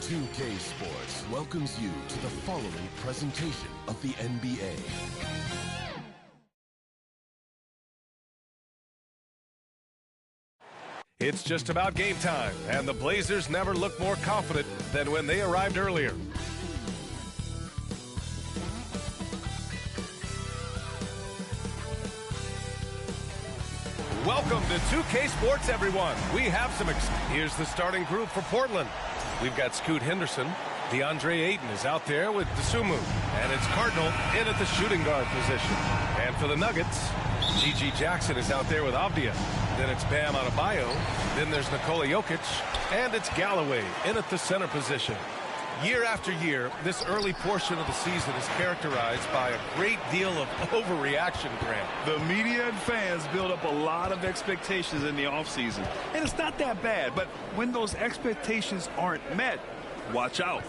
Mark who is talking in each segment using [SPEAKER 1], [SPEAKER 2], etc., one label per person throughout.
[SPEAKER 1] 2K Sports welcomes you to the following presentation of the NBA.
[SPEAKER 2] It's just about game time, and the Blazers never looked more confident than when they arrived earlier. Welcome to 2K Sports, everyone. We have some Here's the starting group for Portland. We've got Scoot Henderson. DeAndre Ayton is out there with Dosunmu. And it's Cardinal in at the shooting guard position. And for the Nuggets, G.G. Jackson is out there with Avdia. Then it's Bam Adebayo. Then there's Nikola Jokic. And it's Galloway in at the center position. Year after year, this early portion of the season is characterized by a great deal of overreaction, Grant.
[SPEAKER 3] The media and fans build up a lot of expectations in the offseason. And it's not that bad, but when those expectations aren't met, watch out.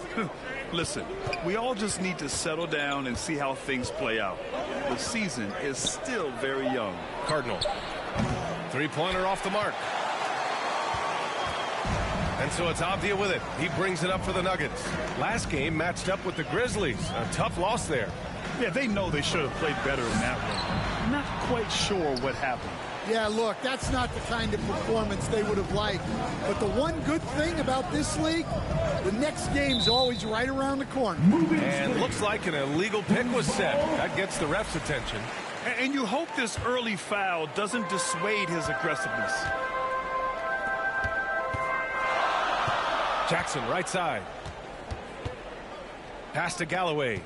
[SPEAKER 3] Listen, we all just need to settle down and see how things play out. The season is still very young.
[SPEAKER 2] Cardinal. Three-pointer off the mark. And so it's Avdia with it. He brings it up for the Nuggets. Last game matched up with the Grizzlies. A tough loss there.
[SPEAKER 3] Yeah, they know they should have played better in that one. Not quite sure what happened.
[SPEAKER 4] Yeah, look, that's not the kind of performance they would have liked. But the one good thing about this league, the next game's always right around the corner.
[SPEAKER 2] And looks like an illegal pick was set. That gets the ref's attention.
[SPEAKER 3] And you hope this early foul doesn't dissuade his aggressiveness.
[SPEAKER 2] Jackson, right side. Pass to Galloway.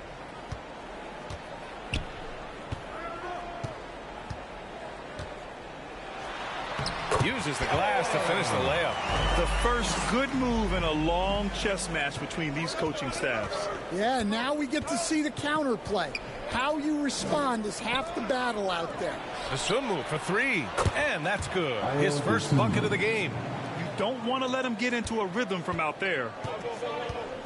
[SPEAKER 2] Uses the glass to finish the layup.
[SPEAKER 3] The first good move in a long chess match between these coaching staffs.
[SPEAKER 4] Yeah, now we get to see the counterplay. How you respond is half the battle out there.
[SPEAKER 2] Dosunmu for three. And that's good. His first bucket of the game.
[SPEAKER 3] Don't want to let him get into a rhythm from out there.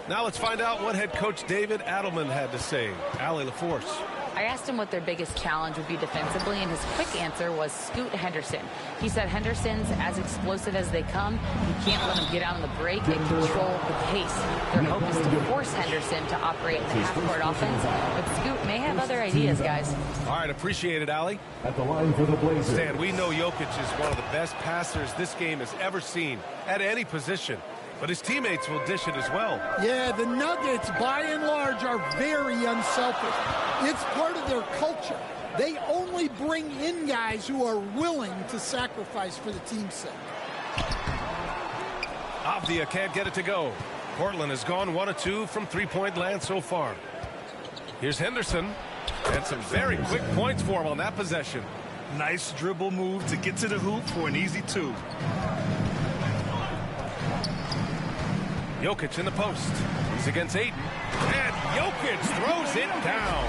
[SPEAKER 2] Now let's find out what head coach David Adelman had to say. Allie LaForce.
[SPEAKER 5] I asked him what their biggest challenge would be defensively, and his quick answer was Scoot Henderson. He said Henderson's as explosive as they come. You can't let him get out on the break and control the pace. Their hope is to force Henderson to operate in the half-court offense, but Scoot may have other ideas, guys.
[SPEAKER 2] All right, appreciate it, Allie.
[SPEAKER 6] At the line for the Blazers.
[SPEAKER 2] Stan, we know Jokic is one of the best passers this game has ever seen at any position. But his teammates will dish it as well.
[SPEAKER 4] Yeah, the Nuggets, by and large, are very unselfish. It's part of their culture. They only bring in guys who are willing to sacrifice for the team's sake.
[SPEAKER 2] Avdia can't get it to go. Portland has gone 1 of 2 from three-point land so far. Here's Henderson. And some very quick points for him on that possession.
[SPEAKER 3] Nice dribble move to get to the hoop for an easy 2.
[SPEAKER 2] Jokic in the post. He's against Ayton. And Jokic throws it down.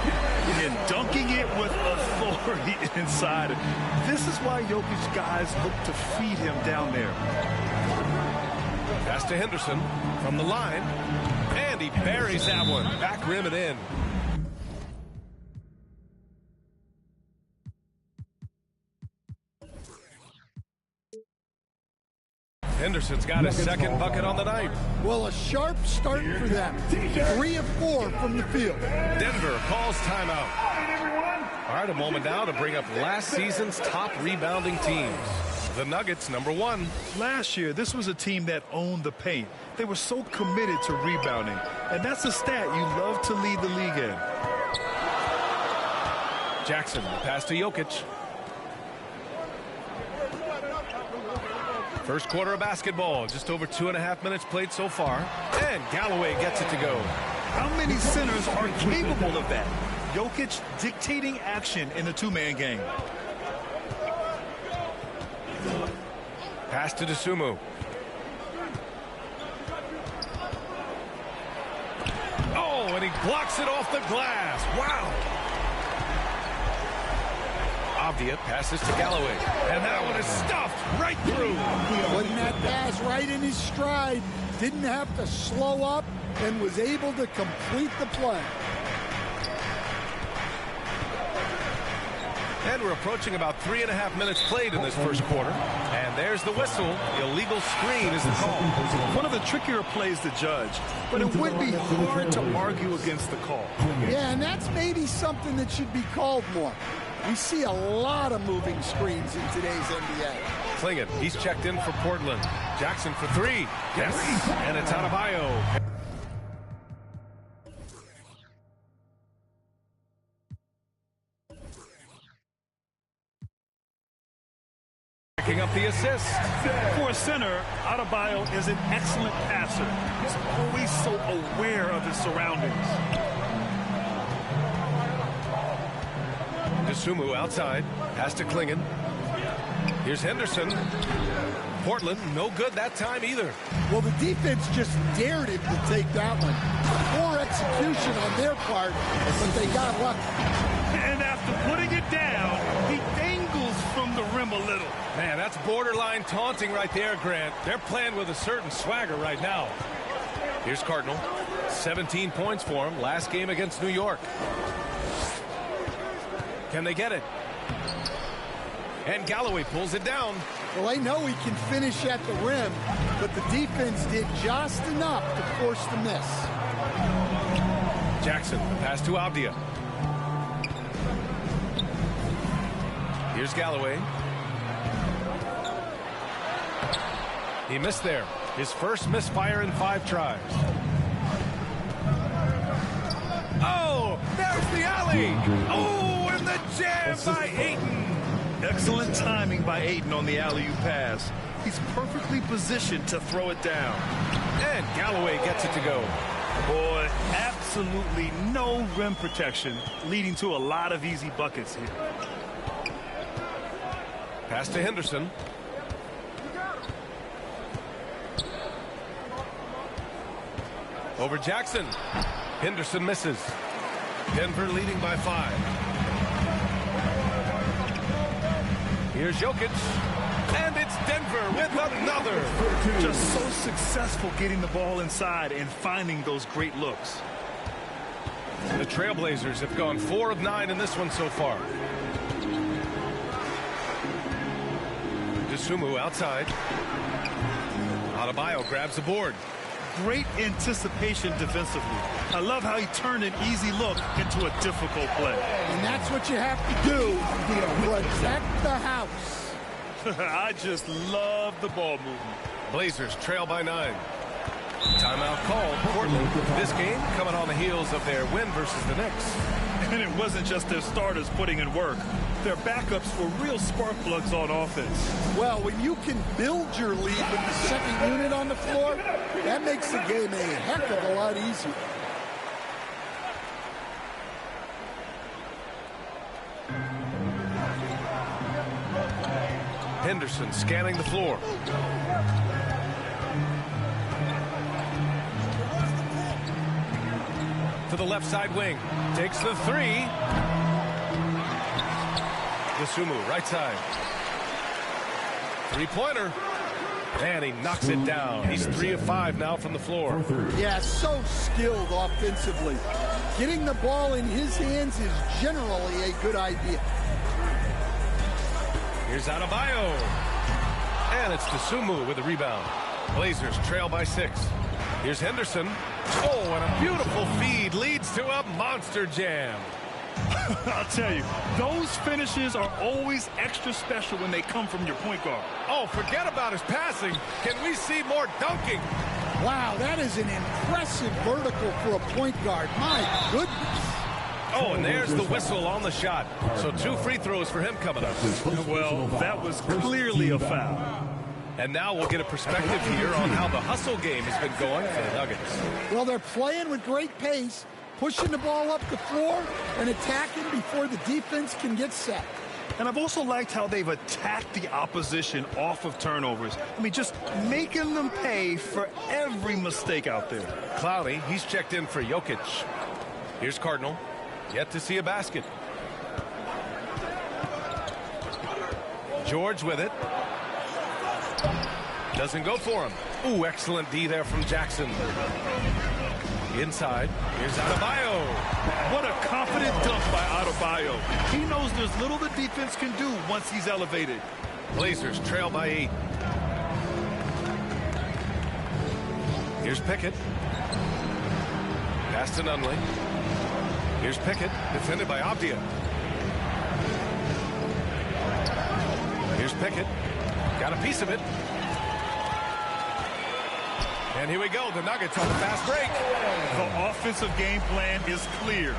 [SPEAKER 3] And dunking it with authority inside. This is why Jokic guys look to feed him down there.
[SPEAKER 2] Pass to Henderson from the line. And he buries that one. Back rim and in. Henderson's got his second bucket on the night.
[SPEAKER 4] Well, a sharp start for them. 3 of 4 from the field.
[SPEAKER 2] Denver calls timeout. All right, a moment now to bring up last season's top rebounding teams. The Nuggets, number 1.
[SPEAKER 3] Last year, this was a team that owned the paint. They were so committed to rebounding. And that's a stat you love to lead the league in.
[SPEAKER 2] Jackson, pass to Jokic. First quarter of basketball, just over 2.5 minutes played so far. And Galloway gets it to go.
[SPEAKER 3] How many centers are capable of that? Jokic dictating action in the two-man game.
[SPEAKER 2] Pass to Dosunmu. Oh, and he blocks it off the glass. Wow. Avdia passes to Galloway. And that one is stuffed right through.
[SPEAKER 4] Putting that pass right in his stride. Didn't have to slow up and was able to complete the play.
[SPEAKER 2] And we're approaching about 3.5 minutes played in this first quarter. And there's the whistle. Illegal screen is the call.
[SPEAKER 3] One of the trickier plays to judge, but it would be hard to argue against the call.
[SPEAKER 4] Yeah, and that's maybe something that should be called more. We see a lot of moving screens in today's NBA.
[SPEAKER 2] Klingon, he's checked in for Portland. Jackson for three. Yes, and it's Adebayo. Picking up the assist.
[SPEAKER 3] For a center, Adebayo is an excellent passer. He's always so aware of his surroundings.
[SPEAKER 2] Dosunmu outside. Pass to Klingon. Here's Henderson. Portland, no good that time either.
[SPEAKER 4] Well, the defense just dared him to take that one. Poor execution on their part, but they got lucky.
[SPEAKER 3] And after putting it down, he dangles from the rim a little.
[SPEAKER 2] Man, that's borderline taunting right there, Grant. They're playing with a certain swagger right now. Here's Cardinal. 17 points for him last game against New York. Can they get it? And Galloway pulls it down.
[SPEAKER 4] Well, they know he can finish at the rim, but the defense did just enough to force the miss.
[SPEAKER 2] Jackson, pass to Abdia. Here's Galloway. He missed there. His first misfire in 5 tries. Oh, there's the alley. Oh, and the jam by Ayton.
[SPEAKER 3] Excellent timing by Ayton on the alley-oop pass. He's perfectly positioned to throw it down.
[SPEAKER 2] And Galloway gets it to go.
[SPEAKER 3] Boy, absolutely no rim protection, leading to a lot of easy buckets here.
[SPEAKER 2] Pass to Henderson. Over Jackson. Henderson misses. Denver leading by 5. Here's Jokic. And it's Denver with another.
[SPEAKER 3] Just so successful getting the ball inside and finding those great looks.
[SPEAKER 2] The Trailblazers have gone 4 of 9 in this one so far. Dosunmu outside. Adebayo grabs the board.
[SPEAKER 3] Great anticipation defensively. I love how he turned an easy look into a difficult play.
[SPEAKER 4] And that's what you have to do, protect the house.
[SPEAKER 3] I just love the ball movement.
[SPEAKER 2] Blazers trail by 9. Timeout called. Portland, this game coming on the heels of their win versus the Knicks.
[SPEAKER 3] And it wasn't just their starters putting in work. Their backups were real spark plugs on offense.
[SPEAKER 4] Well, when you can build your lead with the second unit on the floor, that makes the game a heck of a lot easier.
[SPEAKER 2] Henderson scanning the floor. To the left side wing. Takes the 3. Dosunmu, right side. 3-pointer. And he knocks it down. He's 3 of 5 now from the floor.
[SPEAKER 4] Yeah, so skilled offensively. Getting the ball in his hands is generally a good idea.
[SPEAKER 2] Here's Adebayo. And it's Dosunmu with the rebound. Blazers trail by 6. Here's Henderson. Oh, and a beautiful feed leads to a monster jam.
[SPEAKER 3] I'll tell you, those finishes are always extra special when they come from your point guard.
[SPEAKER 2] Oh, forget about his passing. Can we see more dunking?
[SPEAKER 4] Wow, that is an impressive vertical for a point guard. My goodness.
[SPEAKER 2] Oh, and there's the whistle on the shot. So 2 free throws for him coming up.
[SPEAKER 3] Well, that was clearly a foul.
[SPEAKER 2] And now we'll get a perspective here on how the hustle game has been going for the Nuggets.
[SPEAKER 4] Well, they're playing with great pace, pushing the ball up the floor and attacking before the defense can get set.
[SPEAKER 3] And I've also liked how they've attacked the opposition off of turnovers. I mean, just making them pay for every mistake out there.
[SPEAKER 2] Clowney, he's checked in for Jokic. Here's Cardinal. Yet to see a basket. George with it. Doesn't go for him. Ooh, excellent D there from Jackson. Inside, here's Adebayo.
[SPEAKER 3] What a confident dunk by Adebayo. He knows there's little the defense can do once he's elevated.
[SPEAKER 2] Blazers trail by 8. Here's Pickett. Pass to Nunley. Here's Pickett, defended by Avdia. Here's Pickett. Got a piece of it. And here we go. The Nuggets on the fast break.
[SPEAKER 3] The offensive game plan is clear.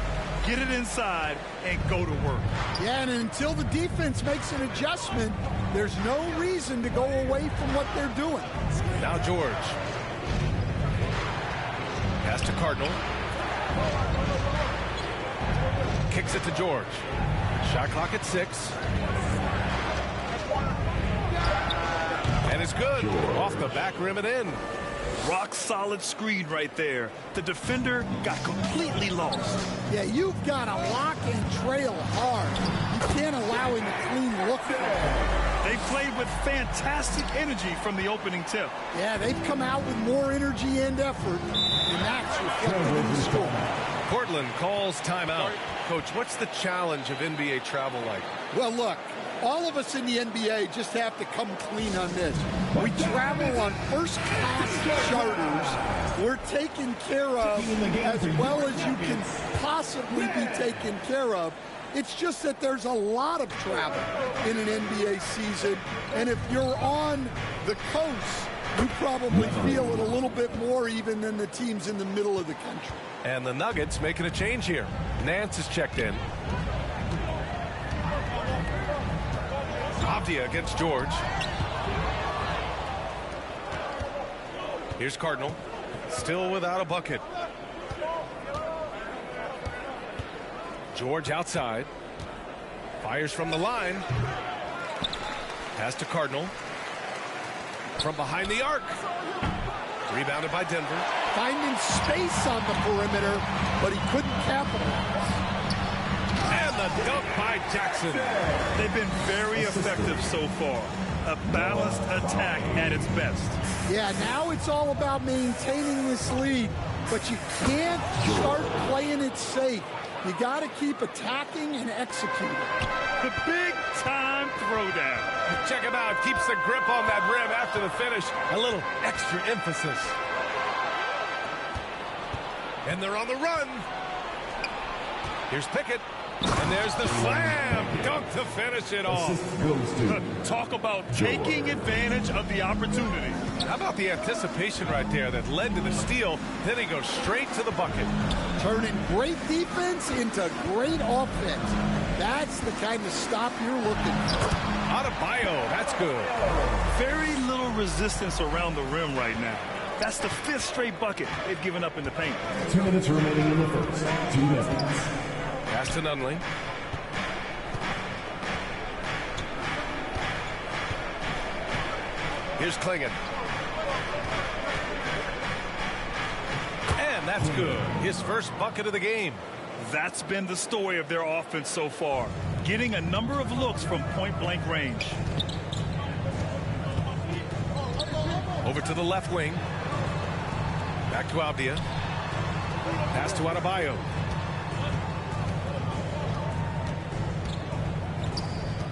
[SPEAKER 3] Get it inside and go to work.
[SPEAKER 4] Yeah, and until the defense makes an adjustment, there's no reason to go away from what they're doing.
[SPEAKER 2] Now George. Pass to Cardinal. Kicks it to George. Shot clock at 6. And it's good. Off the back rim and in.
[SPEAKER 3] Rock solid screen right there. The defender got completely lost.
[SPEAKER 4] Yeah, you've got to lock and trail hard. You can't allow him a clean look.
[SPEAKER 3] They played with fantastic energy from the opening tip.
[SPEAKER 4] Yeah, they've come out with more energy and effort, and that's reflected in the score.
[SPEAKER 2] Portland calls timeout. Coach, what's the challenge of NBA travel like?
[SPEAKER 4] Well, look, all of us in the NBA just have to come clean on this. We travel on first-class charters. We're taken care of as well as you can possibly be taken care of. It's just that there's a lot of travel in an NBA season, and if you're on the coast, you probably feel it a little bit more even than the teams in the middle of the country.
[SPEAKER 2] And the Nuggets making a change here. Nance is checked in. Avdia against George. Here's Cardinal. Still without a bucket. George outside. Fires from the line. Pass to Cardinal. From behind the arc. Rebounded by Denver.
[SPEAKER 4] Finding space on the perimeter, but he couldn't capitalize.
[SPEAKER 2] And the dunk by Jackson.
[SPEAKER 3] They've been very effective so far. A balanced attack at its best.
[SPEAKER 4] Yeah, now it's all about maintaining this lead, but you can't start playing it safe. You got to keep attacking and executing.
[SPEAKER 3] The big-time throwdown.
[SPEAKER 2] Check him out. Keeps the grip on that rim after the finish. A little extra emphasis. And they're on the run. Here's Pickett. And there's the slam. Dunk to finish it off.
[SPEAKER 3] Talk about taking advantage of the opportunity.
[SPEAKER 2] How about the anticipation right there that led to the steal? Then he goes straight to the bucket.
[SPEAKER 4] Turning great defense into great offense. That's the kind of stop you're looking for.
[SPEAKER 2] Adebayo, that's good.
[SPEAKER 3] Very little resistance around the rim right now. That's the 5th straight bucket they've given up in the paint.
[SPEAKER 6] 2 minutes remaining in the first. 2 minutes.
[SPEAKER 2] Pass to Nunley. Here's Klingon. And that's good. His first bucket of the game.
[SPEAKER 3] That's been the story of their offense so far. Getting a number of looks from point-blank range.
[SPEAKER 2] Over to the left wing. Back to Avdia. Pass to Adebayo.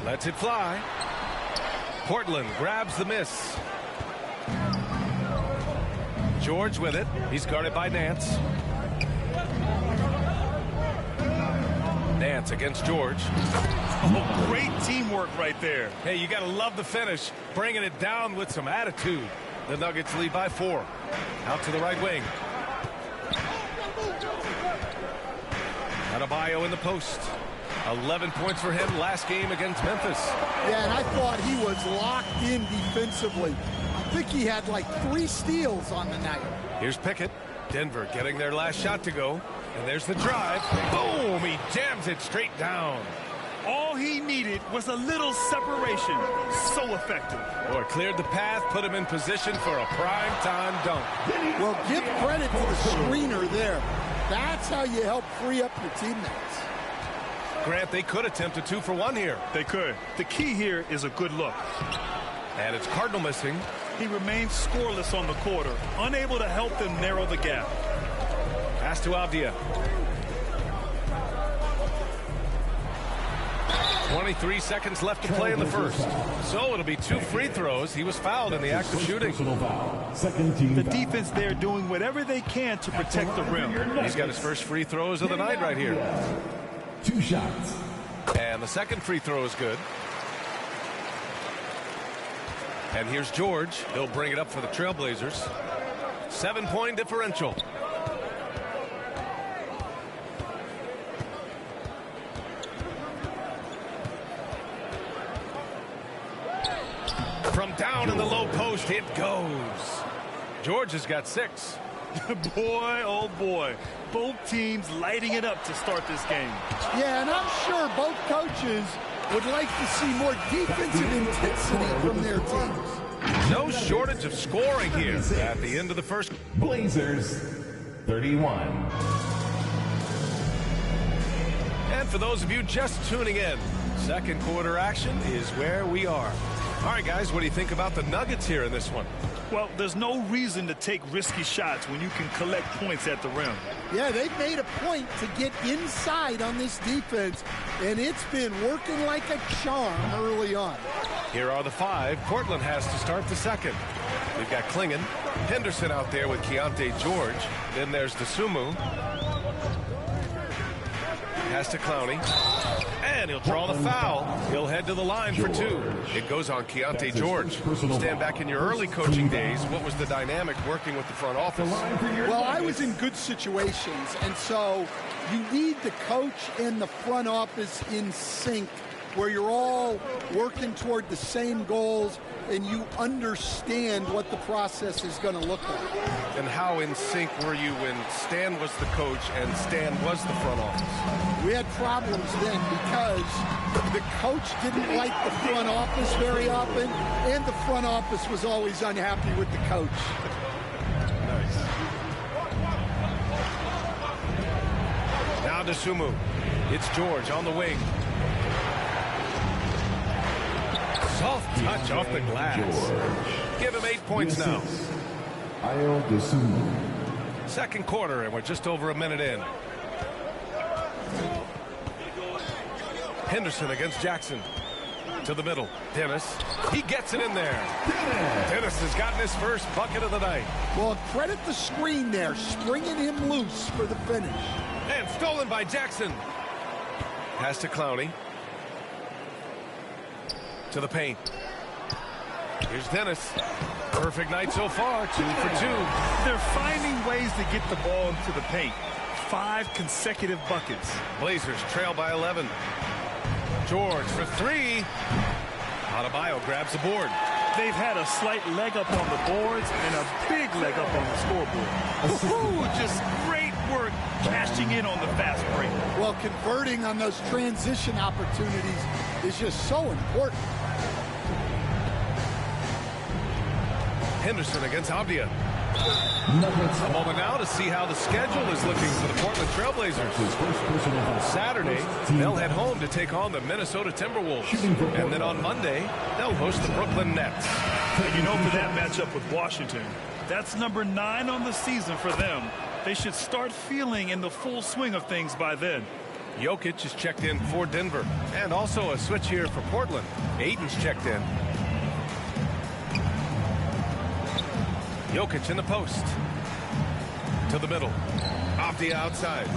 [SPEAKER 2] Lets it fly. Portland grabs the miss. George with it. He's guarded by Nance. Nance against George.
[SPEAKER 3] Oh, great teamwork right there.
[SPEAKER 2] Hey, you got to love the finish. Bringing it down with some attitude. The Nuggets lead by 4. Out to the right wing. Adebayo in the post. 11 points for him last game against Memphis.
[SPEAKER 4] Yeah, and I thought he was locked in defensively. I think he had like 3 steals on the night.
[SPEAKER 2] Here's Pickett. Denver getting their last shot to go. And there's the drive. Boom! He jams it straight down.
[SPEAKER 3] All he needed was a little separation. So effective.
[SPEAKER 2] Boy, cleared the path, put him in position for a prime-time dunk.
[SPEAKER 4] Well, give credit to the screener there. That's how you help free up your teammates.
[SPEAKER 2] Grant, they could attempt a 2-for-1 here.
[SPEAKER 3] They could. The key here is a good look.
[SPEAKER 2] And it's Cardinal missing.
[SPEAKER 3] He remains scoreless on the quarter, unable to help them narrow the gap.
[SPEAKER 2] Pass to Avdia. 23 seconds left to play in the first. So it'll be 2 free throws. He was fouled in the act of shooting.
[SPEAKER 3] The defense there doing whatever they can to protect the rim.
[SPEAKER 2] He's got his first free throws of the night right here.
[SPEAKER 6] 2 shots.
[SPEAKER 2] And the second free throw is good. And here's George. He'll bring it up for the Trailblazers. 7-point differential. From down in the low post, it goes. George has got 6.
[SPEAKER 3] Boy, oh boy. Both teams lighting it up to start this game.
[SPEAKER 4] Yeah, and I'm sure both coaches would like to see more defensive intensity from their teams.
[SPEAKER 2] No shortage of scoring here at the end of the first.
[SPEAKER 6] Blazers 31.
[SPEAKER 2] And for those of you just tuning in, second quarter action is where we are. All right, guys, what do you think about the Nuggets here in this one?
[SPEAKER 3] Well, there's no reason to take risky shots when you can collect points at the rim.
[SPEAKER 4] Yeah, they've made a point to get inside on this defense, and it's been working like a charm early on.
[SPEAKER 2] Here are the 5. Portland has to start the second. We've got Klingon, Henderson out there with Keontae George. Then there's DeSumo. Pass to Clowney. And he'll draw the foul. He'll head to the line for 2. It goes on Keontae George. Stand back in your early coaching days. What was the dynamic working with the front office?
[SPEAKER 4] Well, I was in good situations, and so you need the coach and the front office in sync, where you're all working toward the same goals and you understand what the process is going to look like.
[SPEAKER 2] And how in sync were you when Stan was the coach and Stan was the front office?
[SPEAKER 4] We had problems then because the coach didn't like the front office very often, and the front office was always unhappy with the coach.
[SPEAKER 2] Nice. Now DeSumo. It's George on the wing. Soft touch off the glass. Give him 8 points now. Second quarter, and we're just over a minute in. Henderson against Jackson. To the middle. Dennis. He gets it in there. Dennis has gotten his first bucket of the night.
[SPEAKER 4] Well, credit the screen there, springing him loose for the finish.
[SPEAKER 2] And stolen by Jackson. Pass to Clowney. To the paint. Here's Dennis. Perfect night so far. 2 for 2.
[SPEAKER 3] They're finding ways to get the ball into the paint. 5 consecutive buckets.
[SPEAKER 2] Blazers trail by 11. George for 3. Adebayo grabs the board.
[SPEAKER 3] They've had a slight leg up on the boards and a big leg up on the scoreboard. Ooh, just great work cashing in on the fast break.
[SPEAKER 4] Well, converting on those transition opportunities is just so important.
[SPEAKER 2] Henderson against Avdia. A moment now to see how the schedule is looking for the Portland Trailblazers. On Saturday, they'll head home to take on the Minnesota Timberwolves. And then on Monday, they'll host the Brooklyn Nets.
[SPEAKER 3] And you know, for that matchup with Washington, that's number 9 on the season for them. They should start feeling in the full swing of things by then.
[SPEAKER 2] Jokic is checked in for Denver. And also a switch here for Portland. Aiden's checked in. Jokic in the post. To the middle. Avdia outside.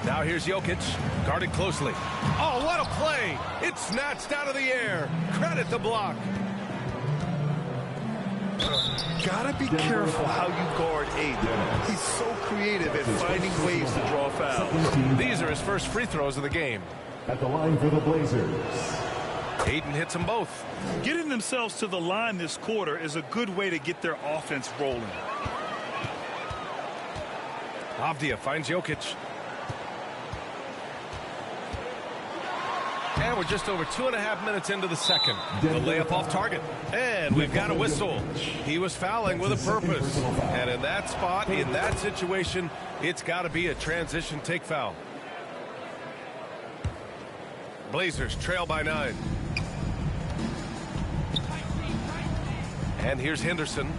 [SPEAKER 2] Now here's Jokic. Guarded closely. Oh, what a play! It's snatched out of the air. Credit the block.
[SPEAKER 3] Gotta be careful how you guard Aiden. He's so creative at finding ways to draw fouls.
[SPEAKER 2] These are his first free throws of the game.
[SPEAKER 6] At the line for the Blazers.
[SPEAKER 2] Aiden hits them both.
[SPEAKER 3] Getting themselves to the line this quarter is a good way to get their offense rolling.
[SPEAKER 2] Avdia finds Jokic. And we're just over 2.5 minutes into the second. The layup off target. And we've got a whistle. He was fouling with a purpose. And in that spot, in that situation, it's got to be a transition take foul. Blazers trail by 9. And here's Henderson.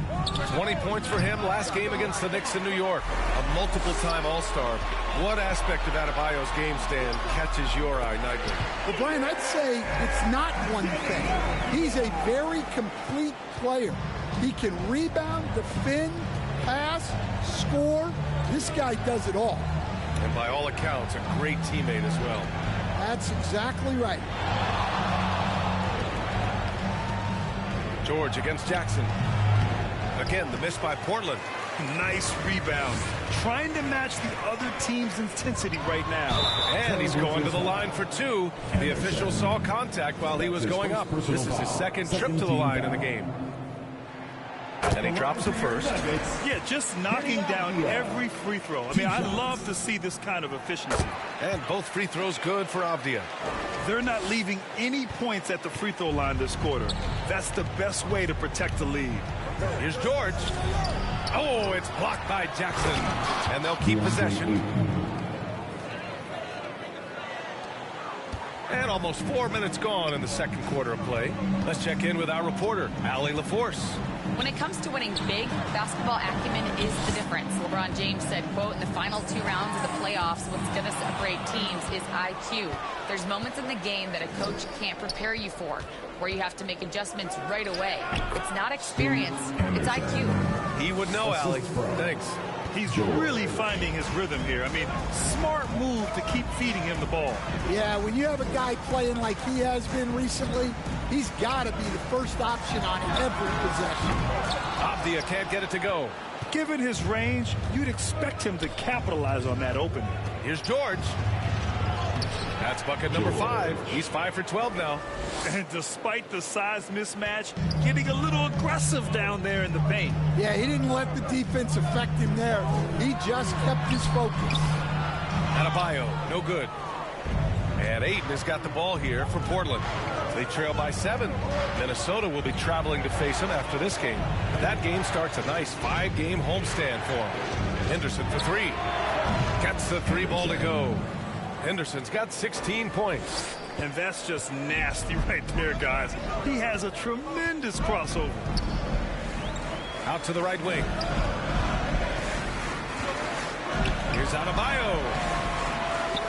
[SPEAKER 2] 20 points for him last game against the Knicks in New York. A multiple-time All-Star. What aspect of Adebayo's game, Stan, catches your eye nightly?
[SPEAKER 4] Well, Brian, I'd say it's not one thing. He's a very complete player. He can rebound, defend, pass, score. This guy does it all.
[SPEAKER 2] And by all accounts, a great teammate as well.
[SPEAKER 4] That's exactly right.
[SPEAKER 2] George against Jackson. Again, the miss by Portland.
[SPEAKER 3] Nice rebound. Trying to match the other team's intensity right now.
[SPEAKER 2] And he's going to the line for two. The official saw contact while he was going up. This is his second trip to the line in the game. And he drops the first.
[SPEAKER 3] Yeah, just knocking down every free throw. I mean, I love to see this kind of efficiency.
[SPEAKER 2] And both free throws good for Avdia.
[SPEAKER 3] They're not leaving any points at the free throw line this quarter. That's the best way to protect the lead.
[SPEAKER 2] Here's George. Oh, it's blocked by Jackson. And they'll keep possession. And almost 4 minutes gone in the second quarter of play. Let's check in with our reporter, Allie LaForce.
[SPEAKER 5] When it comes to winning big, basketball acumen is the difference. LeBron James said, quote, in the final 2 rounds of the playoffs, what's going to separate teams is IQ. There's moments in the game that a coach can't prepare you for, where you have to make adjustments right away. It's not experience, it's IQ.
[SPEAKER 2] He would know, Allie. Thanks.
[SPEAKER 3] He's really finding his rhythm here. I mean, smart move to keep feeding him the ball.
[SPEAKER 4] Yeah, when you have a guy playing like he has been recently, he's got to be the first option on every possession.
[SPEAKER 2] Avdia can't get it to go.
[SPEAKER 3] Given his range, you'd expect him to capitalize on that opening.
[SPEAKER 2] Here's George. That's bucket number 5. He's 5 for 12 now.
[SPEAKER 3] And despite the size mismatch, getting a little aggressive down there in the paint.
[SPEAKER 4] Yeah, he didn't let the defense affect him there. He just kept his focus.
[SPEAKER 2] Adebayo, no good. And Ayton has got the ball here for Portland. They trail by 7. Minnesota will be traveling to face him after this game. That game starts a nice 5-game homestand for him. Henderson for 3. Gets the 3 ball to go. Henderson's got 16 points.
[SPEAKER 3] And that's just nasty right there, guys. He has a tremendous crossover.
[SPEAKER 2] Out to the right wing. Here's Adebayo.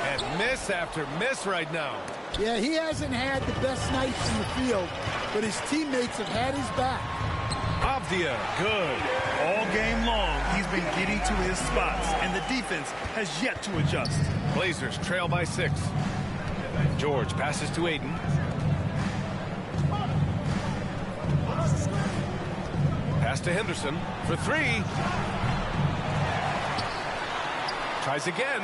[SPEAKER 2] And miss after miss right now.
[SPEAKER 4] Yeah, he hasn't had the best nights in the field, but his teammates have had his back.
[SPEAKER 2] Avdia, good.
[SPEAKER 3] All game long, he's been getting to his spots, and the defense has yet to adjust.
[SPEAKER 2] Blazers trail by 6. George passes to Ayton. Pass to Henderson for 3. Tries again.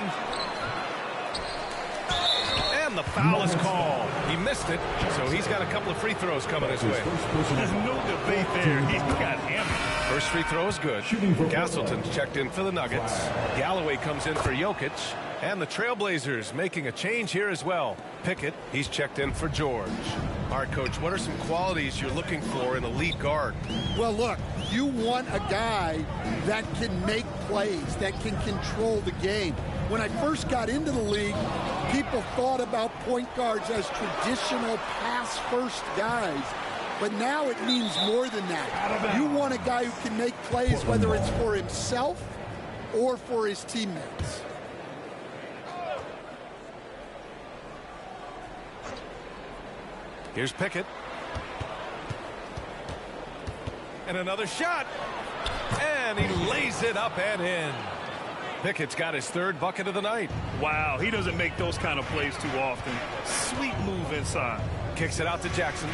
[SPEAKER 2] And the foul is called. He missed it, so he's got a couple of free throws coming his way.
[SPEAKER 3] There's no debate there. He got hammered.
[SPEAKER 2] First free throw is good. Castleton's checked in for the Nuggets. Galloway comes in for Jokic. And the Trailblazers making a change here as well. Pickett, he's checked in for George. All right, Coach, what are some qualities you're looking for in a lead guard?
[SPEAKER 4] Well, look, you want a guy that can make plays, that can control the game. When I first got into the league, people thought about point guards as traditional pass-first guys. But now it means more than that. You want a guy who can make plays, whether it's for himself or for his teammates.
[SPEAKER 2] Here's Pickett. And another shot. And he lays it up and in. Pickett's got his 3rd bucket of the night.
[SPEAKER 3] Wow, he doesn't make those kind of plays too often. Sweet move inside.
[SPEAKER 2] Kicks it out to Jackson.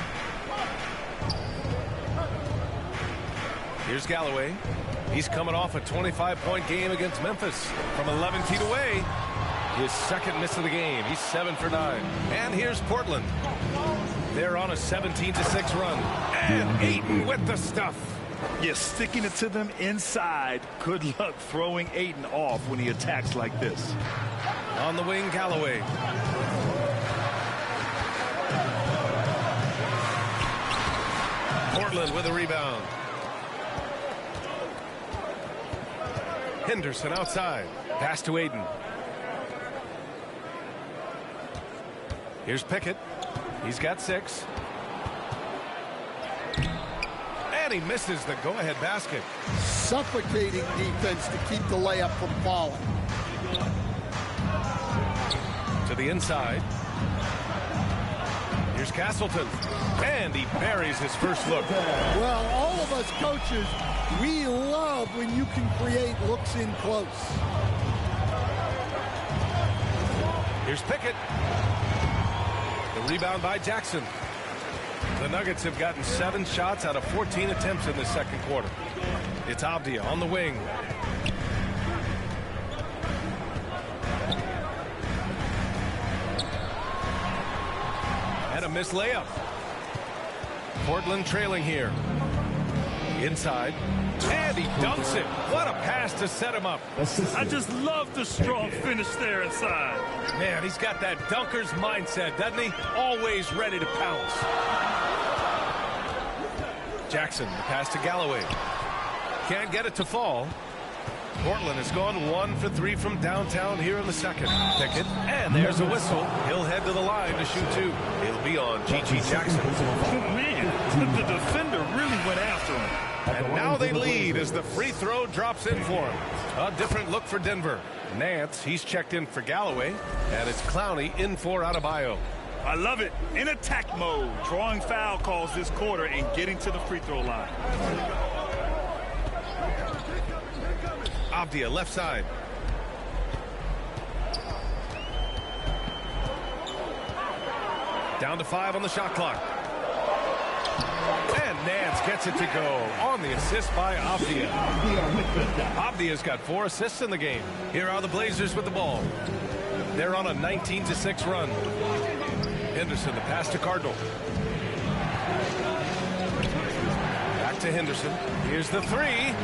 [SPEAKER 2] Here's Galloway. He's coming off a 25-point game against Memphis from 11 feet away. His 2nd miss of the game. He's 7 for 9. And here's Portland. They're on a 17-6 run. And Ayton with the stuff.
[SPEAKER 3] Yeah, sticking it to them inside. Good luck throwing Ayton off when he attacks like this.
[SPEAKER 2] On the wing, Galloway. Portland with a rebound. Henderson outside. Pass to Ayton. Here's Pickett. He's got 6. And he misses the go-ahead basket.
[SPEAKER 4] Suffocating defense to keep the layup from falling.
[SPEAKER 2] To the inside. Here's Castleton. And he buries his first look.
[SPEAKER 4] Well, all of us coaches, we love when you can create looks in close.
[SPEAKER 2] Here's Pickett. The rebound by Jackson. The Nuggets have gotten 7 shots out of 14 attempts in the second quarter. It's Avdia on the wing. And a missed layup. Portland trailing here. Inside. And he dunks it. What a pass to set him up.
[SPEAKER 3] I just love the strong finish there inside.
[SPEAKER 2] Man, he's got that dunker's mindset, doesn't he? Always ready to pounce. Jackson, the pass to Galloway. Can't get it to fall. Portland has gone 1 for 3 from downtown here in the second. Pickett, and there's a whistle. He'll head to the line to shoot 2. It'll be on G.G. Jackson.
[SPEAKER 3] Man, the defender really went after him.
[SPEAKER 2] And now they lead as the free throw drops in for him. A different look for Denver. Nance, he's checked in for Galloway. And it's Clowney in for Adebayo.
[SPEAKER 3] I love it. In attack mode. Drawing foul calls this quarter and getting to the free throw line.
[SPEAKER 2] Avdia, left side. Down to 5 on the shot clock. And Nance gets it to go on the assist by Avdia. Avdia's got 4 assists in the game. Here are the Blazers with the ball. They're on a 19-6 run. Henderson, the pass to Cardinal. Back to Henderson. Here's the 3.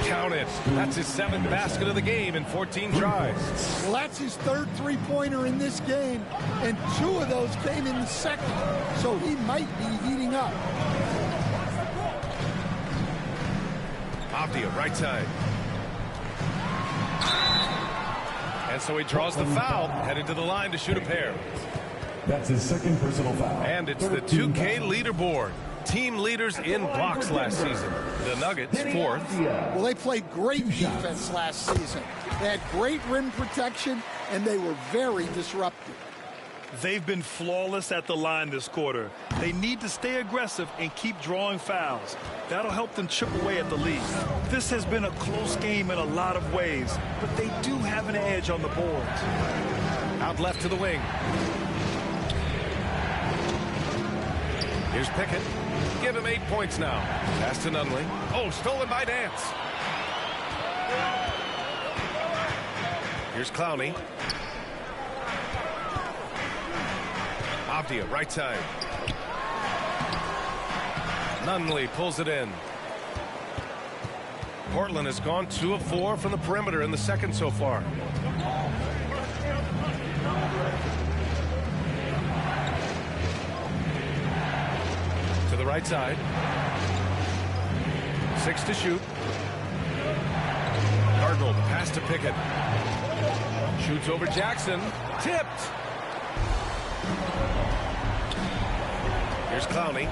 [SPEAKER 2] Count it. That's his 7th basket of the game in 14 tries.
[SPEAKER 4] Well, that's his 3rd three-pointer in this game, and 2 of those came in the second, so he might be heating up.
[SPEAKER 2] Avdia, right side. And so he draws the foul, headed to the line to shoot a pair.
[SPEAKER 6] That's his 2nd personal foul.
[SPEAKER 2] And it's the 2K leaderboard. Team leaders in blocks last season. The Nuggets, 4th.
[SPEAKER 4] Well, they played great defense last season. They had great rim protection, and they were very disruptive.
[SPEAKER 3] They've been flawless at the line this quarter. They need to stay aggressive and keep drawing fouls. That'll help them chip away at the lead. This has been a close game in a lot of ways, but they do have an edge on the boards.
[SPEAKER 2] Out left to the wing. Here's Pickett. Give him 8 points now. Pass to Nunley. Oh, stolen by Nance. Here's Clowney. Avdia, right side. Nunley pulls it in. Portland has gone 2 of 4 from the perimeter in the second so far. To the right side. 6 to shoot. Cardinal, the pass to Pickett. Shoots over Jackson. Tipped. Here's Clowney.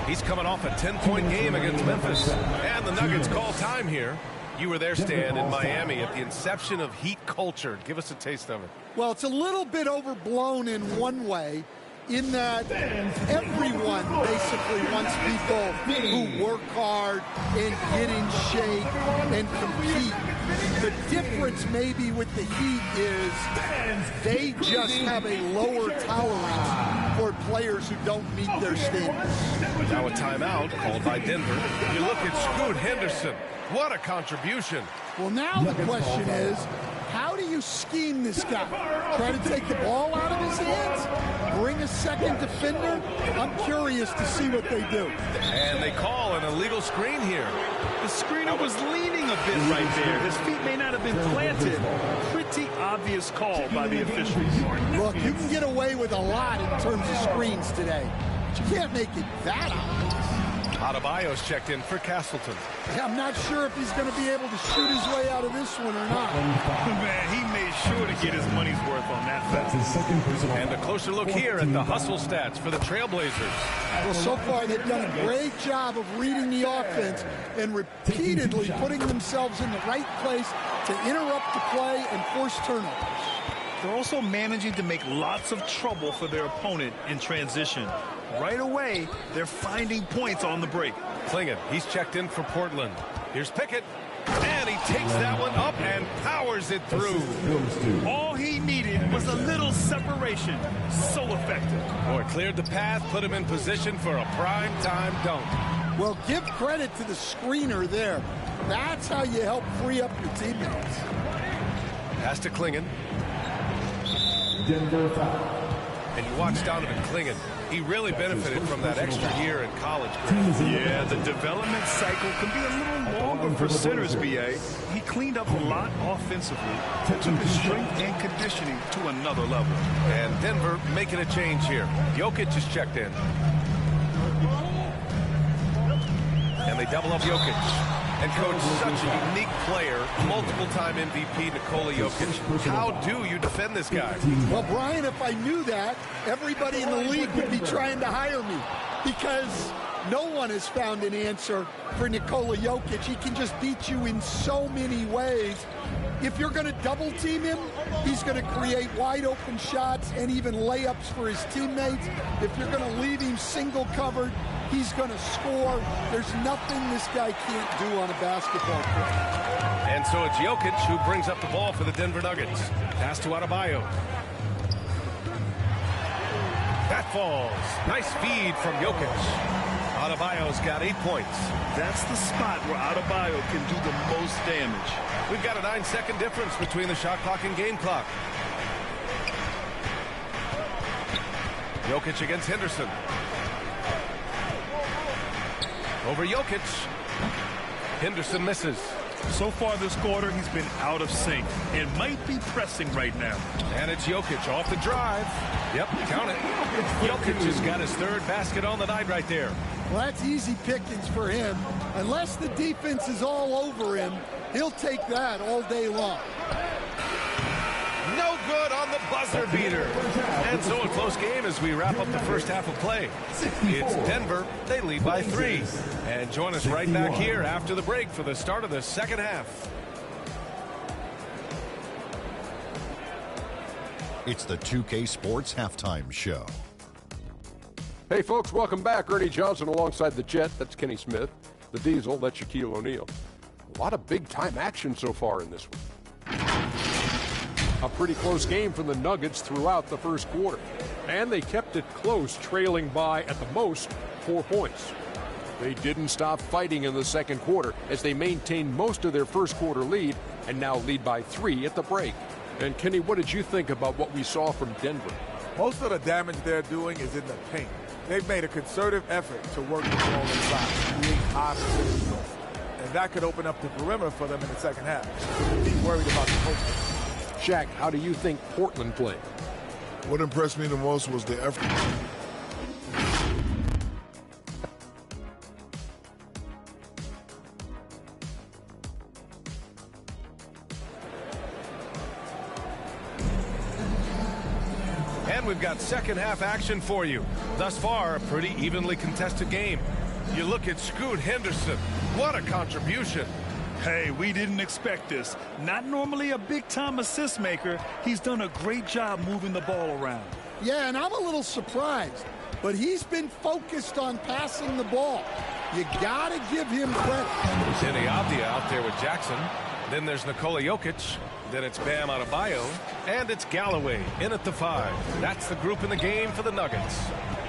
[SPEAKER 2] He's coming off a 10-point game against Memphis. And the Nuggets call time here. You were there, Stan, in Miami at the inception of Heat culture. Give us a taste of it.
[SPEAKER 4] Well, it's a little bit overblown in one way, in that everyone basically wants people who work hard and get in shape and compete. The difference maybe with the Heat is they just have a lower tolerance for players who don't meet their standards.
[SPEAKER 2] Now a timeout called by Denver. You look at Scoot Henderson. What a contribution.
[SPEAKER 4] Well, now the question is, how do you scheme this guy? Try to take the ball out of his hands? Bring a second defender? I'm curious to see what they do.
[SPEAKER 2] And they call an illegal screen here.
[SPEAKER 3] The screener was leaning a bit right there. His feet may not have been planted. Pretty obvious call by the officials.
[SPEAKER 4] Look, you can get away with a lot in terms of screens today, but you can't make it that obvious.
[SPEAKER 2] Adebayo's checked in for Castleton.
[SPEAKER 4] Yeah, I'm not sure if he's going to be able to shoot his way out of this one or not.
[SPEAKER 3] Man, he made sure to get his money's worth on that.
[SPEAKER 6] That's his second personal
[SPEAKER 2] And a closer look here at the hustle stats for the Trailblazers.
[SPEAKER 4] Well, so far they've done a great job of reading the offense and repeatedly putting themselves in the right place to interrupt the play and force turnovers.
[SPEAKER 3] They're also managing to make lots of trouble for their opponent in transition. Right away, they're finding points on the break.
[SPEAKER 2] Klingon, he's checked in for Portland. Here's Pickett. And he takes that one up and powers it through.
[SPEAKER 3] All he needed was a little separation. So effective.
[SPEAKER 2] Boy, cleared the path, put him in position for a prime-time dunk.
[SPEAKER 4] Well, give credit to the screener there. That's how you help free up your teammates.
[SPEAKER 2] Pass to Klingon.
[SPEAKER 6] Denver foul.
[SPEAKER 2] And you watch Donovan Klingon. He really benefited from that extra year in college.
[SPEAKER 3] Yeah, the development cycle can be a little longer for centers, B.A. He cleaned up a lot offensively, took his strength and conditioning to another level.
[SPEAKER 2] And Denver making a change here. Jokic is checked in. And they double up Jokic. And coach, such a unique player, multiple-time MVP Nikola Jokic. How do you defend this guy?
[SPEAKER 4] Well, Brian, if I knew that, everybody in the league would be trying to hire me because no one has found an answer for Nikola Jokic. He can just beat you in so many ways. If you're going to double-team him, he's going to create wide-open shots and even layups for his teammates. If you're going to leave him single-covered, he's going to score. There's nothing this guy can't do on a basketball court.
[SPEAKER 2] And so it's Jokic who brings up the ball for the Denver Nuggets. Pass to Adebayo. That falls. Nice feed from Jokic. Adebayo's got 8 points.
[SPEAKER 3] That's the spot where Adebayo can do the most damage.
[SPEAKER 2] We've got a 9-second difference between the shot clock and game clock. Jokic against Henderson. Over Jokic. Henderson misses.
[SPEAKER 3] So far this quarter, he's been out of sync and might be pressing right now.
[SPEAKER 2] And it's Jokic off the drive. Yep, count it. Jokic has got his third basket on the night right there.
[SPEAKER 4] Well, that's easy pickings for him. Unless the defense is all over him, he'll take that all day long.
[SPEAKER 2] No good on the buzzer beater. And so a close game as we wrap up the first half of play. It's Denver. They lead by 3. And join us right back here after the break for the start of the second half.
[SPEAKER 7] It's the 2K Sports Halftime Show.
[SPEAKER 8] Hey, folks, welcome back. Ernie Johnson alongside the Jet. That's Kenny Smith. The Diesel, that's Shaquille O'Neal. A lot of big-time action so far in this one. A pretty close game for the Nuggets throughout the first quarter. And they kept it close, trailing by, at the most, 4 points. They didn't stop fighting in the second quarter as they maintained most of their first quarter lead and now lead by 3 at the break. And Kenny, what did you think about what we saw from Denver?
[SPEAKER 9] Most of the damage they're doing is in the paint. They've made a concerted effort to work the ball inside, create high position shots. And that could open up the perimeter for them in the second half. Be worried about the post.
[SPEAKER 8] Shaq, how do you think Portland played?
[SPEAKER 10] What impressed me the most was the effort.
[SPEAKER 2] And we've got second half action for you. Thus far, a pretty evenly contested game. You look at Scoot Henderson. What a contribution.
[SPEAKER 3] Hey, we didn't expect this. Not normally a big-time assist maker. He's done a great job moving the ball around.
[SPEAKER 4] Yeah, and I'm a little surprised, but he's been focused on passing the ball. You got to give him credit.
[SPEAKER 2] Denny Avdia out there with Jackson. Then there's Nikola Jokic. Then it's Bam Adebayo. And it's Galloway in at the 5. That's the group in the game for the Nuggets.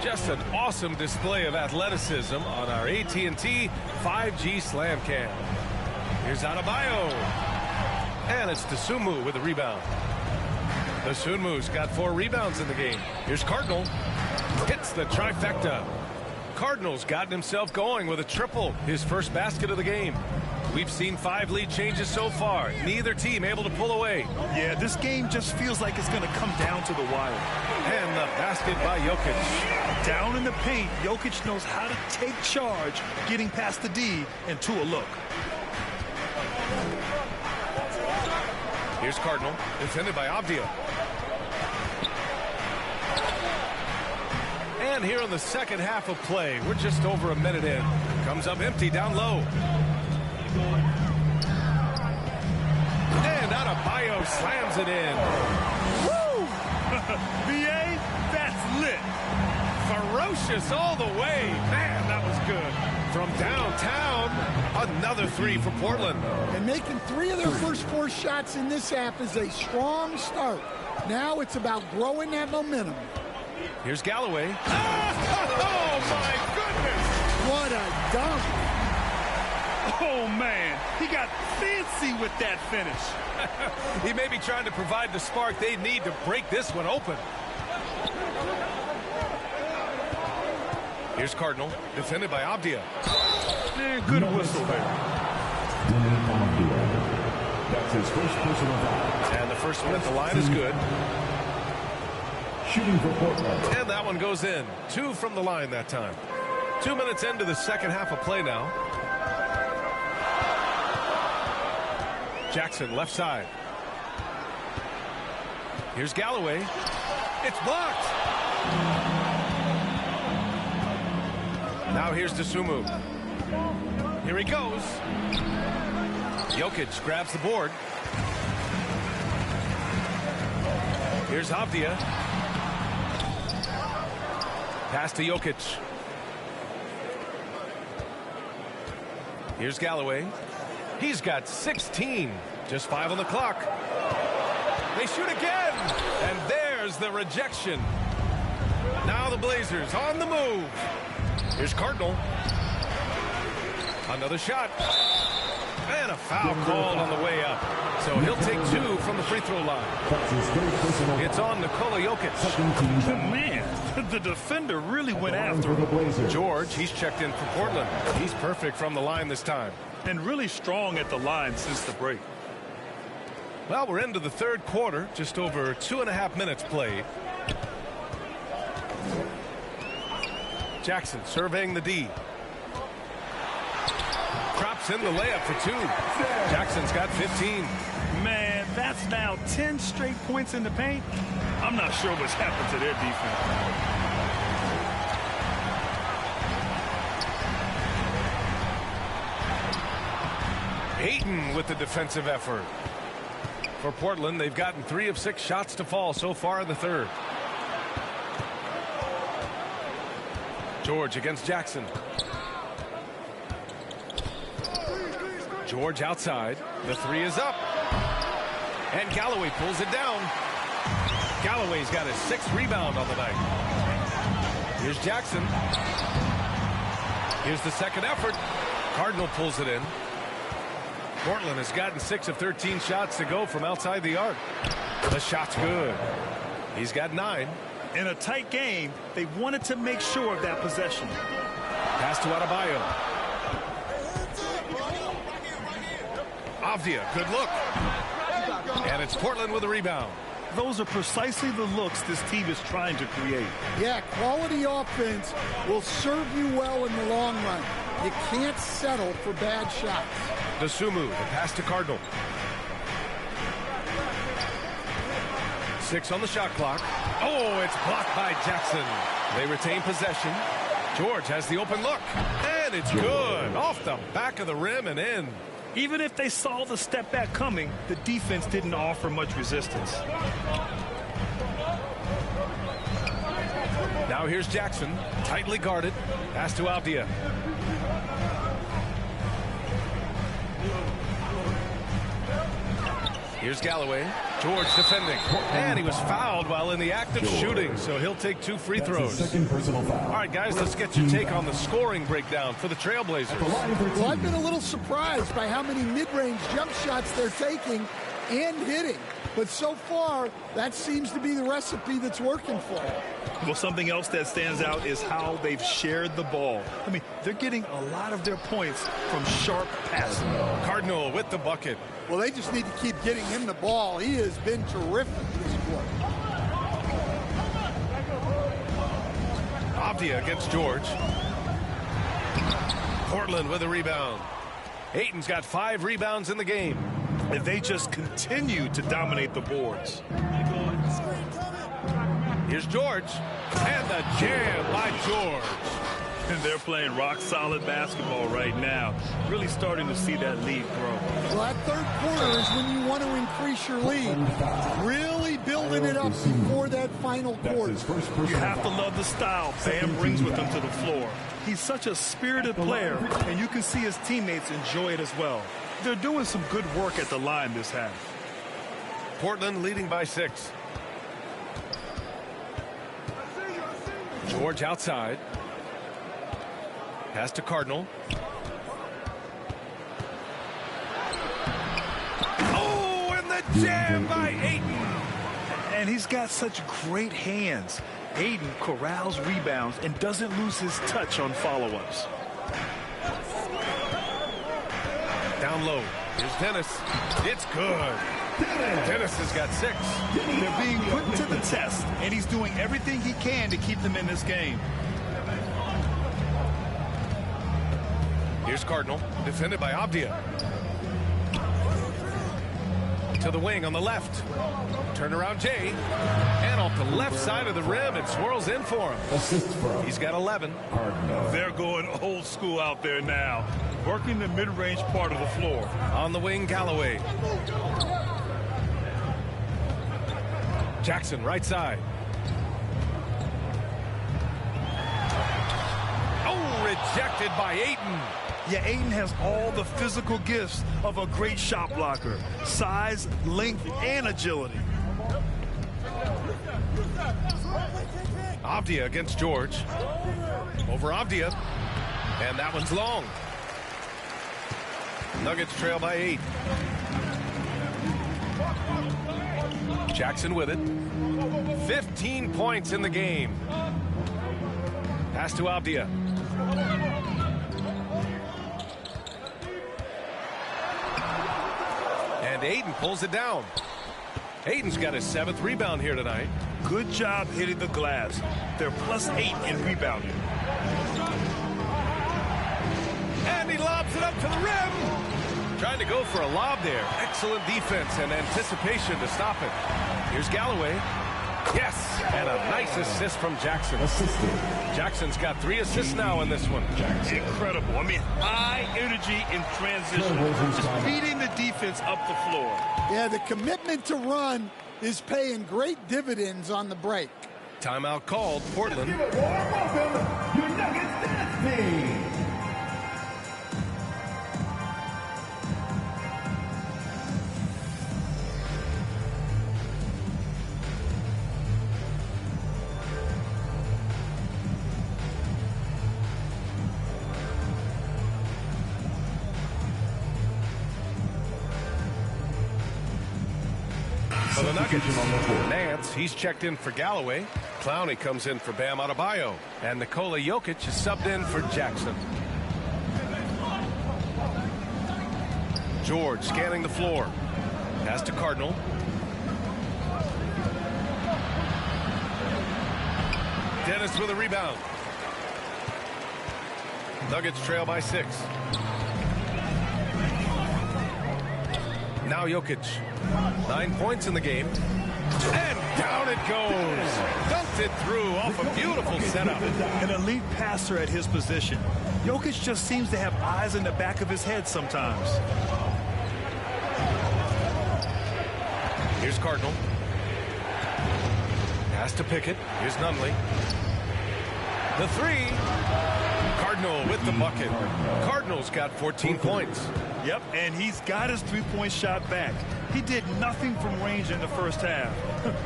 [SPEAKER 2] Just an awesome display of athleticism on our AT&T 5G Slam Cam. Here's Adebayo. And it's Dosunmu with a rebound. Dosunmu's got 4 rebounds in the game. Here's Cardinal. Hits the trifecta. Cardinal's gotten himself going with a triple, his first basket of the game. We've seen 5 lead changes so far. Neither team able to pull away.
[SPEAKER 3] Yeah, this game just feels like it's going to come down to the wire.
[SPEAKER 2] And basket by Jokic.
[SPEAKER 3] Down in the paint, Jokic knows how to take charge, getting past the D and to a look.
[SPEAKER 2] Here's Cardinal, defended by Avdia. And here in the second half of play, we're just over a minute in. Comes up empty down low. And Adebayo slams it in.
[SPEAKER 3] Woo! VA, that's lit.
[SPEAKER 2] Ferocious all the way. Man, that was good. From downtown, another three for Portland.
[SPEAKER 4] And making 3 of their first 4 shots in this half is a strong start. Now it's about growing that momentum.
[SPEAKER 2] Here's Galloway. Oh, my goodness!
[SPEAKER 4] What a dunk.
[SPEAKER 3] Oh, man. He got fancy with that finish.
[SPEAKER 2] He may be trying to provide the spark they need to break this one open. Here's Cardinal, defended by Avdia.
[SPEAKER 3] Good whistle there.
[SPEAKER 6] That's his first personal foul.
[SPEAKER 2] And the first one at the line is good.
[SPEAKER 6] Shooting for Portland.
[SPEAKER 2] And that one goes in. 2 from the line that time. 2 minutes into the second half of play now. Jackson left side. Here's Galloway. It's blocked. Now here's Dosunmu. Here he goes. Jokic grabs the board. Here's Avdia. Pass to Jokic. Here's Galloway. He's got 16. Just 5 on the clock. They shoot again. And there's the rejection. Now the Blazers on the move. Here's Cardinal. Another shot. And a foul called on the way up. So he'll take 2 from the free throw line. It's on Nikola Jokic.
[SPEAKER 3] Man, the defender really went after him.
[SPEAKER 2] George, he's checked in for Portland. He's perfect from the line this time.
[SPEAKER 3] And really strong at the line since the break.
[SPEAKER 2] Well, we're into the third quarter. Just over 2.5 minutes played. Jackson surveying the D. Drops in the layup for 2. Jackson's got 15.
[SPEAKER 3] Man, that's now 10 straight points in the paint. I'm not sure what's happened to their defense.
[SPEAKER 2] Ayton with the defensive effort. For Portland, they've gotten 3 of 6 shots to fall so far in the third. George against Jackson. George outside. The 3 is up. And Galloway pulls it down. Galloway's got his 6th rebound on the night. Here's Jackson. Here's the second effort. Cardinal pulls it in. Portland has gotten 6 of 13 shots to go from outside the arc. The shot's good. He's got 9.
[SPEAKER 3] In a tight game, they wanted to make sure of that possession.
[SPEAKER 2] Pass to Adebayo. Avdia, good look. And it's Portland with a rebound.
[SPEAKER 3] Those are precisely the looks this team is trying to create.
[SPEAKER 4] Yeah, quality offense will serve you well in the long run. You can't settle for bad shots.
[SPEAKER 2] Dosunmu, the pass to Cardinal. 6 on the shot clock. Oh, it's blocked by Jackson. They retain possession. George has the open look. And it's good. Off the back of the rim and in.
[SPEAKER 3] Even if they saw the step back coming, the defense didn't offer much resistance.
[SPEAKER 2] Now here's Jackson, tightly guarded. Pass to Avdia. Here's Galloway. George defending. And he was fouled while in the act of shooting, so he'll take 2 free throws.
[SPEAKER 6] Second personal foul.
[SPEAKER 2] All right, guys, let's get your take on the scoring breakdown for the Trailblazers.
[SPEAKER 4] Well, I've been a little surprised by how many mid-range jump shots they're taking and hitting. But so far, that seems to be the recipe that's working for them.
[SPEAKER 3] Well, something else that stands out is how they've shared the ball. I mean, they're getting a lot of their points from sharp passing.
[SPEAKER 2] Cardinal with the bucket.
[SPEAKER 4] Well, they just need to keep getting him the ball. He has been terrific this quarter.
[SPEAKER 2] Avdia against George. Portland with a rebound. Ayton's got 5 rebounds in the game.
[SPEAKER 3] And they just continue to dominate the boards.
[SPEAKER 2] Here's George. And the jam by George.
[SPEAKER 3] And they're playing rock-solid basketball right now. Really starting to see that lead grow.
[SPEAKER 4] Well, that third quarter is when you want to increase your lead. Really building it up before that final quarter.
[SPEAKER 3] You have to love the style Bam brings with him to the floor. He's such a spirited player, and you can see his teammates enjoy it as well. They're doing some good work at the line this half.
[SPEAKER 2] Portland leading by 6. George outside. Pass to Cardinal. Oh, and the jam by Ayton.
[SPEAKER 3] And he's got such great hands. Ayton corrals rebounds and doesn't lose his touch on follow-ups.
[SPEAKER 2] Down low. Here's Dennis. It's good. Dennis has got 6.
[SPEAKER 3] They're being put to the test, and he's doing everything he can to keep them in this game.
[SPEAKER 2] Here's Cardinal, defended by Avdia. To the wing on the left. Turn around Jay. And off the left side of the rim, it swirls in for him. He's got 11.
[SPEAKER 3] They're going old school out there now, working the mid-range part of the floor.
[SPEAKER 2] On the wing, Galloway. Jackson, right side. Oh, rejected by Ayton.
[SPEAKER 3] Yeah, Ayton has all the physical gifts of a great shot blocker. Size, length, and agility.
[SPEAKER 2] Avdia against George. Over Avdia. And that one's long. Nuggets trail by 8. Jackson with it. 15 points in the game. Pass to Avdia. And Ayton pulls it down. Ayton's got his 7th rebound here tonight.
[SPEAKER 3] Good job hitting the glass. They're +8 in rebounding.
[SPEAKER 2] And he lobs it up to the rim. Trying to go for a lob there. Excellent defense and anticipation to stop it. Here's Galloway. Yes, and a nice assist from Jackson. Jackson's got 3 assists now in this one.
[SPEAKER 3] Incredible. I mean, high energy in transition. Just feeding the defense up the floor.
[SPEAKER 4] Yeah, the commitment to run is paying great dividends on the break.
[SPEAKER 2] Timeout called, Portland.
[SPEAKER 6] Give it a warm welcome, your Nuggets dance team.
[SPEAKER 2] For the Nuggets, Nance, he's checked in for Galloway. Clowney comes in for Bam Adebayo. And Nikola Jokic is subbed in for Jackson. George scanning the floor. Pass to Cardinal. Dennis with a rebound. Nuggets trail by 6. Now Jokic. 9 points in the game. And down it goes. Dunked it through off a beautiful setup.
[SPEAKER 3] An elite passer at his position. Jokic just seems to have eyes in the back of his head sometimes.
[SPEAKER 2] Here's Cardinal. Pass to Pickett. Here's Nunley. The 3. Cardinal with the bucket. Cardinal's got 14 points.
[SPEAKER 3] Yep, and he's got his three-point shot back. He did nothing from range in the first half.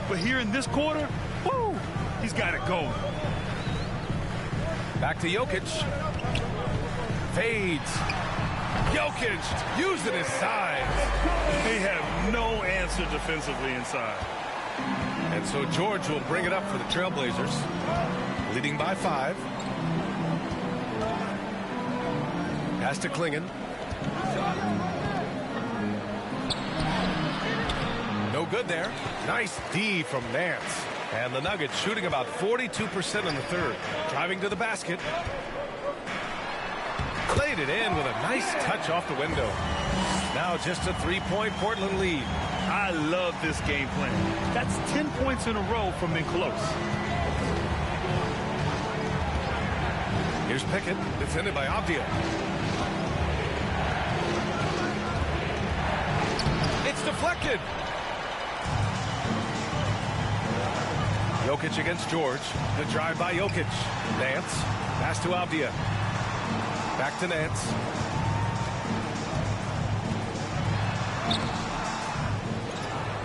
[SPEAKER 3] But here in this quarter, woo, he's got it going.
[SPEAKER 2] Back to Jokic. Fades. Jokic using his size.
[SPEAKER 3] They have no answer defensively inside.
[SPEAKER 2] And so George will bring it up for the Trailblazers. Leading by 5. Pass to Klingon. No good there. Nice D from Nance. And the Nuggets shooting about 42% in the third. Driving to the basket. Laid it in with a nice touch off the window. Now just a 3-point Portland lead.
[SPEAKER 3] I love this game plan. That's 10 points in a row from in close.
[SPEAKER 2] Here's Pickett, defended by Avdia. It's deflected. Jokic against George. The drive by Jokic. Nance. Pass to Avdia. Back to Nance.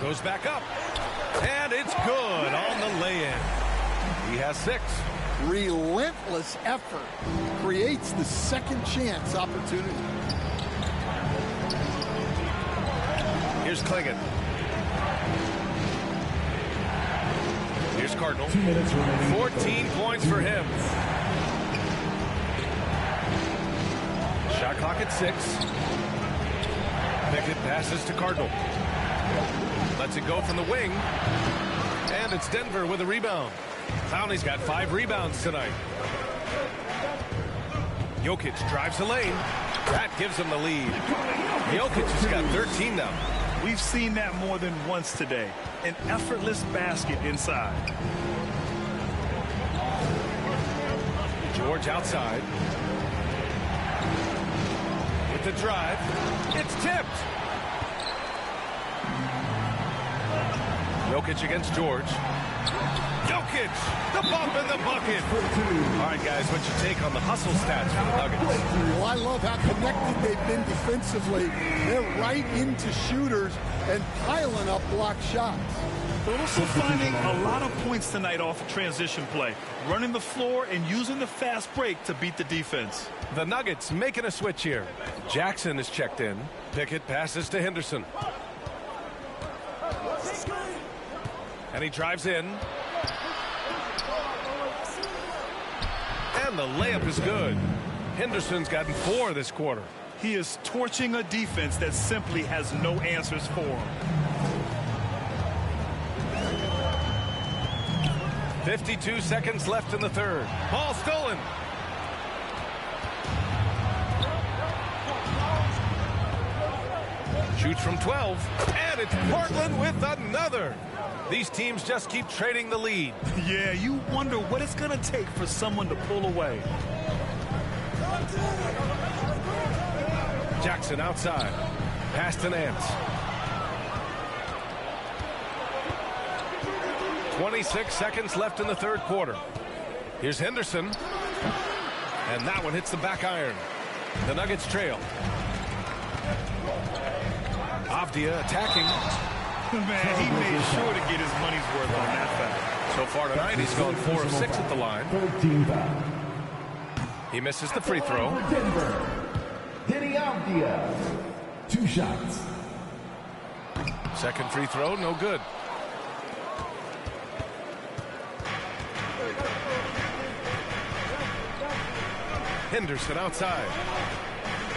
[SPEAKER 2] Goes back up. And it's good on the lay-in. He has 6.
[SPEAKER 4] Relentless effort creates the second chance opportunity.
[SPEAKER 2] Here's Klingon. Here's Cardinal. 14 points for him. Shot clock at 6. Pickett passes to Cardinal. Lets it go from the wing. And it's Denver with a rebound. Clowney's got 5 rebounds tonight. Jokic drives the lane. That gives him the lead. Jokic has got 13 now.
[SPEAKER 3] We've seen that more than once today. An effortless basket inside.
[SPEAKER 2] George outside. With the drive. It's tipped. Jokic against George. Jokic, the bump in the bucket. All right, guys, what's your take on the hustle stats for the Nuggets?
[SPEAKER 4] Well, I love how connected they've been defensively. They're right into shooters and piling up block shots.
[SPEAKER 3] They're also finding a lot of points tonight off of transition play, running the floor and using the fast break to beat the defense.
[SPEAKER 2] The Nuggets making a switch here. Jackson is checked in. Pickett passes to Henderson. And he drives in. And the layup is good. Henderson's gotten 4 this quarter.
[SPEAKER 3] He is torching a defense that simply has no answers for him.
[SPEAKER 2] 52 seconds left in the third. Ball stolen. Shoots from 12. And it's Portland with another. These teams just keep trading the lead.
[SPEAKER 3] Yeah, you wonder what it's going to take for someone to pull away.
[SPEAKER 2] Jackson outside. Pass to Nance. 26 seconds left in the third quarter. Here's Henderson. And that one hits the back iron. The Nuggets trail. Avdia attacking.
[SPEAKER 3] Man, he made sure to get his money's worth on that foul.
[SPEAKER 2] So far tonight, he's gone 4 of 6 at the line.
[SPEAKER 6] 13 foul.
[SPEAKER 2] He misses the free throw.
[SPEAKER 6] Denver. Denny Avdia. 2 shots.
[SPEAKER 2] Second free throw, no good. Henderson outside.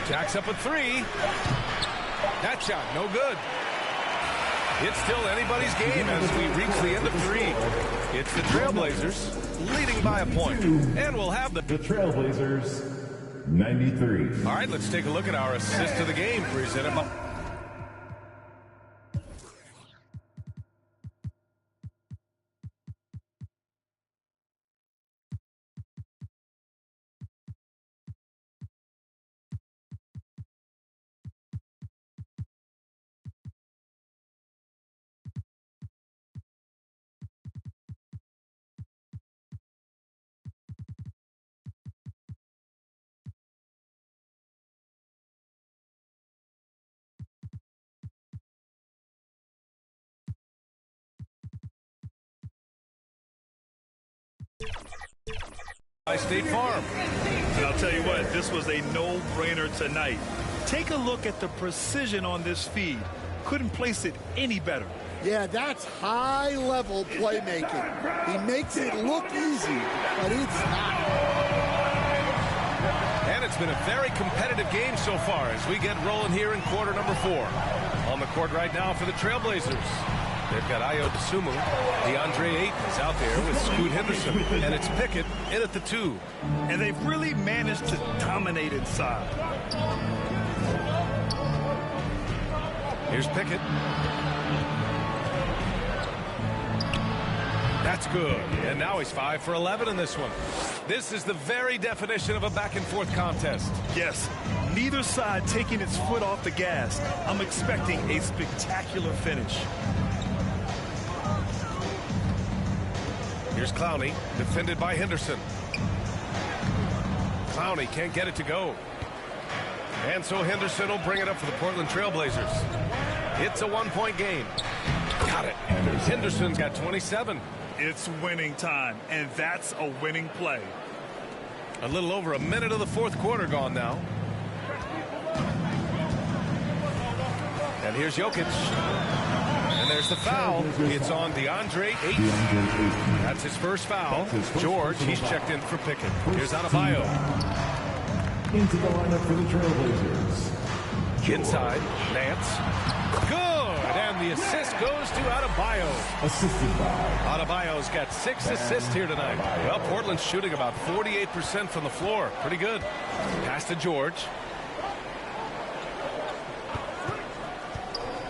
[SPEAKER 2] Jacks up at 3. That shot, no good. It's still anybody's game as we reach the end of 3. It's the Trailblazers leading by a point. And we'll have the
[SPEAKER 6] Trailblazers 93.
[SPEAKER 2] All right, let's take a look at our assist of the game presented by... State Farm.
[SPEAKER 3] And I'll tell you what, this was a no-brainer tonight. Take a look at the precision on this feed. Couldn't place it any better.
[SPEAKER 4] Yeah, that's high-level playmaking. He makes it look easy, but it's not.
[SPEAKER 2] And it's been a very competitive game so far as we get rolling here in quarter number 4. On the court right now for the Trailblazers. They've got Ayo Dosunmu. DeAndre Ayton is out there with Scoot Henderson. And it's Pickett in at the 2.
[SPEAKER 3] And they've really managed to dominate inside.
[SPEAKER 2] Here's Pickett. That's good. And now he's 5 for 11 in this one. This is the very definition of a back-and-forth contest.
[SPEAKER 3] Yes, neither side taking its foot off the gas. I'm expecting a spectacular finish.
[SPEAKER 2] Here's Clowney, defended by Henderson. Clowney can't get it to go. And so Henderson will bring it up for the Portland Trailblazers. It's a 1-point game. Got it. Henderson's got 27.
[SPEAKER 3] It's winning time, and that's a winning play.
[SPEAKER 2] A little over a minute of the fourth quarter gone now. And here's Jokic. And there's the foul. It's on DeAndre Ayton. That's his first foul. George, he's checked in for Pickett. Here's Adebayo.
[SPEAKER 6] Into the lineup for the Trailblazers.
[SPEAKER 2] Inside, Nance. Good! And the assist goes to Adebayo.
[SPEAKER 6] Assisted by
[SPEAKER 2] Adebayo's got 6 assists here tonight. Well, Portland's shooting about 48% from the floor. Pretty good. Pass to George.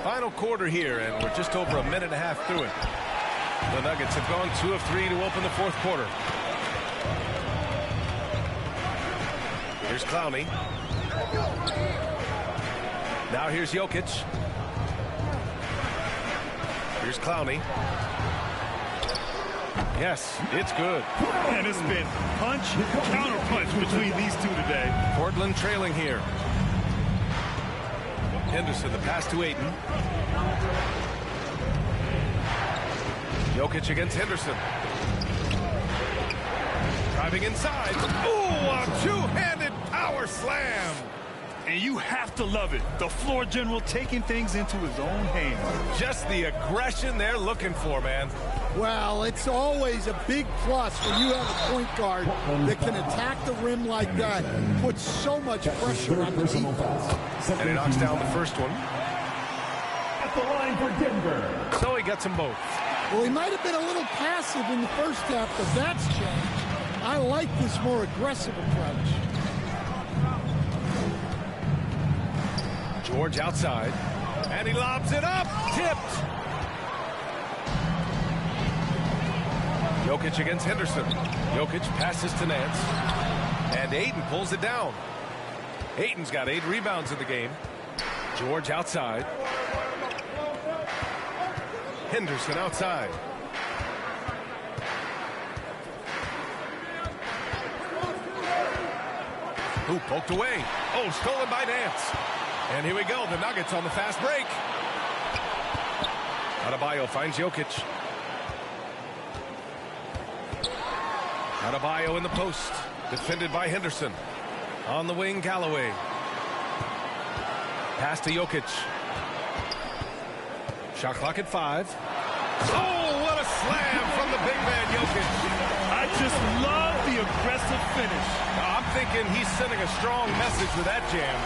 [SPEAKER 2] Final quarter here, and we're just over a minute and a half through it. The Nuggets have gone 2 of 3 to open the fourth quarter. Here's Clowney. Now here's Jokic. Here's Clowney. Yes, it's good.
[SPEAKER 3] And it's been punch, counter punch between these two today.
[SPEAKER 2] Portland trailing here. Henderson, the pass to Ayton. Jokic against Henderson. Driving inside. Ooh, a two-handed power slam.
[SPEAKER 3] And you have to love it. The floor general taking things into his own hands.
[SPEAKER 2] Just the aggression they're looking for, man.
[SPEAKER 4] Well, it's always a big plus when you have a point guard that can attack the rim like that. Puts so much pressure on the defense.
[SPEAKER 2] And he knocks down the first one.
[SPEAKER 6] at the line for Denver.
[SPEAKER 2] So he gets them both.
[SPEAKER 4] Well, he might have been a little passive in the first half, but that's changed. I like this more aggressive approach.
[SPEAKER 2] George outside, and he lobs it up, tipped. Jokic against Henderson. Jokic passes to Nance, and Ayton pulls it down. Ayton's got 8 rebounds in the game. George outside. Henderson outside. Who poked away? Oh, stolen by Nance. And here we go, the Nuggets on the fast break. Adebayo finds Jokic. Adebayo in the post, defended by Henderson. On the wing, Galloway. Pass to Jokic. Shot clock at 5. Oh, what a slam from the big man, Jokic.
[SPEAKER 3] I just love the aggressive finish.
[SPEAKER 2] I'm thinking he's sending a strong message with that jam.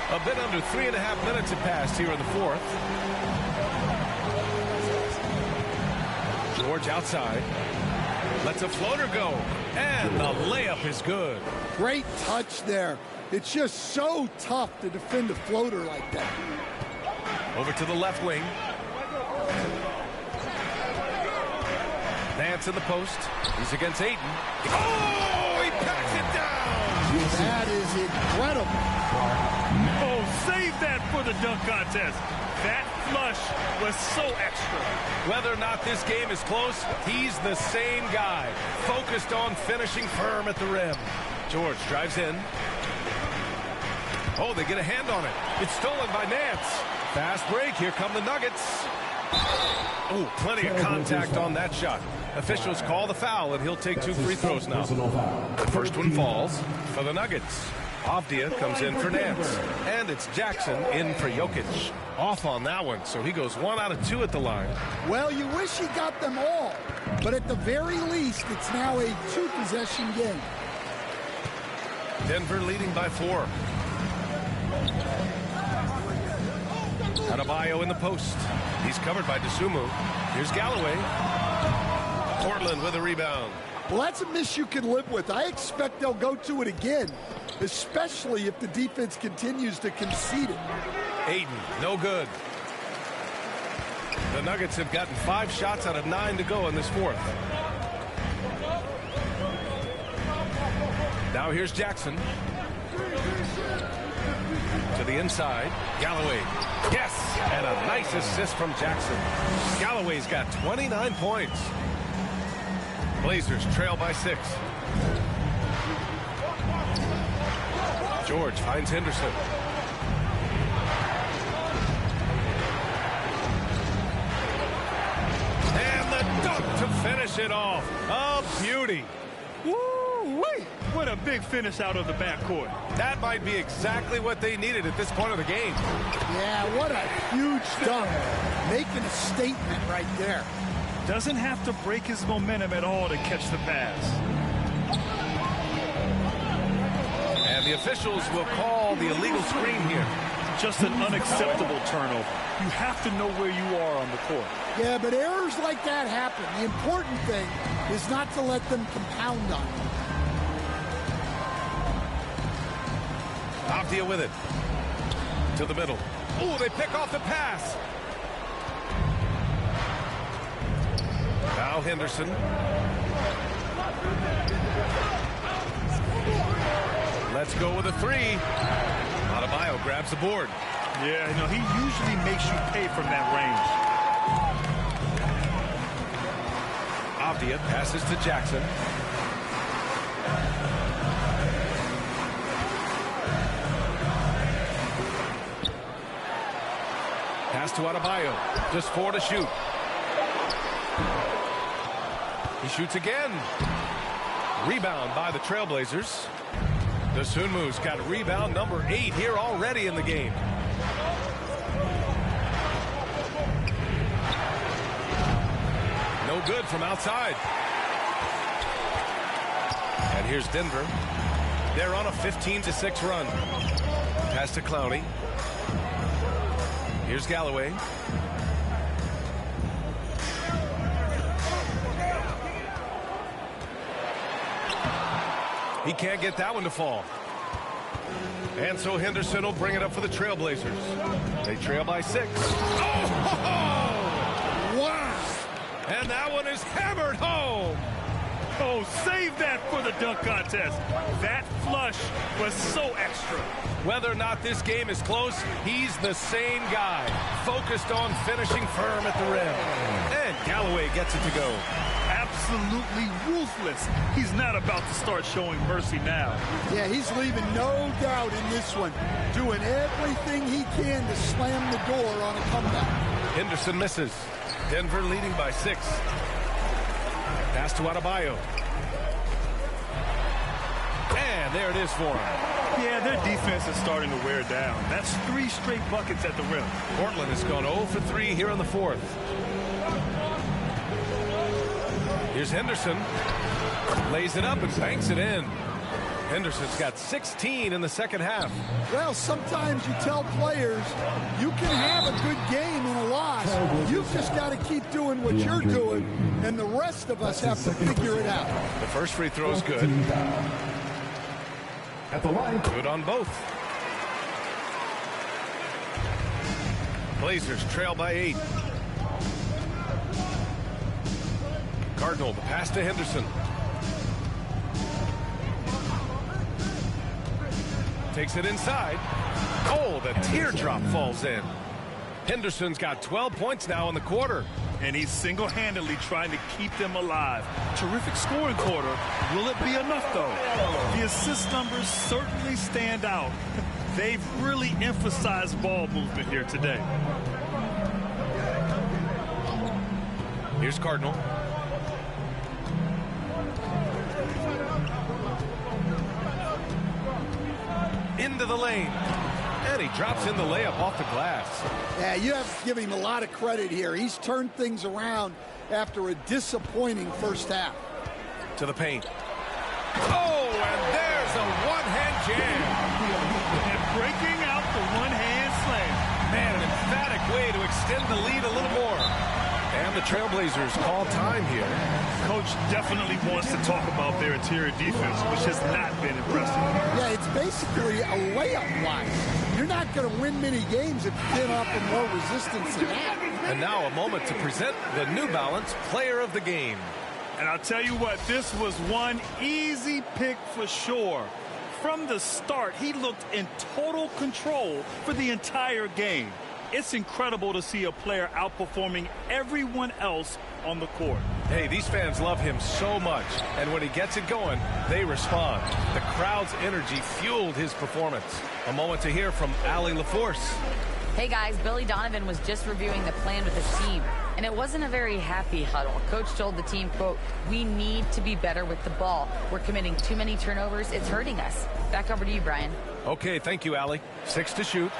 [SPEAKER 2] A bit under 3.5 minutes have passed here in the fourth. George outside. Lets a floater go. And the layup is good.
[SPEAKER 4] Great touch there. It's just so tough to defend a floater like that.
[SPEAKER 2] Over to the left wing. Nance in the post. He's against Ayton. Oh, he packs it down.
[SPEAKER 4] That is incredible.
[SPEAKER 3] Oh, save that for the dunk contest. That flush was so extra.
[SPEAKER 2] Whether or not this game is close, he's the same guy. Focused on finishing firm at the rim. George drives in. Oh, they get a hand on it. It's stolen by Nance. Fast break. Here come the Nuggets. Oh, plenty of contact on that shot. Officials call the foul, and he'll take 2 free throws now. The first one falls for the Nuggets. Avdia comes in for Nance. And it's Jackson in for Jokic. Off on that one, so he goes 1 out of 2 at the line.
[SPEAKER 4] Well, you wish he got them all, but at the very least, it's now a 2-possession game.
[SPEAKER 2] Denver leading by 4. Adebayo in the post. He's covered by DeSumo. Here's Galloway. Portland with a rebound.
[SPEAKER 4] Well, that's a miss you can live with. I expect they'll go to it again, especially if the defense continues to concede it.
[SPEAKER 2] Aiden, no good. The Nuggets have gotten 5 shots out of 9 to go in this fourth. Now here's Jackson. To the inside. Galloway. Yes! And a nice assist from Jackson. Galloway's got 29 points. Blazers trail by 6. George finds Henderson. And the dunk to finish it off. A beauty.
[SPEAKER 3] Woo-wee! What a big finish out of the backcourt.
[SPEAKER 2] That might be exactly what they needed at this point of the game.
[SPEAKER 4] Yeah, what a huge dunk. Making a statement right there.
[SPEAKER 3] Doesn't have to break his momentum at all to catch the pass.
[SPEAKER 2] And the officials will call the illegal screen here.
[SPEAKER 3] Just an unacceptable turnover. You have to know where you are on the court.
[SPEAKER 4] Yeah, but errors like that happen. The important thing is not to let them compound on you.
[SPEAKER 2] Avdia with it. To the middle. Oh, they pick off the pass. Now Henderson. Let's go with a 3. Adebayo grabs the board.
[SPEAKER 3] Yeah, he usually makes you pay from that range.
[SPEAKER 2] Avdia passes to Jackson. Pass to Adebayo. Just 4 to shoot. He shoots again. Rebound by the Trailblazers. DeSumo's got rebound number 8 here already in the game. No good from outside. And here's Denver. They're on a 15-6 run. Pass to Clowney. Here's Galloway. He can't get that one to fall. And so Henderson will bring it up for the Trailblazers. They trail by 6. Oh!
[SPEAKER 4] Wow!
[SPEAKER 2] And that one is hammered home.
[SPEAKER 3] Oh, save that for the dunk contest. That flush was so extra.
[SPEAKER 2] Whether or not this game is close, he's the same guy. Focused on finishing firm at the rim. And Galloway gets it to go.
[SPEAKER 3] Absolutely ruthless. He's not about to start showing mercy now.
[SPEAKER 4] Yeah, he's leaving no doubt in this one. Doing everything he can to slam the door on a comeback.
[SPEAKER 2] Henderson misses. Denver leading by 6. Pass to Adebayo. And there it is for him.
[SPEAKER 3] Yeah, their defense is starting to wear down. That's 3 straight buckets at the rim.
[SPEAKER 2] Portland has gone 0 for 3 here in the fourth. Here's Henderson. Lays it up and banks it in. Henderson's got 16 in the second half.
[SPEAKER 4] Well, sometimes you tell players you can have a good game and a loss. You've just got to keep doing what you're doing, and the rest of us have to figure it out.
[SPEAKER 2] The first free throw is good.
[SPEAKER 6] At the line.
[SPEAKER 2] Good on both. Blazers trail by 8. Cardinal, the pass to Henderson. Takes it inside. Oh, the teardrop falls in. Henderson's got 12 points now in the quarter.
[SPEAKER 3] And he's single-handedly trying to keep them alive. Terrific scoring quarter. Will it be enough, though? The assist numbers certainly stand out. They've really emphasized ball movement here today.
[SPEAKER 2] Here's Cardinal. Into the lane. And he drops in the layup off the glass.
[SPEAKER 4] Yeah, you have to give him a lot of credit here. He's turned things around after a disappointing first half.
[SPEAKER 2] To the paint. Oh, and there's a one-hand jam.
[SPEAKER 3] And breaking out the one-hand slam.
[SPEAKER 2] Man, an emphatic way to extend the lead a little more. And the Trailblazers call time here.
[SPEAKER 3] Coach definitely wants to talk about their interior defense, which has not been impressive.
[SPEAKER 4] Yeah, it's basically a layup line. You're not going to win many games if you get off of more resistance than that.
[SPEAKER 2] And now a moment to present the New Balance Player of the Game.
[SPEAKER 3] And I'll tell you what, this was one easy pick for sure. From the start, he looked in total control for the entire game. It's incredible to see a player outperforming everyone else on the court.
[SPEAKER 2] Hey, these fans love him so much, and when he gets it going, they respond. The crowd's energy fueled his performance. A moment to hear from Allie LaForce.
[SPEAKER 5] Hey guys, Billy Donovan was just reviewing the plan with his team, and it wasn't a very happy huddle. Coach told the team, quote, "We need to be better with the ball. We're committing too many turnovers. It's hurting us." Back over to you, Brian.
[SPEAKER 2] Okay, thank you, Allie. 6 to shoot.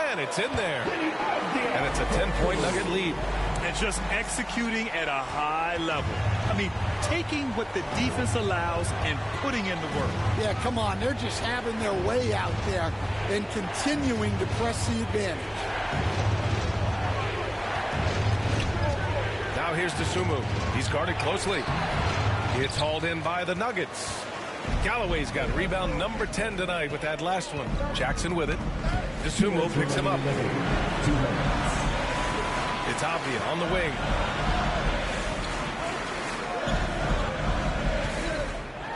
[SPEAKER 2] And it's in there. And it's a 10-point Nugget lead.
[SPEAKER 3] And just executing at a high level. I mean, taking what the defense allows and putting in the work.
[SPEAKER 4] Yeah, come on. They're just having their way out there and continuing to press the advantage.
[SPEAKER 2] Now here's Dosunmu. He's guarded closely. It's hauled in by the Nuggets. Galloway's got rebound number 10 tonight with that last one. Jackson with it. Dosunmu picks him up. It's Avdia on the wing.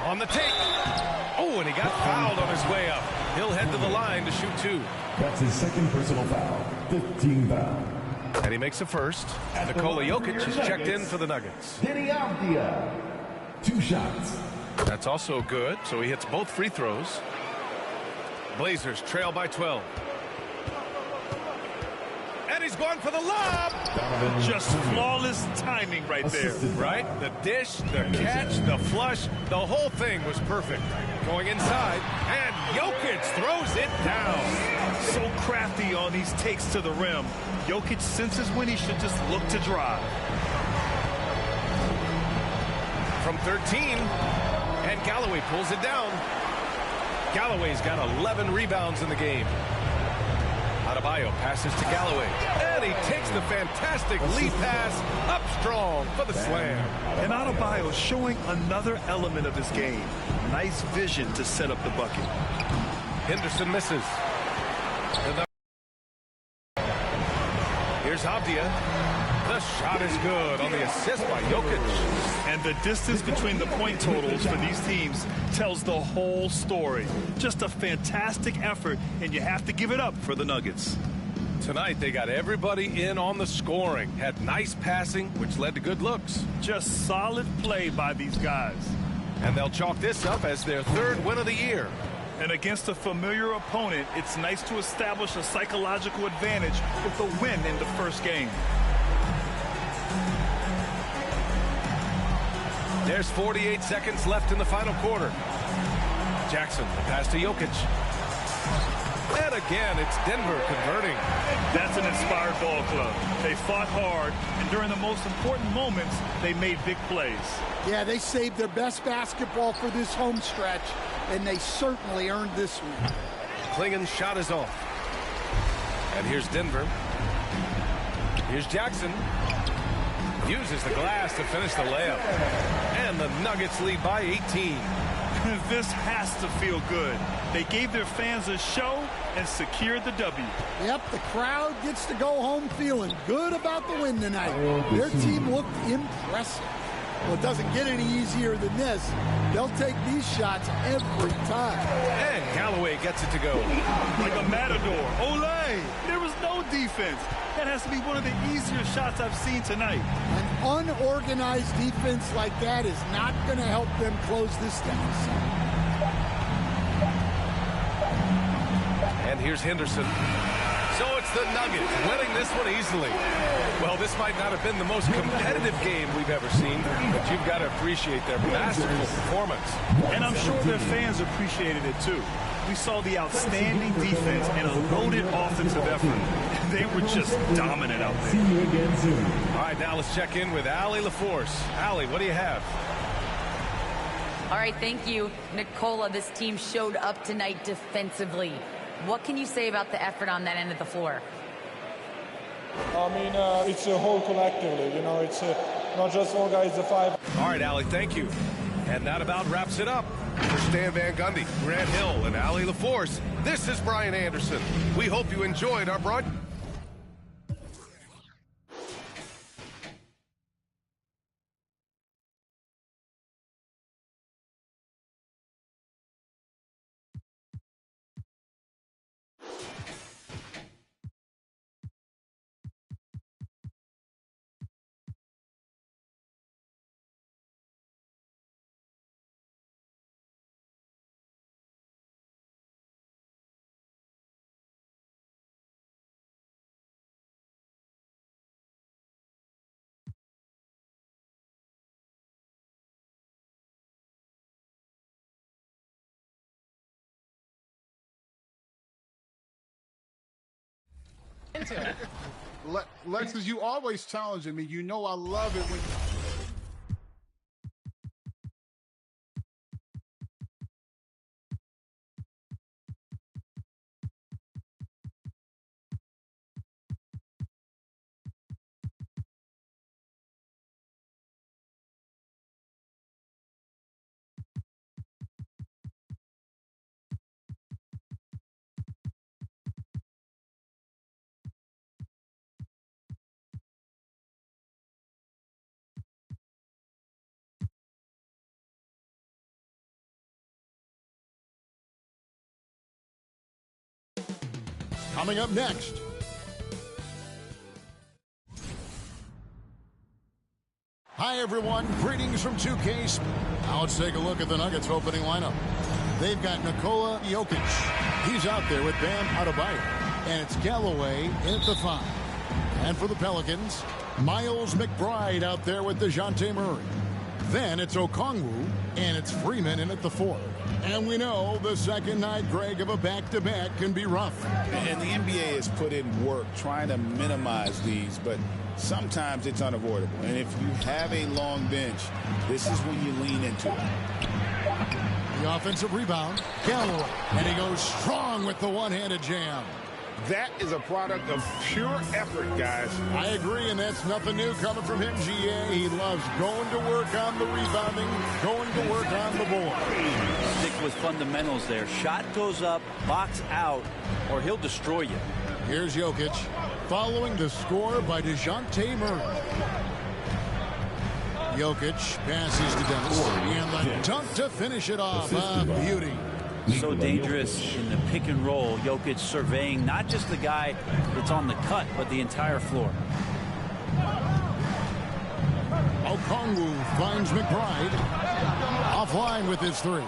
[SPEAKER 2] On the take. Oh, and he got fouled on his way up. He'll head to the line to shoot 2.
[SPEAKER 6] That's his second personal foul. 15 foul.
[SPEAKER 2] And he makes the first. Nikola Jokic is checked in for the Nuggets.
[SPEAKER 6] Denny Avdia. 2 shots.
[SPEAKER 2] That's also good, so he hits both free throws. Blazers trail by 12. And he's going for the lob.
[SPEAKER 3] Just flawless timing right there.
[SPEAKER 2] Right? The dish, the catch, the flush, the whole thing was perfect. Going inside, and Jokic throws it down.
[SPEAKER 3] So crafty on these takes to the rim. Jokic senses when he should just look to drive.
[SPEAKER 2] From 13, and Galloway pulls it down. Galloway's got 11 rebounds in the game. Adebayo passes to Galloway, and he takes the fantastic lead pass up strong for the slam.
[SPEAKER 3] And Adebayo showing another element of his game. Nice vision to set up the bucket.
[SPEAKER 2] Henderson misses. Here's Avdia. The shot is good on the assist by Jokic.
[SPEAKER 3] And the distance between the point totals for these teams tells the whole story. Just a fantastic effort, and you have to give it up for the Nuggets.
[SPEAKER 2] Tonight, they got everybody in on the scoring. Had nice passing, which led to good looks.
[SPEAKER 3] Just solid play by these guys.
[SPEAKER 2] And they'll chalk this up as their 3rd win of the year.
[SPEAKER 3] And against a familiar opponent, it's nice to establish a psychological advantage with the win in the first game.
[SPEAKER 2] There's 48 seconds left in the final quarter. Jackson, the pass to Jokic. And again, it's Denver converting.
[SPEAKER 3] That's an inspired ball club. They fought hard, and during the most important moments, they made big plays.
[SPEAKER 4] Yeah, they saved their best basketball for this home stretch, and they certainly earned this one.
[SPEAKER 2] Klingen's shot is off. And here's Denver. Here's Jackson. Uses the glass to finish the layup. And the Nuggets lead by 18.
[SPEAKER 3] This has to feel good. They gave their fans a show and secured the W.
[SPEAKER 4] Yep, the crowd gets to go home feeling good about the win tonight. Their team looked impressive. Well, it doesn't get any easier than this. They'll take these shots every time.
[SPEAKER 2] And Galloway gets it to go.
[SPEAKER 3] Like a matador. Olay! There was no defense. That has to be one of the easier shots I've seen tonight.
[SPEAKER 4] An unorganized defense like that is not going to help them close this deficit.
[SPEAKER 2] And here's Henderson. So it's the Nuggets winning this one easily. Well, this might not have been the most competitive game we've ever seen, but you've got to appreciate their masterful performance.
[SPEAKER 3] And I'm sure their fans appreciated it too. We saw the outstanding defense and a loaded offensive effort. They were just dominant out there.
[SPEAKER 6] See you again soon.
[SPEAKER 2] All right, now let's check in with Allie LaForce. Allie, what do you have?
[SPEAKER 5] All right, thank you, Nikola. This team showed up tonight defensively. What can you say about the effort on that end of the floor?
[SPEAKER 11] I mean, it's a whole collectively, you know, it's not just one guy, it's a five.
[SPEAKER 2] All right, Allie, thank you. And that about wraps it up. For Stan Van Gundy, Grant Hill, and Allie LaForce, this is Brian Anderson. We hope you enjoyed our broadcast.
[SPEAKER 12] Lexus, you always challenging me. You know I love it when...
[SPEAKER 7] Coming up next. Hi, everyone. Greetings from 2K. Now let's take a look at the Nuggets opening lineup. They've got Nikola Jokic. He's out there with Bam Adebayo. And it's Galloway in at the 5. And for the Pelicans, Miles McBride out there with DeJounte Murray. Then it's Okongwu, and it's Freeman in at the 4. And we know the second night, Greg, of a back-to-back can be rough.
[SPEAKER 13] And the NBA has put in work trying to minimize these, but sometimes it's unavoidable. And if you have a long bench, this is when you lean into it.
[SPEAKER 7] The offensive rebound, Galloway, and he goes strong with the one-handed jam.
[SPEAKER 13] That is a product of pure effort, guys.
[SPEAKER 7] I agree, and that's nothing new coming from him, GA. He loves going to work on the rebounding, going to work on the board.
[SPEAKER 14] Stick with fundamentals there. Shot goes up, box out, or he'll destroy you.
[SPEAKER 7] Here's Jokic, following the score by DeJounte Murray. Jokic passes to Dennis, and the dunk to finish it off. Beauty.
[SPEAKER 14] So dangerous in the pick and roll. Jokic surveying not just the guy that's on the cut, but the entire floor.
[SPEAKER 7] Okongwu finds McBride. Offline with his 3.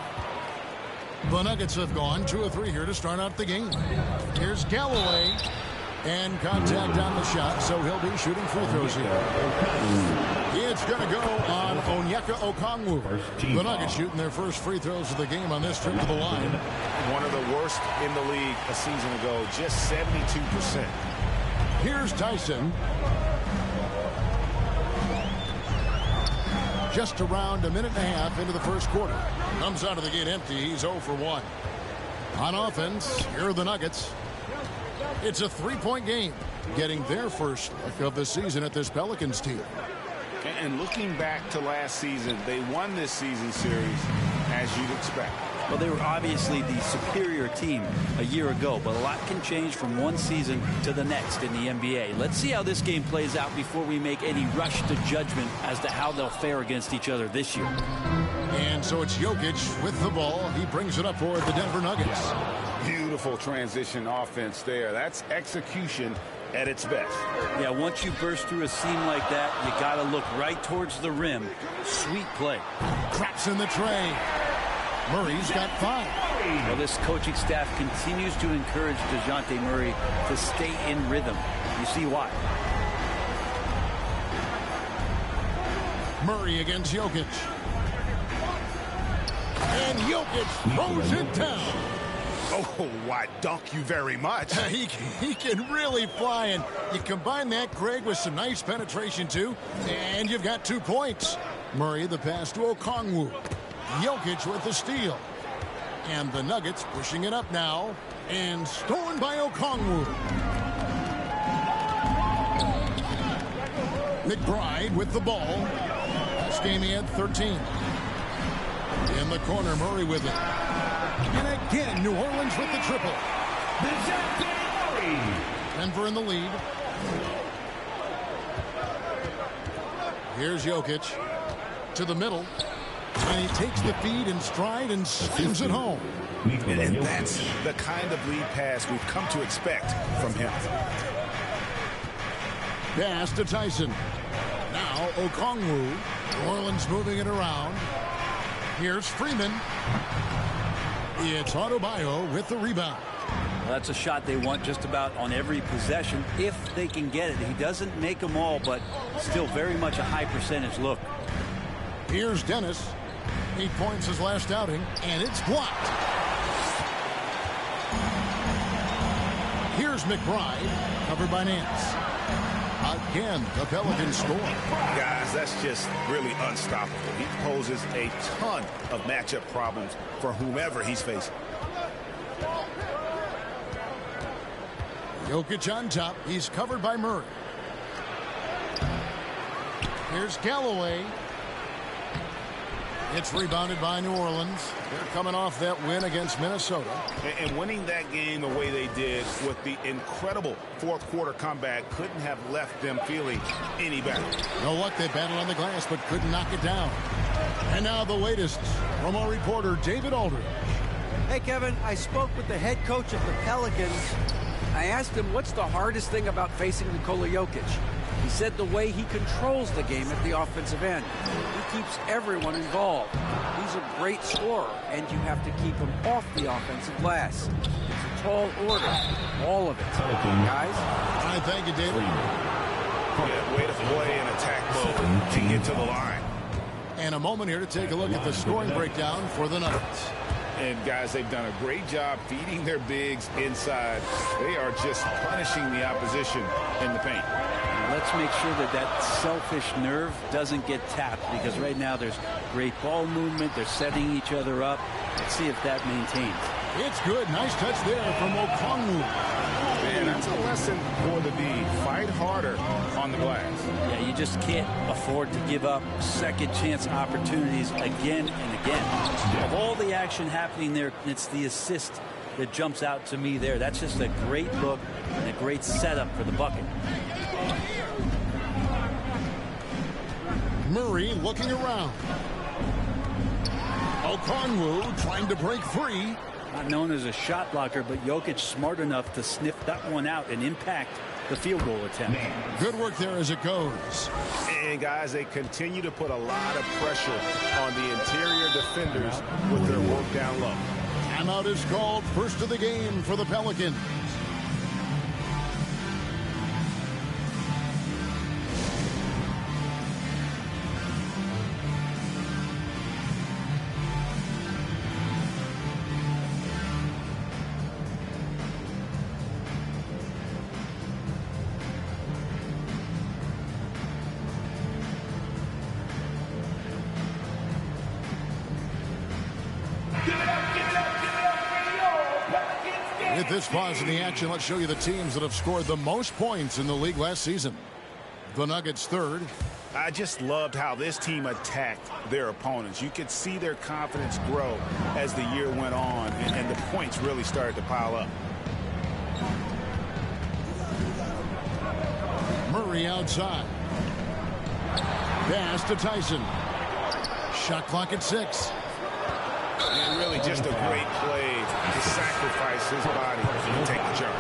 [SPEAKER 7] The Nuggets have gone 2 of 3 here to start out the game. Here's Galloway. And contact on the shot, so he'll be shooting free throws here. It's going to go on Onyeka Okongwu. The Nuggets shooting their first free throws of the game on this trip to the line.
[SPEAKER 13] One of the worst in the league a season ago, just 72%.
[SPEAKER 7] Here's Tyson. Just around a minute and a half into the first quarter. Comes out of the gate empty. He's 0 for 1. On offense, here are the Nuggets. It's a 3-point game, getting their first look of the season at this Pelicans team.
[SPEAKER 13] And looking back to last season, they won this season series as you'd expect.
[SPEAKER 14] Well, they were obviously the superior team a year ago, but a lot can change from one season to the next in the NBA. Let's see how this game plays out before we make any rush to judgment as to how they'll fare against each other this year.
[SPEAKER 7] And so it's Jokic with the ball. He brings it up for the Denver Nuggets.
[SPEAKER 13] Beautiful transition offense there. That's execution at its best.
[SPEAKER 14] Yeah, once you burst through a seam like that, you got to look right towards the rim. Sweet play.
[SPEAKER 7] Traps in the tray. Murray's got 5.
[SPEAKER 14] Well, this coaching staff continues to encourage DeJounte Murray to stay in rhythm. You see why.
[SPEAKER 7] Murray against Jokic. And Jokic throws it down.
[SPEAKER 13] Oh, why, dunk you very much.
[SPEAKER 7] He can really fly, and you combine that, Greg, with some nice penetration, too, and you've got 2 points. Murray, the pass to Okongwu. Jokic with the steal. And the Nuggets pushing it up now. And stolen by Okongwu. McBride with the ball. Last game he had 13. In the corner, Murray with it. And again, New Orleans with the triple. Denver in the lead. Here's Jokic to the middle. And he takes the feed in stride and slams it home.
[SPEAKER 13] And that's the kind of lead pass we've come to expect from him.
[SPEAKER 7] Pass to Tyson. Now Okongwu. New Orleans moving it around. Here's Freeman. It's Adebayo with the rebound.
[SPEAKER 14] Well, that's a shot they want just about on every possession if they can get it. He doesn't make them all, but still very much a high percentage look.
[SPEAKER 7] Here's Dennis. 8 points his last outing, and it's blocked. Here's McBride, covered by Nance. Again, the Pelicans score.
[SPEAKER 13] Guys, that's just really unstoppable. He poses a ton of matchup problems for whomever he's facing.
[SPEAKER 7] Jokic on top. He's covered by Murray. Here's Galloway. It's rebounded by New Orleans. They're coming off that win against Minnesota.
[SPEAKER 13] And winning that game the way they did with the incredible fourth quarter comeback couldn't have left them feeling any better.
[SPEAKER 7] No luck, they battled on the glass but couldn't knock it down. And now the latest from our reporter David Aldridge.
[SPEAKER 15] Hey Kevin, I spoke with the head coach of the Pelicans. I asked him what's the hardest thing about facing Nikola Jokic. He said the way he controls the game at the offensive end. He keeps everyone involved. He's a great scorer, and you have to keep him off the offensive glass. It's a tall order, all of it. Guys?
[SPEAKER 7] All right, thank you, David.
[SPEAKER 13] Yeah, way to play in attack mode to get to the line.
[SPEAKER 7] And a moment here to take a look at the scoring breakdown for the Nuggets.
[SPEAKER 13] And guys, they've done a great job feeding their bigs inside. They are just punishing the opposition in the paint.
[SPEAKER 14] Let's make sure that that selfish nerve doesn't get tapped, because right now there's great ball movement. They're setting each other up. Let's see if that maintains.
[SPEAKER 7] It's good. Nice touch there from Okongwu.
[SPEAKER 13] Man, that's a lesson for the D. Fight harder on the glass.
[SPEAKER 14] Yeah, you just can't afford to give up second chance opportunities again and again. Of all the action happening there, it's the assist that jumps out to me there. That's just a great look and a great setup for the bucket.
[SPEAKER 7] Murray looking around. Okongwu trying to break free.
[SPEAKER 14] Not known as a shot blocker, but Jokic smart enough to sniff that one out and impact the field goal attempt.
[SPEAKER 7] Good work there as it goes.
[SPEAKER 13] And guys, they continue to put a lot of pressure on the interior defenders with their work down low.
[SPEAKER 7] Timeout is called. First of the game for the Pelicans. With this pause in the action, let's show you the teams that have scored the most points in the league last season. The Nuggets third.
[SPEAKER 13] I just loved how this team attacked their opponents. You could see their confidence grow as the year went on, and the points really started to pile up.
[SPEAKER 7] Murray outside. Pass to Tyson. Shot clock at 6.
[SPEAKER 13] And really just a great play to sacrifice his body and take the jump.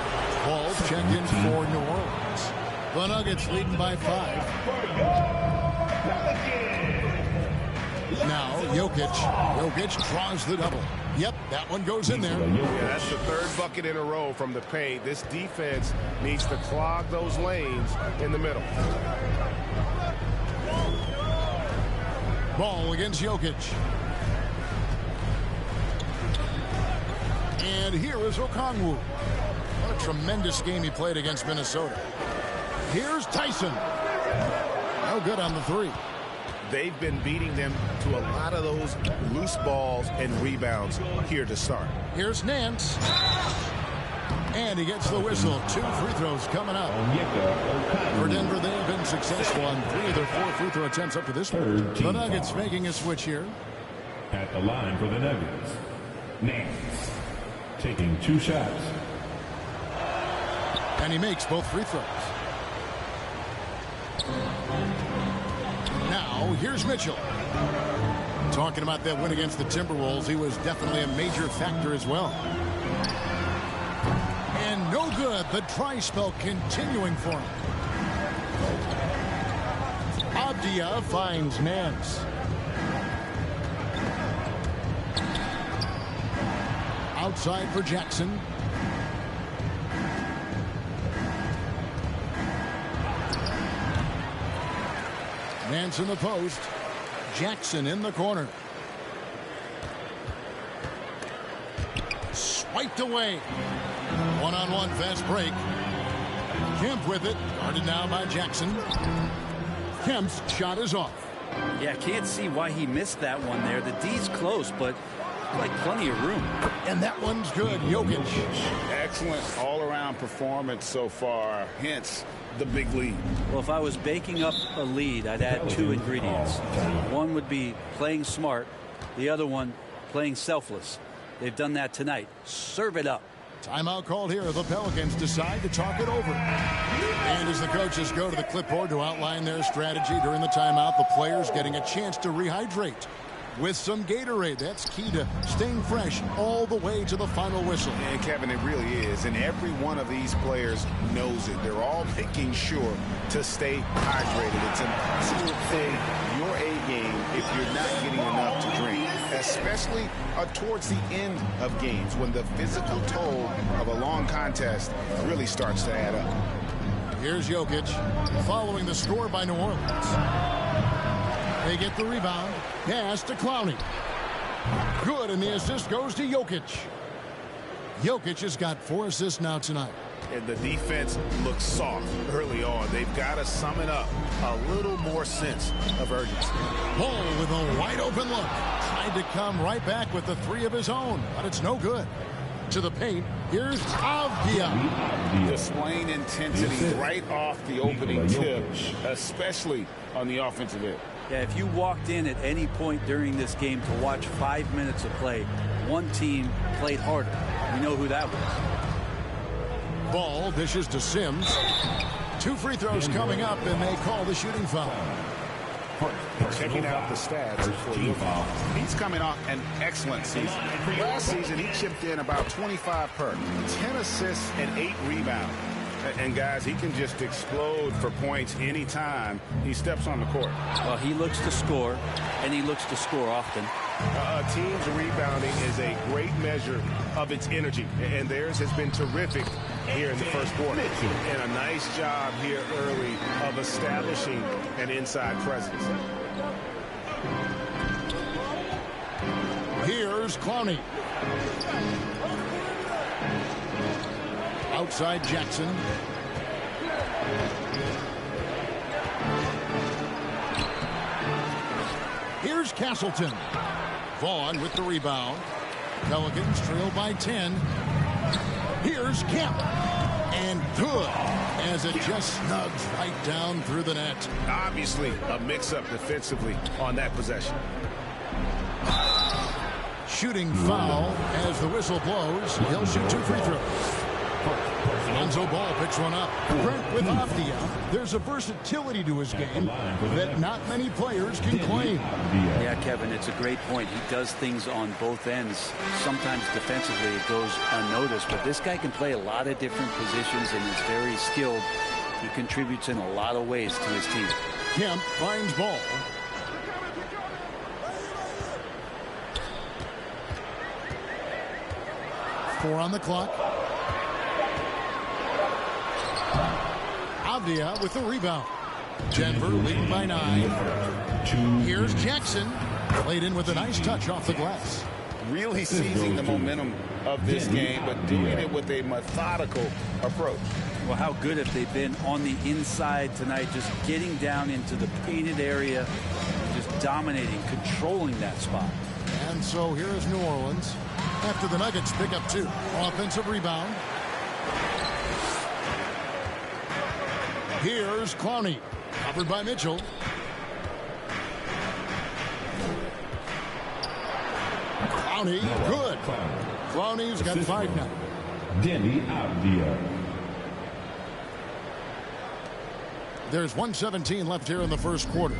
[SPEAKER 7] Ball checked in for New Orleans. The Nuggets leading by 5. Now Jokic. Jokic draws the double. Yep, that one goes in there.
[SPEAKER 2] Yeah, that's the third bucket in a row from the paint. This defense needs to clog those lanes in the middle.
[SPEAKER 7] Ball against Jokic. And here is Okongwu. What a tremendous game he played against Minnesota. Here's Tyson. No good on the 3.
[SPEAKER 13] They've been beating them to a lot of those loose balls and rebounds here to start.
[SPEAKER 7] Here's Nance. And he gets the whistle. 2 free throws coming up. For Denver, they have been successful on 3 of their 4 free throw attempts up to this point. The Nuggets making a switch here.
[SPEAKER 6] At the line for the Nuggets, Nance taking 2 shots.
[SPEAKER 7] And he makes both free throws. Now, here's Mitchell. Talking about that win against the Timberwolves, he was definitely a major factor as well. And no good. The dry spell continuing for him. Avdia finds Nance. Outside for Jackson. Nance in the post. Jackson in the corner. Swiped away. One-on-one fast break. Kemp with it. Guarded now by Jackson. Kemp's shot is off.
[SPEAKER 14] Yeah, can't see why he missed that one there. The D's close, but like plenty of room.
[SPEAKER 7] And that one's good. Jokic.
[SPEAKER 13] Excellent all-around performance so far. Hence the big lead.
[SPEAKER 14] Well, if I was baking up a lead, I'd add 2 ingredients. One would be playing smart. The other one, playing selfless. They've done that tonight. Serve it up.
[SPEAKER 7] Timeout called here. The Pelicans decide to talk it over. And as the coaches go to the clipboard to outline their strategy during the timeout, the players getting a chance to rehydrate with some Gatorade. That's key to staying fresh all the way to the final whistle.
[SPEAKER 13] And Kevin, it really is. And every one of these players knows it. They're all making sure to stay hydrated. It's impossible to play your A game if you're not getting enough to drink, especially towards the end of games when the physical toll of a long contest really starts to add up.
[SPEAKER 7] Here's Jokic following the score by New Orleans. They get the rebound. Pass to Clowney. Good, and the assist goes to Jokic. Jokic has got 4 assists now tonight.
[SPEAKER 13] And the defense looks soft early on. They've got to sum it up. A little more sense of urgency.
[SPEAKER 7] Ball with a wide open look. Tried to come right back with the 3 of his own, but it's no good. To the paint, here's Avdia.
[SPEAKER 13] Displaying intensity right off the opening tip, especially on the offensive end.
[SPEAKER 14] Yeah, if you walked in at any point during this game to watch 5 minutes of play, one team played harder. We know who that was.
[SPEAKER 7] Ball dishes to Sims. 2 free throws coming up, and they call the shooting foul.
[SPEAKER 13] Checking out the stats for Jokic. He's coming off an excellent season. Last season, he chipped in about 25 per, 10 assists and 8 rebounds. And guys, he can just explode for points anytime he steps on the court.
[SPEAKER 14] Well, he looks to score, and he looks to score often.
[SPEAKER 2] A team's rebounding is a great measure of its energy, and theirs has been terrific here in the first quarter. And a nice job here early of establishing an inside presence.
[SPEAKER 7] Here's Clowney. Outside Jackson. Here's Castleton. Vaughn with the rebound. Pelicans trail by 10. Here's Kemp. And good, as it just snugs right down through the net.
[SPEAKER 2] Obviously, a mix-up defensively on that possession.
[SPEAKER 7] Shooting foul as the whistle blows. He'll shoot 2 free throws. Lonzo Ball picks one up. Brent with Avdia. There's a versatility to his game that not many players can claim.
[SPEAKER 14] Yeah, Kevin, it's a great point. He does things on both ends. Sometimes defensively it goes unnoticed, but this guy can play a lot of different positions and is very skilled. He contributes in a lot of ways to his team.
[SPEAKER 7] Kemp finds Ball. Four on the clock. Avdia with the rebound. Denver leading by 9. Here's Jackson. Played in with a nice touch off the glass.
[SPEAKER 13] Really seizing the momentum of this game, but doing it with a methodical approach.
[SPEAKER 14] Well, how good have they been on the inside tonight, just getting down into the painted area, just dominating, controlling that spot.
[SPEAKER 7] And so here is New Orleans after the Nuggets pick up 2. Offensive rebound. Here's Clowney, covered by Mitchell. Clowney, good. Clowney's got 5 now.
[SPEAKER 6] Denny Avdia.
[SPEAKER 7] There's 1:17 left here in the first quarter.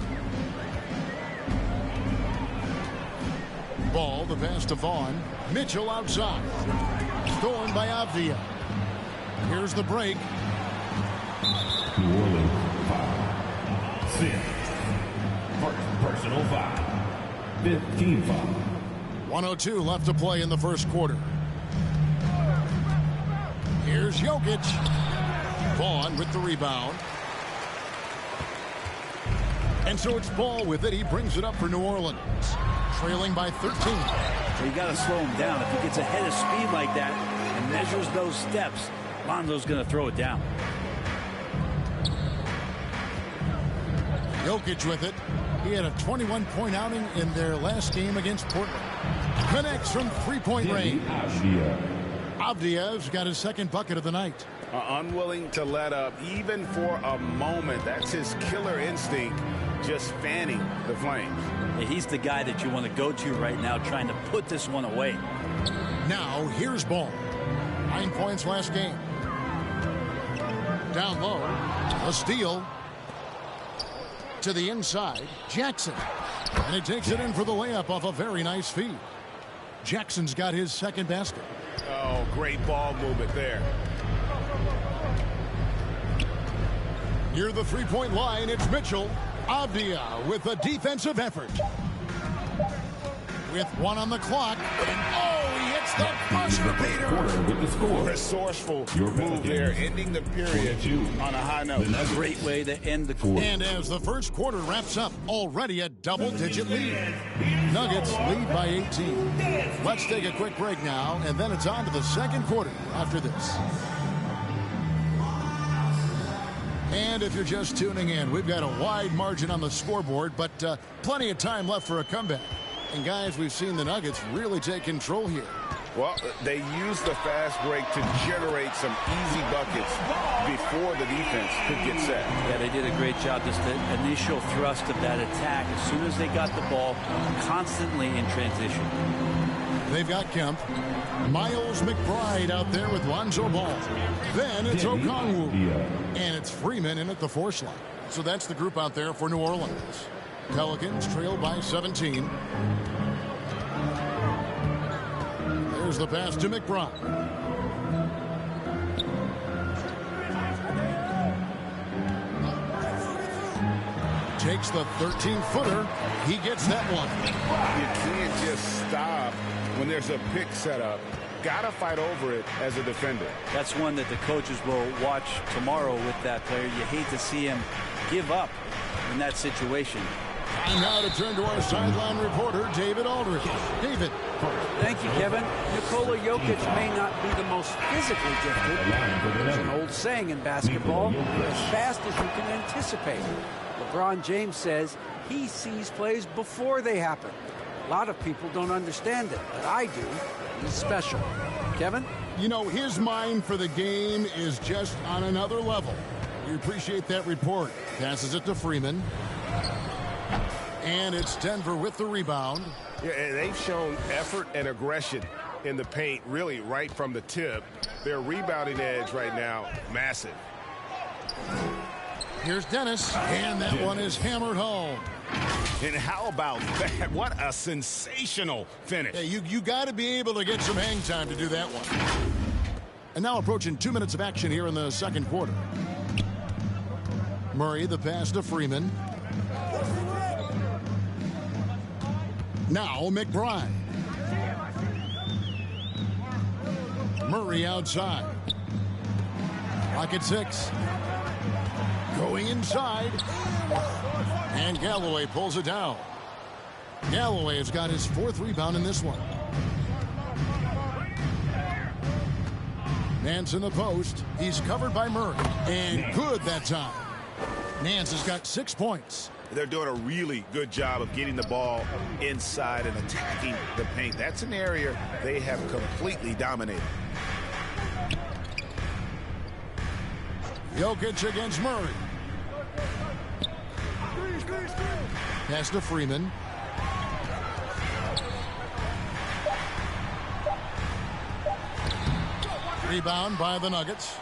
[SPEAKER 7] Ball, the pass to Vaughn. Mitchell outside. Stolen by Avdia. Here's the break.
[SPEAKER 6] New Orleans foul. 6. Personal foul. 15 foul.
[SPEAKER 7] 1:02 left to play in the first quarter. Here's Jokic. Vaughn with the rebound. And so it's Ball with it. He brings it up for New Orleans. Trailing by 13.
[SPEAKER 14] So you got to slow him down. If he gets ahead of speed like that and measures those steps, Lonzo's going to throw it down.
[SPEAKER 7] Jokic with it. He had a 21-point outing in their last game against Portland. Connects from 3-point range. Avdia's got his second bucket of the night.
[SPEAKER 13] Unwilling to let up even for a moment. That's his killer instinct, just fanning the flames.
[SPEAKER 14] He's the guy that you want to go to right now, trying to put this one away.
[SPEAKER 7] Now here's Ball. 9 points last game. Down low. A steal. To the inside. Jackson. And he takes it in for the layup off a very nice feed. Jackson's got his second basket.
[SPEAKER 13] Oh, great ball movement there.
[SPEAKER 7] Near the 3-point line, it's Mitchell. Avdia with a defensive effort. With 1 on the clock. And he hits the buzzer beater.
[SPEAKER 6] With the score.
[SPEAKER 13] Resourceful move there, ending the period on a high note.
[SPEAKER 14] A great way to end the quarter.
[SPEAKER 7] And as the first quarter wraps up, already a double-digit lead. Nuggets lead by 18. Let's take a quick break now, and then it's on to the second quarter after this. And if you're just tuning in, we've got a wide margin on the scoreboard, but plenty of time left for a comeback. And guys, we've seen the Nuggets really take control here.
[SPEAKER 13] Well, they used the fast break to generate some easy buckets before the defense could get set.
[SPEAKER 14] Yeah, they did a great job. Just the initial thrust of that attack, as soon as they got the ball, constantly in transition.
[SPEAKER 7] They've got Kemp. Miles McBride out there with Lonzo Ball. Then it's Okongwu. And it's Freeman in at the 4 slot. So that's the group out there for New Orleans. Pelicans trail by 17. There's the pass to McBride. Takes the 13-footer. He gets that one.
[SPEAKER 13] You can't just stop when there's a pick set up. Gotta fight over it as a defender.
[SPEAKER 14] That's one that the coaches will watch tomorrow with that player. You hate to see him give up in that situation.
[SPEAKER 7] And now to turn to our sideline reporter, David Aldridge. David.
[SPEAKER 15] Thank you, Kevin. Nikola Jokic may not be the most physically gifted. There's an old saying in basketball, as fast as you can anticipate. LeBron James says he sees plays before they happen. A lot of people don't understand it, but I do. He's special. Kevin?
[SPEAKER 7] You know, his mind for the game is just on another level. We appreciate that report. Passes it to Freeman. And it's Denver with the rebound.
[SPEAKER 2] Yeah, and they've shown effort and aggression in the paint, really right from the tip. Their rebounding edge right now, massive.
[SPEAKER 7] Here's Dennis, and that one is hammered home.
[SPEAKER 13] And how about that? What a sensational finish.
[SPEAKER 7] Yeah, you got to be able to get some hang time to do that one. And now approaching 2 minutes of action here in the second quarter. Murray, the pass to Freeman. Now McBride. Murray outside. Clock at 6. Going inside. And Galloway pulls it down. Galloway has got his 4th rebound in this one. Nance in the post. He's covered by Murray. And good that time. Nance has got 6 points.
[SPEAKER 13] They're doing a really good job of getting the ball inside and attacking the paint. That's an area they have completely dominated.
[SPEAKER 7] Jokic against Murray. Pass to Freeman. Rebound by the Nuggets.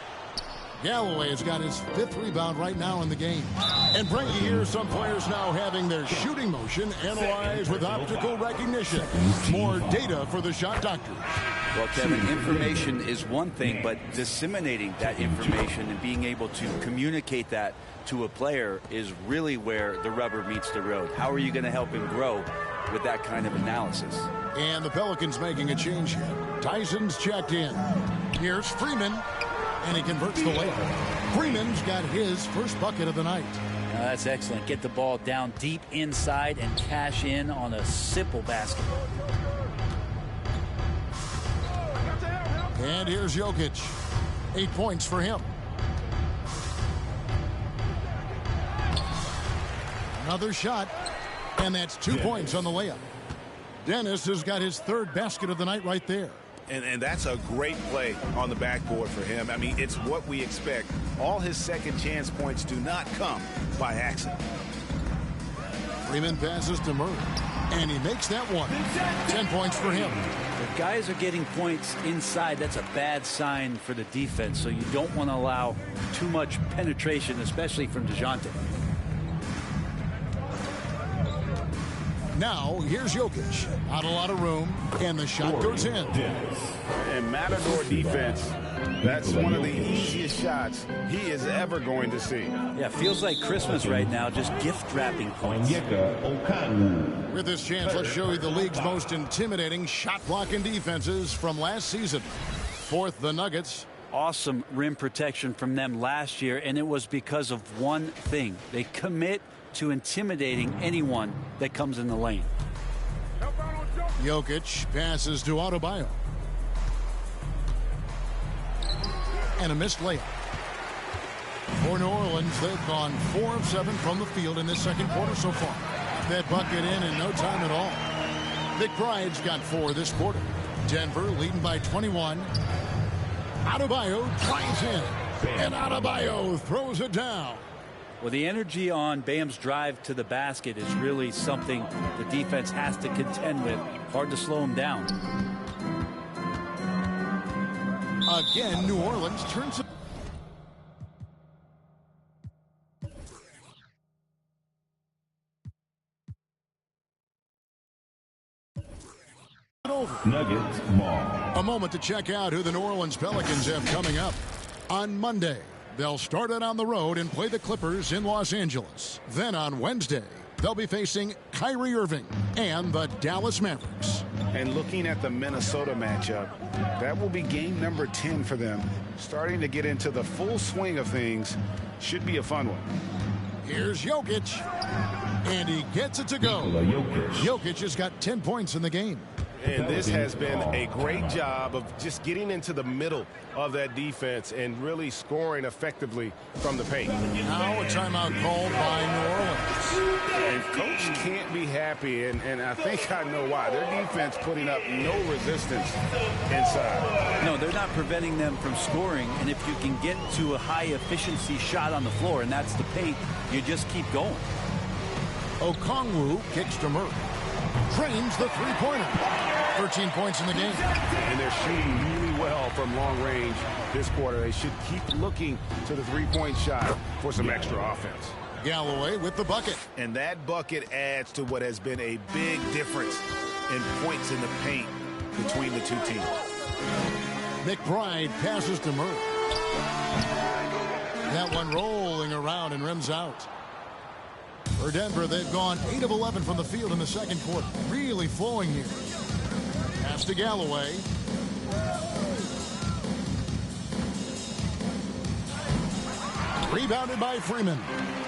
[SPEAKER 7] Galloway has got his 5th rebound right now in the game. And Frankie, here's some players now having their shooting motion analyzed with optical recognition. More data for the shot doctors.
[SPEAKER 14] Well, Kevin, information is one thing, but disseminating that information and being able to communicate that to a player is really where the rubber meets the road. How are you going to help him grow with that kind of analysis?
[SPEAKER 7] And the Pelicans making a change here. Tyson's checked in. Here's Freeman, and he converts the layup. Freeman's got his first bucket of the night.
[SPEAKER 14] That's excellent. Get the ball down deep inside and cash in on a simple basket.
[SPEAKER 7] And here's Jokic. 8 points for him. Another shot, and that's 2 points on the layup. Dennis has got his 3rd basket of the night right there.
[SPEAKER 13] And that's a great play on the backboard for him. I mean, it's what we expect. All his second chance points do not come by accident.
[SPEAKER 7] Freeman passes to Murray, and he makes that one. 10 points for him.
[SPEAKER 14] If guys are getting points inside, that's a bad sign for the defense, so you don't want to allow too much penetration, especially from DeJounte.
[SPEAKER 7] Now, here's Jokic. Not a lot of room, and the shot goes in.
[SPEAKER 13] And Matador defense, that's one of the easiest shots he is ever going to see.
[SPEAKER 14] Yeah, feels like Christmas right now, just gift wrapping points.
[SPEAKER 7] With this chance, let's show you the league's most intimidating shot blocking defenses from last season. 4th, the Nuggets.
[SPEAKER 14] Awesome rim protection from them last year, and it was because of one thing. They commit to intimidating anyone that comes in the lane.
[SPEAKER 7] Jokic passes to Adebayo. And a missed layup. For New Orleans, they've gone 4 of 7 from the field in this second quarter so far. That bucket in no time at all. McBride's got 4 this quarter. Denver leading by 21. Adebayo drives in. And Adebayo throws it down.
[SPEAKER 14] Well, the energy on Bam's drive to the basket is really something the defense has to contend with. Hard to slow him down.
[SPEAKER 7] Again, New Orleans turns it over.
[SPEAKER 6] Nuggets ball.
[SPEAKER 7] A moment to check out who the New Orleans Pelicans have coming up. On Monday, they'll start it on the road and play the Clippers in Los Angeles. Then on Wednesday, they'll be facing Kyrie Irving and the Dallas Mavericks.
[SPEAKER 13] And looking at the Minnesota matchup, that will be game number 10 for them. Starting to get into the full swing of things. Should be a fun one.
[SPEAKER 7] Here's Jokic. And he gets it to go. Jokic has got 10 points in the game.
[SPEAKER 2] And this has been a great job of just getting into the middle of that defense and really scoring effectively from the paint.
[SPEAKER 7] Now a timeout called by New Orleans.
[SPEAKER 13] And coach can't be happy, and I think I know why. Their defense putting up no resistance inside.
[SPEAKER 14] No, they're not preventing them from scoring, and if you can get to a high efficiency shot on the floor, and that's the paint, you just keep going.
[SPEAKER 7] Okongwu kicks to Murray. Trains the three-pointer. 13 points in the game.
[SPEAKER 2] And they're shooting really well from long range this quarter. They should keep looking to the three-point shot for some extra offense.
[SPEAKER 7] Galloway with the bucket.
[SPEAKER 13] And that bucket adds to what has been a big difference in points in the paint between the two teams.
[SPEAKER 7] McBride passes to Murray. That one rolling around and rims out. For Denver, they've gone 8 of 11 from the field in the second quarter. Really flowing here. Pass to Galloway. Rebounded by Freeman.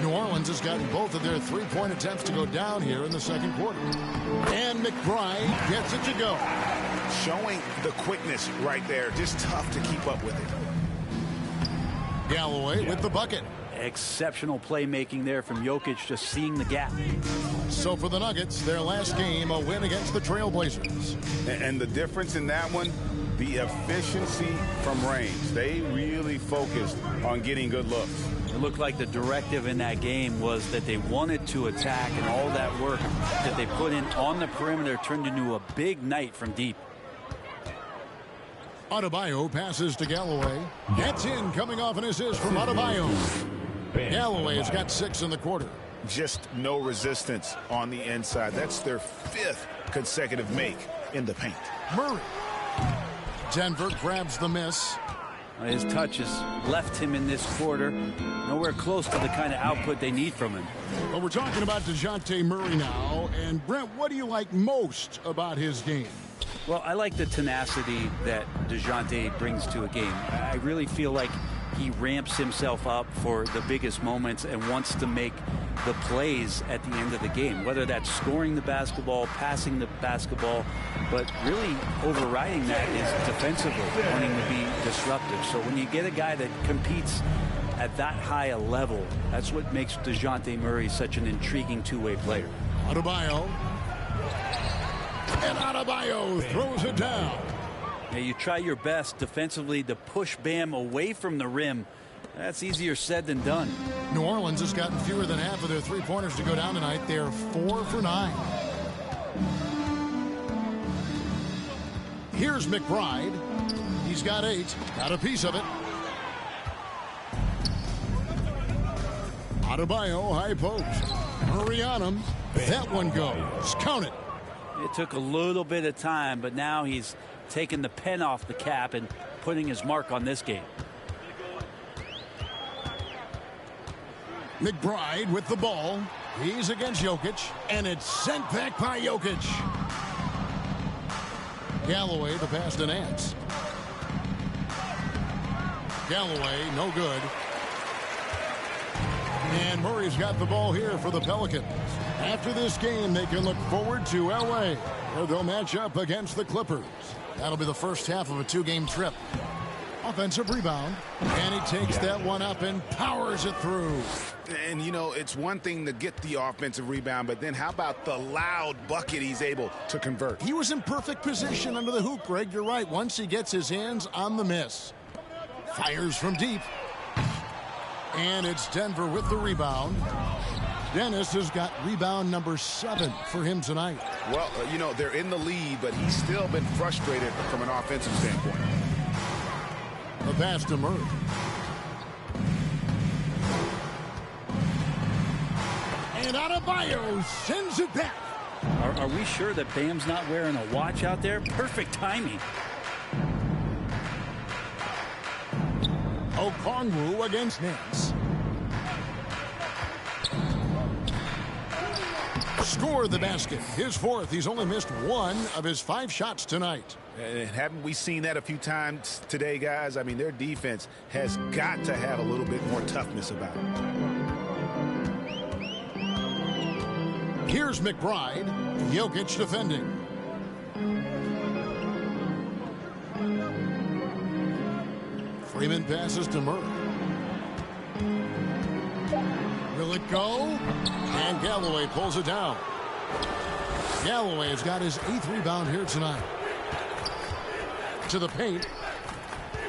[SPEAKER 7] New Orleans has gotten both of their three-point attempts to go down here in the second quarter. And McBride gets it to go.
[SPEAKER 13] Showing the quickness right there. Just tough to keep up with it.
[SPEAKER 7] Galloway with the bucket.
[SPEAKER 14] Exceptional playmaking there from Jokic, just seeing the gap.
[SPEAKER 7] So for the Nuggets, their last game, a win against the Trailblazers.
[SPEAKER 13] And the difference in that one, the efficiency from range. They really focused on getting good looks.
[SPEAKER 14] It looked like the directive in that game was that they wanted to attack, and all that work that they put in on the perimeter turned into a big night from deep.
[SPEAKER 7] Adebayo passes to Galloway. Gets in, coming off an assist from Adebayo. Galloway has got 6 in the quarter.
[SPEAKER 13] Just no resistance on the inside. That's their 5th consecutive make in the paint.
[SPEAKER 7] Murray. Denver grabs the miss.
[SPEAKER 14] His touch has left him in this quarter. Nowhere close to the kind of output they need from him.
[SPEAKER 7] Well, we're talking about DeJounte Murray now. And, Brent, what do you like most about his game?
[SPEAKER 14] Well, I like the tenacity that DeJounte brings to a game. I really feel like he ramps himself up for the biggest moments and wants to make the plays at the end of the game, whether that's scoring the basketball, passing the basketball, but really overriding that is defensively, wanting to be disruptive. So when you get a guy that competes at that high a level, that's what makes DeJounte Murray such an intriguing two-way player.
[SPEAKER 7] Adebayo. And Adebayo throws it down.
[SPEAKER 14] Now you try your best defensively to push Bam away from the rim. That's easier said than done.
[SPEAKER 7] New Orleans has gotten fewer than half of their three-pointers to go down tonight. They're 4 for 9. Here's McBride. He's got 8. Got a piece of it. Adebayo, high post. Murray on him. That one goes. Count it.
[SPEAKER 14] It took a little bit of time, but now he's taking the pen off the cap and putting his mark on this game.
[SPEAKER 7] McBride with the ball. He's against Jokic, and it's sent back by Jokic. Galloway, the pass to Nance. Galloway, no good. And Murray's got the ball here for the Pelicans. After this game, they can look forward to L.A., where they'll match up against the Clippers. That'll be the first half of a 2-game trip. Offensive rebound, and he takes that one up and powers it through.
[SPEAKER 13] And, you know, it's one thing to get the offensive rebound, but then how about the loud bucket he's able to convert?
[SPEAKER 7] He was in perfect position under the hoop, Greg. You're right. Once he gets his hands on the miss. Fires from deep. And it's Denver with the rebound. Dennis has got rebound number 7 for him tonight.
[SPEAKER 13] Well, you know, they're in the lead, but he's still been frustrated from an offensive standpoint.
[SPEAKER 7] The pass to Murray. And Adebayo sends it back.
[SPEAKER 14] Are we sure that Bam's not wearing a watch out there? Perfect timing.
[SPEAKER 7] Okongwu against Nance. Scored the basket. His 4th. He's only missed 1 of his 5 shots tonight.
[SPEAKER 13] And haven't we seen that a few times today, guys? I mean, their defense has got to have a little bit more toughness about it.
[SPEAKER 7] Here's McBride. Jokic defending. Freeman passes to Murray. Will it go? And Galloway pulls it down. Galloway has got his 8th rebound here tonight. To the paint.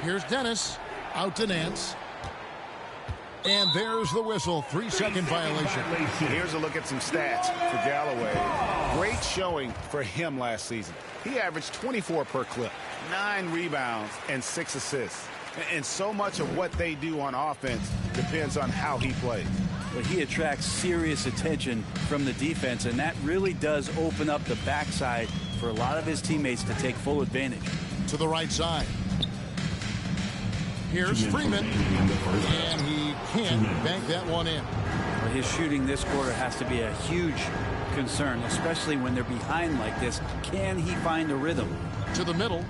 [SPEAKER 7] Here's Dennis. Out to Nance. And there's the whistle. 3-second violation.
[SPEAKER 13] Here's a look at some stats for Galloway. Great showing for him last season. He averaged 24 per clip, 9 rebounds, and 6 assists. And so much of what they do on offense depends on how he plays.
[SPEAKER 14] But he attracts serious attention from the defense, and that really does open up the backside for a lot of his teammates to take full advantage.
[SPEAKER 7] To the right side. Here's Freeman, and he can't bank that one in.
[SPEAKER 14] Well, his shooting this quarter has to be a huge concern, especially when they're behind like this. Can he find a rhythm?
[SPEAKER 7] To the middle.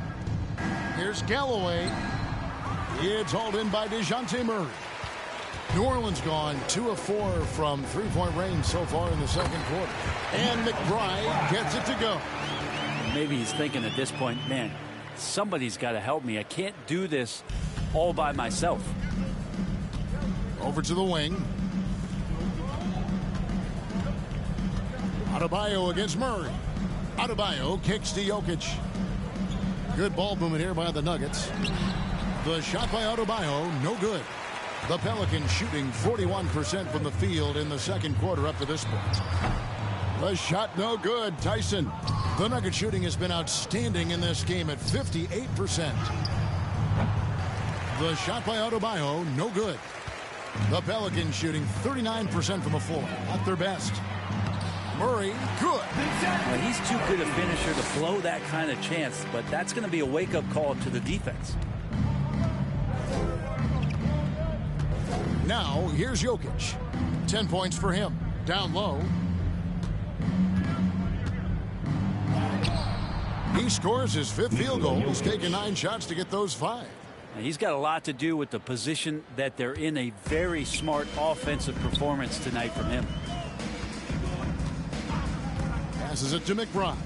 [SPEAKER 7] Here's Galloway. It's hauled in by DeJounte Murray. New Orleans gone 2 of 4 from 3-point range so far in the second quarter. And McBride gets it to go.
[SPEAKER 14] Maybe he's thinking at this point, man, somebody's got to help me. I can't do this all by myself.
[SPEAKER 7] Over to the wing. Adebayo against Murray. Adebayo kicks to Jokic. Good ball movement here by the Nuggets. The shot by Adebayo, no good. The Pelicans shooting 41% from the field in the second quarter up to this point. The shot no good. Tyson. The Nuggets shooting has been outstanding in this game at 58%. The shot by Adebayo, no good. The Pelicans shooting 39% from the floor, at their best. Murray, good.
[SPEAKER 14] Well, he's too good a finisher to blow that kind of chance, but that's going to be a wake-up call to the defense.
[SPEAKER 7] Now, here's Jokic. 10 points for him. Down low. He scores his 5th field goal. He's taken 9 shots to get those 5.
[SPEAKER 14] And he's got a lot to do with the position that they're in. A very smart offensive performance tonight from him.
[SPEAKER 7] Passes it to McBride.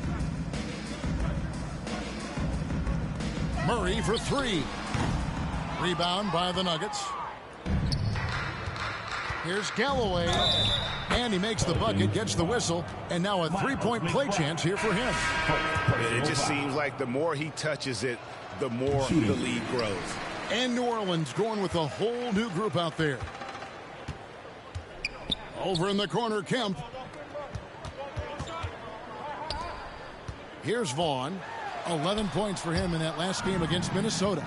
[SPEAKER 7] Murray for 3. Rebound by the Nuggets. Here's Galloway. And he makes the bucket, gets the whistle, and now a 3-point play chance here for him.
[SPEAKER 13] It just seems like the more he touches it, the more the lead grows.
[SPEAKER 7] And New Orleans going with a whole new group out there. Over in the corner, Kemp. Here's Vaughn. 11 points for him in that last game against Minnesota.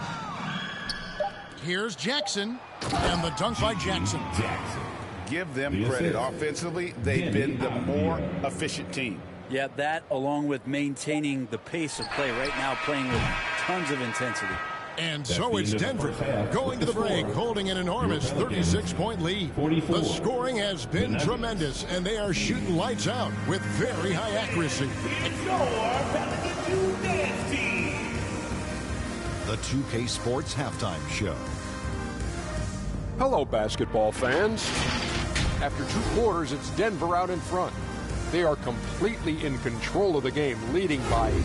[SPEAKER 7] Here's Jackson. And the dunk by Jackson.
[SPEAKER 13] Give them credit. Offensively, they've been the more efficient team.
[SPEAKER 14] Yeah, that along with maintaining the pace of play right now, playing with tons of intensity.
[SPEAKER 7] And so it's Denver going to the break, holding an enormous 36-point lead. The scoring has been tremendous, and they are shooting lights out with very high accuracy.
[SPEAKER 1] The 2K Sports Halftime Show.
[SPEAKER 8] Hello, basketball fans. After 2 quarters, it's Denver out in front. They are completely in control of the game, leading by a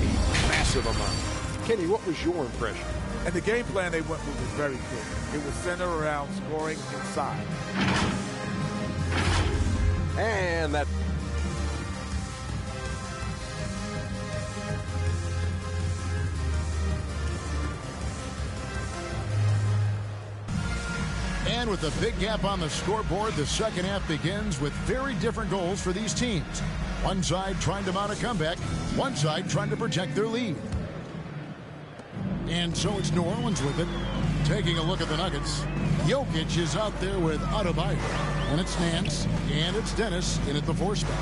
[SPEAKER 8] massive amount. Kenny, what was your impression?
[SPEAKER 9] And the game plan they went with was very clear. It was centered around scoring inside.
[SPEAKER 8] And that...
[SPEAKER 7] And with a big gap on the scoreboard, the second half begins with very different goals for these teams. One side trying to mount a comeback, one side trying to protect their lead. And so it's New Orleans with it. Taking a look at the Nuggets. Jokic is out there with Adebayo. And it's Nance. And it's Dennis in at the 4 spot.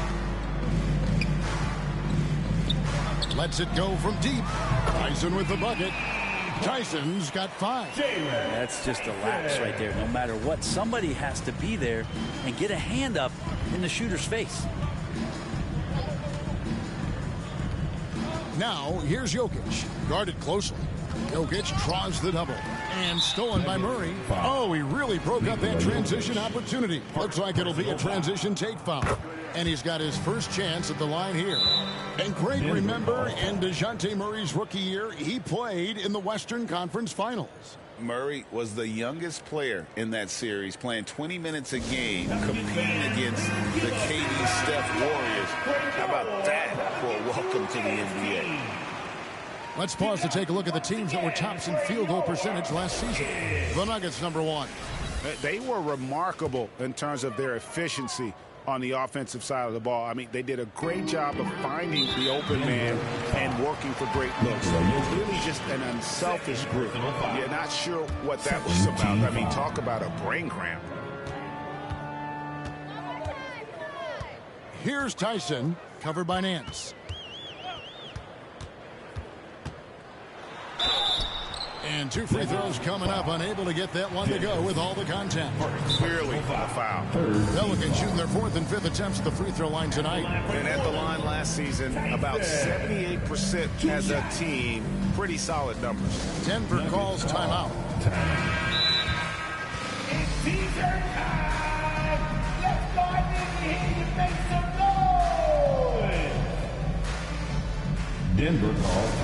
[SPEAKER 7] Lets it go from deep. Tyson with the bucket. Tyson's got 5.
[SPEAKER 14] That's just a lapse right there. No matter what, somebody has to be there and get a hand up in the shooter's face.
[SPEAKER 7] Now, here's Jokic. Guarded closely. Jokic draws the double. And stolen by Murray. Oh, he really broke up that transition opportunity. Looks like it'll be a transition take foul. And he's got his first chance at the line here. And Greg, remember, in DeJounte Murray's rookie year, he played in the Western Conference Finals.
[SPEAKER 13] Murray was the youngest player in that series, playing 20 minutes a game, competing against the KD Steph Warriors. How about that for a welcome to the NBA?
[SPEAKER 7] Let's pause to take a look at the teams that were tops in field goal percentage last season. The Nuggets, number 1.
[SPEAKER 13] They were remarkable in terms of their efficiency on the offensive side of the ball. I mean, they did a great job of finding the open man and working for great looks. So it's really just an unselfish group. You're not sure what that was about. I mean, talk about a brain cramp.
[SPEAKER 7] Here's Tyson, covered by Nance. And 2 free throws coming up, unable to get that one to go with all the contact.
[SPEAKER 13] Clearly a foul.
[SPEAKER 7] Pelicans shooting their 4th and 5th attempts at the free throw line tonight.
[SPEAKER 13] And at the line last season, about 78% as a team. Pretty solid numbers.
[SPEAKER 7] Denver calls timeout.
[SPEAKER 6] Denver calls.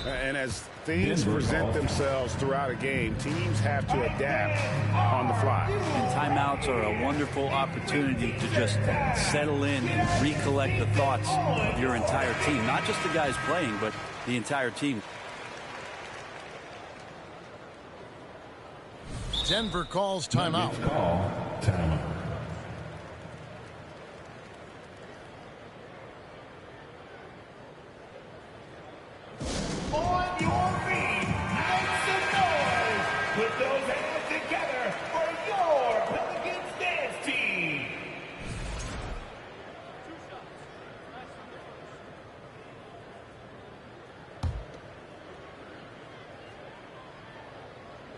[SPEAKER 13] And as things present themselves throughout a game, teams have to adapt on the fly.
[SPEAKER 14] And timeouts are a wonderful opportunity to just settle in and recollect the thoughts of your entire team. Not just the guys playing, but the entire team.
[SPEAKER 7] Denver calls timeout.
[SPEAKER 6] Timeout.
[SPEAKER 16] On your feet, make some noise. Put those hands together for your Pelicans dance team.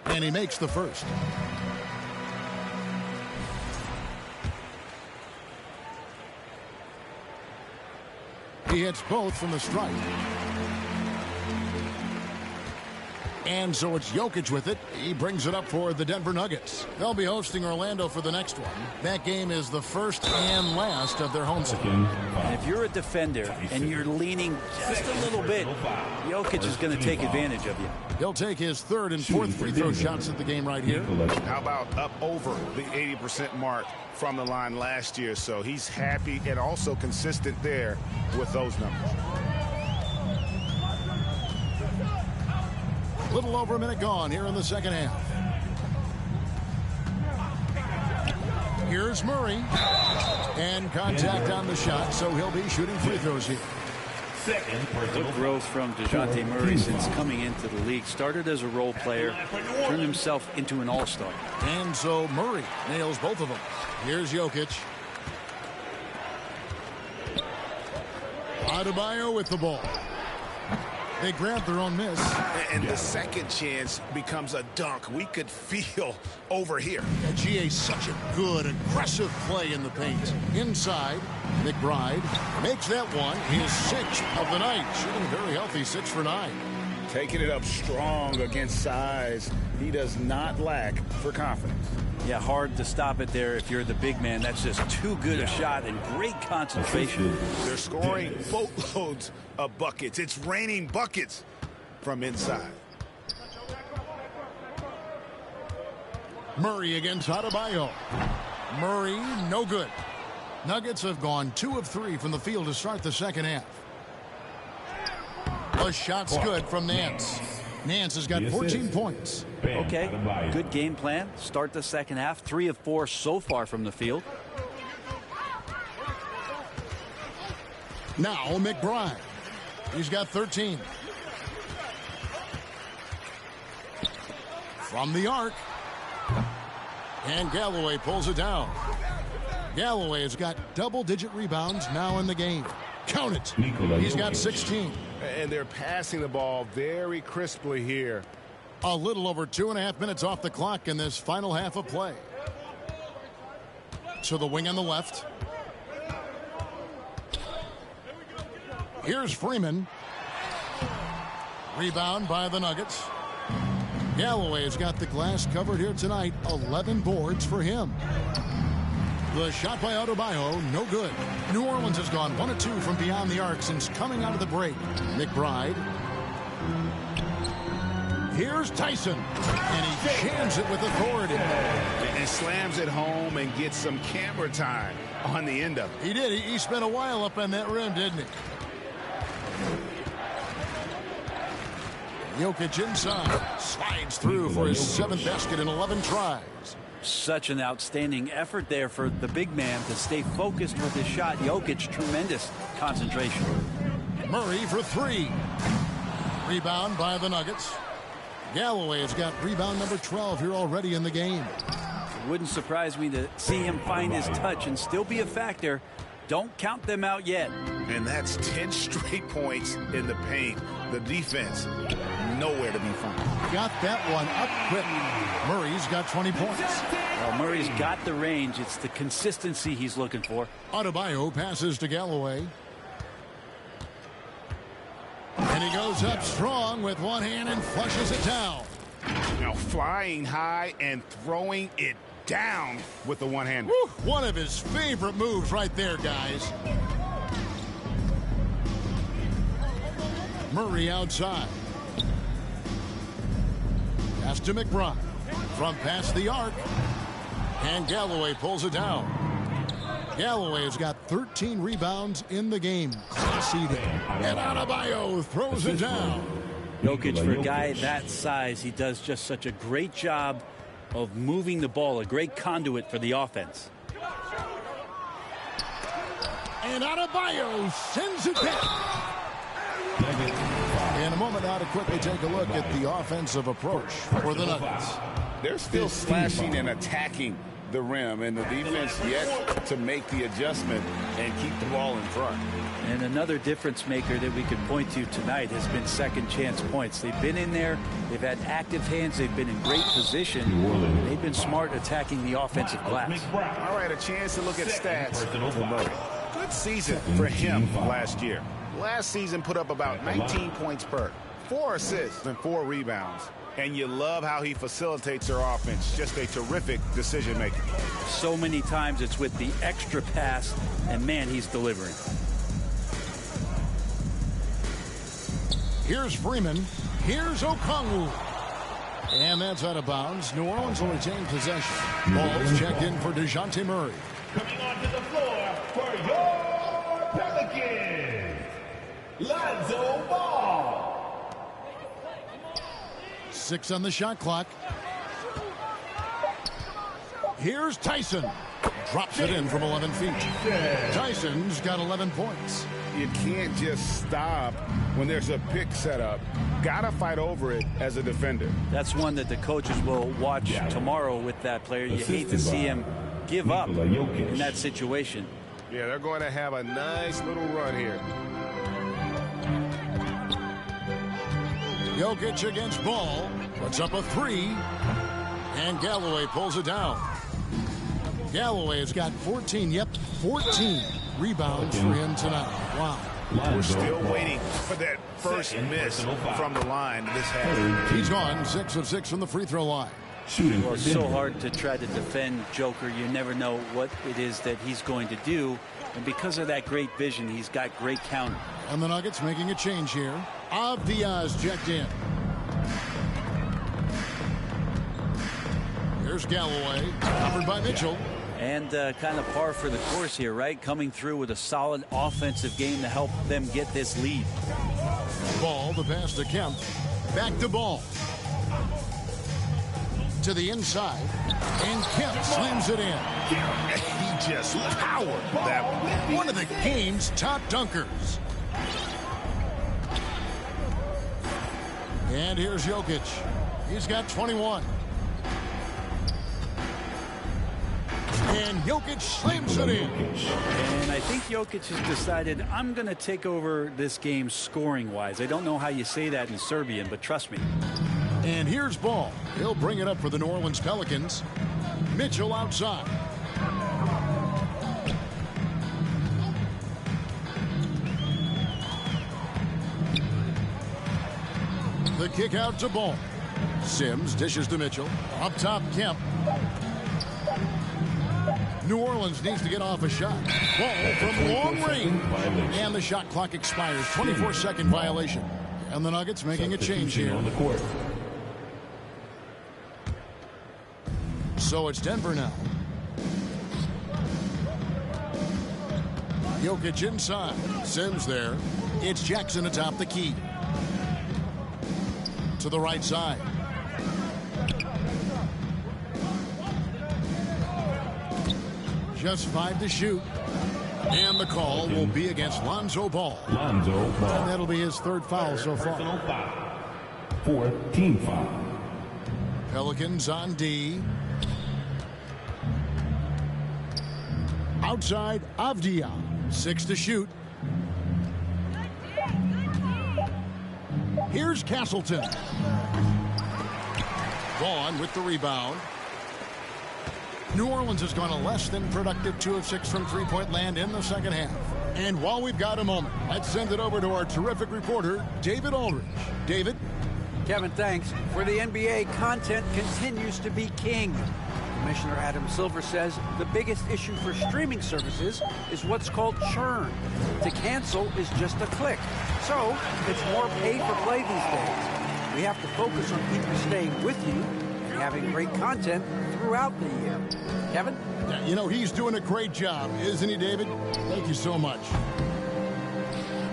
[SPEAKER 7] And he makes the first. He hits both from the strike. And so it's Jokic with it. He brings it up for the Denver Nuggets. They'll be hosting Orlando for the next one. That game is the first and last of their home series.
[SPEAKER 14] And if you're a defender and you're leaning just a little bit, Jokic is going to take advantage of you.
[SPEAKER 7] He'll take his third and fourth free throw shots at the game right here.
[SPEAKER 13] How about up over the 80% mark from the line last year? So he's happy and also consistent there with those numbers.
[SPEAKER 7] Little over a minute gone here in the second half. Here's Murray. And contact on the shot, so he'll be shooting free throws here.
[SPEAKER 14] Good growth from DeJounte Murray since coming into the league. Started as a role player, turned himself into an all-star.
[SPEAKER 7] And so Murray nails both of them. Here's Jokic. Adebayo with the ball. They grab their own miss.
[SPEAKER 13] And the second chance becomes a dunk. We could feel over here.
[SPEAKER 7] And GA's such a good, aggressive play in the paint. Inside, McBride makes that one his sixth of the night. Shooting very healthy, 6 for 9.
[SPEAKER 13] Taking it up strong against size. He does not lack for confidence.
[SPEAKER 14] Yeah, hard to stop it there if you're the big man. That's just too good a shot and great concentration.
[SPEAKER 13] They're scoring boatloads of buckets. It's raining buckets from inside.
[SPEAKER 7] Murray against Adebayo. Murray, no good. Nuggets have gone 2 of 3 from the field to start the second half. A shot's good from Nance. Nance has got 14 points.
[SPEAKER 14] Okay, good game plan. Start the second half. 3 of 4 so far from the field.
[SPEAKER 7] Now McBride. He's got 13. From the arc. And Galloway pulls it down. Galloway has got double-digit rebounds now in the game. Count it. He's got 16.
[SPEAKER 13] And they're passing the ball very crisply here.
[SPEAKER 7] A little over 2.5 minutes off the clock in this final half of play. To the wing on the left. Here's Freeman. Rebound by the Nuggets. Galloway has got the glass covered here tonight. 11 boards for him. The shot by Adebayo, no good. New Orleans has gone 1 of 2 from beyond the arc since coming out of the break. McBride. Here's Tyson. And he jams it with authority.
[SPEAKER 13] And slams it home and gets some camera time on the end of it.
[SPEAKER 7] He did. He spent a while up on that rim, didn't he? Jokic inside. Slides through for his 7th basket in 11 tries.
[SPEAKER 14] Such an outstanding effort there for the big man to stay focused with his shot. Jokic, tremendous concentration.
[SPEAKER 7] Murray for 3. Rebound by the Nuggets. Galloway has got rebound number 12 here already in the game.
[SPEAKER 14] It wouldn't surprise me to see him find his touch and still be a factor. Don't count them out yet.
[SPEAKER 13] And that's 10 straight points in the paint. The defense, nowhere to be found.
[SPEAKER 7] Got that one up quick. Murray's got 20 points.
[SPEAKER 14] Well, Murray's got the range. It's the consistency he's looking for.
[SPEAKER 7] Adebayo passes to Galloway. And he goes up strong with one hand and flushes it down.
[SPEAKER 13] Now flying high and throwing it down with the one hand.
[SPEAKER 7] One of his favorite moves right there, guys. Murray outside. Pass to McBride. From past the arc. And Galloway pulls it down. Galloway has got 13 rebounds in the game. Class eating. And Adebayo throws it down.
[SPEAKER 14] Jokic, for a guy that size, he does just such a great job of moving the ball, a great conduit for the offense.
[SPEAKER 7] And Adebayo sends it back. In a moment now to quickly take a look at the offensive approach for the Nuggets.
[SPEAKER 13] They're still slashing and attacking the rim, and the defense yet to make the adjustment and keep the ball in front.
[SPEAKER 14] And another difference maker that we could point to tonight has been second chance points. They've been in there, they've had active hands, they've been in great position. They've been smart attacking the offensive glass.
[SPEAKER 13] All right, a chance to look at stats for Murray. Good season for him last year. Last season put up about 19 points per, 4 assists and 4 rebounds. And you love how he facilitates their offense. Just a terrific decision maker.
[SPEAKER 14] So many times it's with the extra pass, and man, he's delivering.
[SPEAKER 7] Here's Freeman. Here's Okongwu. And that's out of bounds. New Orleans will retain possession. Ball's checked in for DeJounte Murray.
[SPEAKER 16] Coming onto the floor for your Pelicans, Lonzo Ball.
[SPEAKER 7] 6 on the shot clock. Here's Tyson. Drops it in from 11 feet. Tyson's got 11 points.
[SPEAKER 13] You can't just stop when there's a pick set up. Gotta fight over it as a defender.
[SPEAKER 14] That's one that the coaches will watch tomorrow with that player. You hate to see him give up in that situation.
[SPEAKER 2] Yeah, they're going to have a nice little run here.
[SPEAKER 7] Jokic against Ball. Puts up a 3. And Galloway pulls it down. Galloway has got 14 rebounds for him tonight. Wow.
[SPEAKER 13] We're still waiting for that first miss from the line this half.
[SPEAKER 7] He's gone 6 of 6 from the free throw line.
[SPEAKER 14] Well, it's so hard to try to defend Joker. You never know what it is that he's going to do. And because of that great vision, he's got great counter.
[SPEAKER 7] And the Nuggets making a change here. Avdia's checked in. Here's Galloway, covered by Mitchell.
[SPEAKER 14] And kind of par for the course here, right? Coming through with a solid offensive game to help them get this lead.
[SPEAKER 7] Ball, the pass to Kemp. Back to Ball. To the inside. And Kemp slams it in. He just powered that one. One of the game's top dunkers. And here's Jokic. He's got 21. And Jokic slams it in.
[SPEAKER 14] And I think Jokic has decided, I'm going to take over this game scoring-wise. I don't know how you say that in Serbian, but trust me.
[SPEAKER 7] And here's Ball. He'll bring it up for the New Orleans Pelicans. Mitchell outside. The kick out to Ball. Sims dishes to Mitchell. Up top, Kemp. New Orleans needs to get off a shot. Ball from long range. And the shot clock expires. 24-second violation. And the Nuggets making a change here.
[SPEAKER 6] On the court.
[SPEAKER 7] So it's Denver now. Jokic inside. Sims there. It's Jackson atop the key. To the right side. Just 5 to shoot. And the call will be against Lonzo Ball.
[SPEAKER 6] Lonzo Ball.
[SPEAKER 7] And that'll be his 3rd foul so far.
[SPEAKER 6] 4th team foul.
[SPEAKER 7] Pelicans on D. Outside, Avdia. 6 to shoot. Here's Castleton. Vaughn with the rebound. New Orleans has gone a less than productive 2 of 6 from three-point land in the second half. And while we've got a moment, let's send it over to our terrific reporter, David Aldridge. David?
[SPEAKER 15] Kevin, thanks. For the NBA, content continues to be king. Commissioner Adam Silver says the biggest issue for streaming services is what's called churn. To cancel is just a click. So it's more pay for play these days. We have to focus on people staying with you and having great content throughout the year. Kevin?
[SPEAKER 7] Yeah, you know, he's doing a great job, isn't he, David? Thank you so much.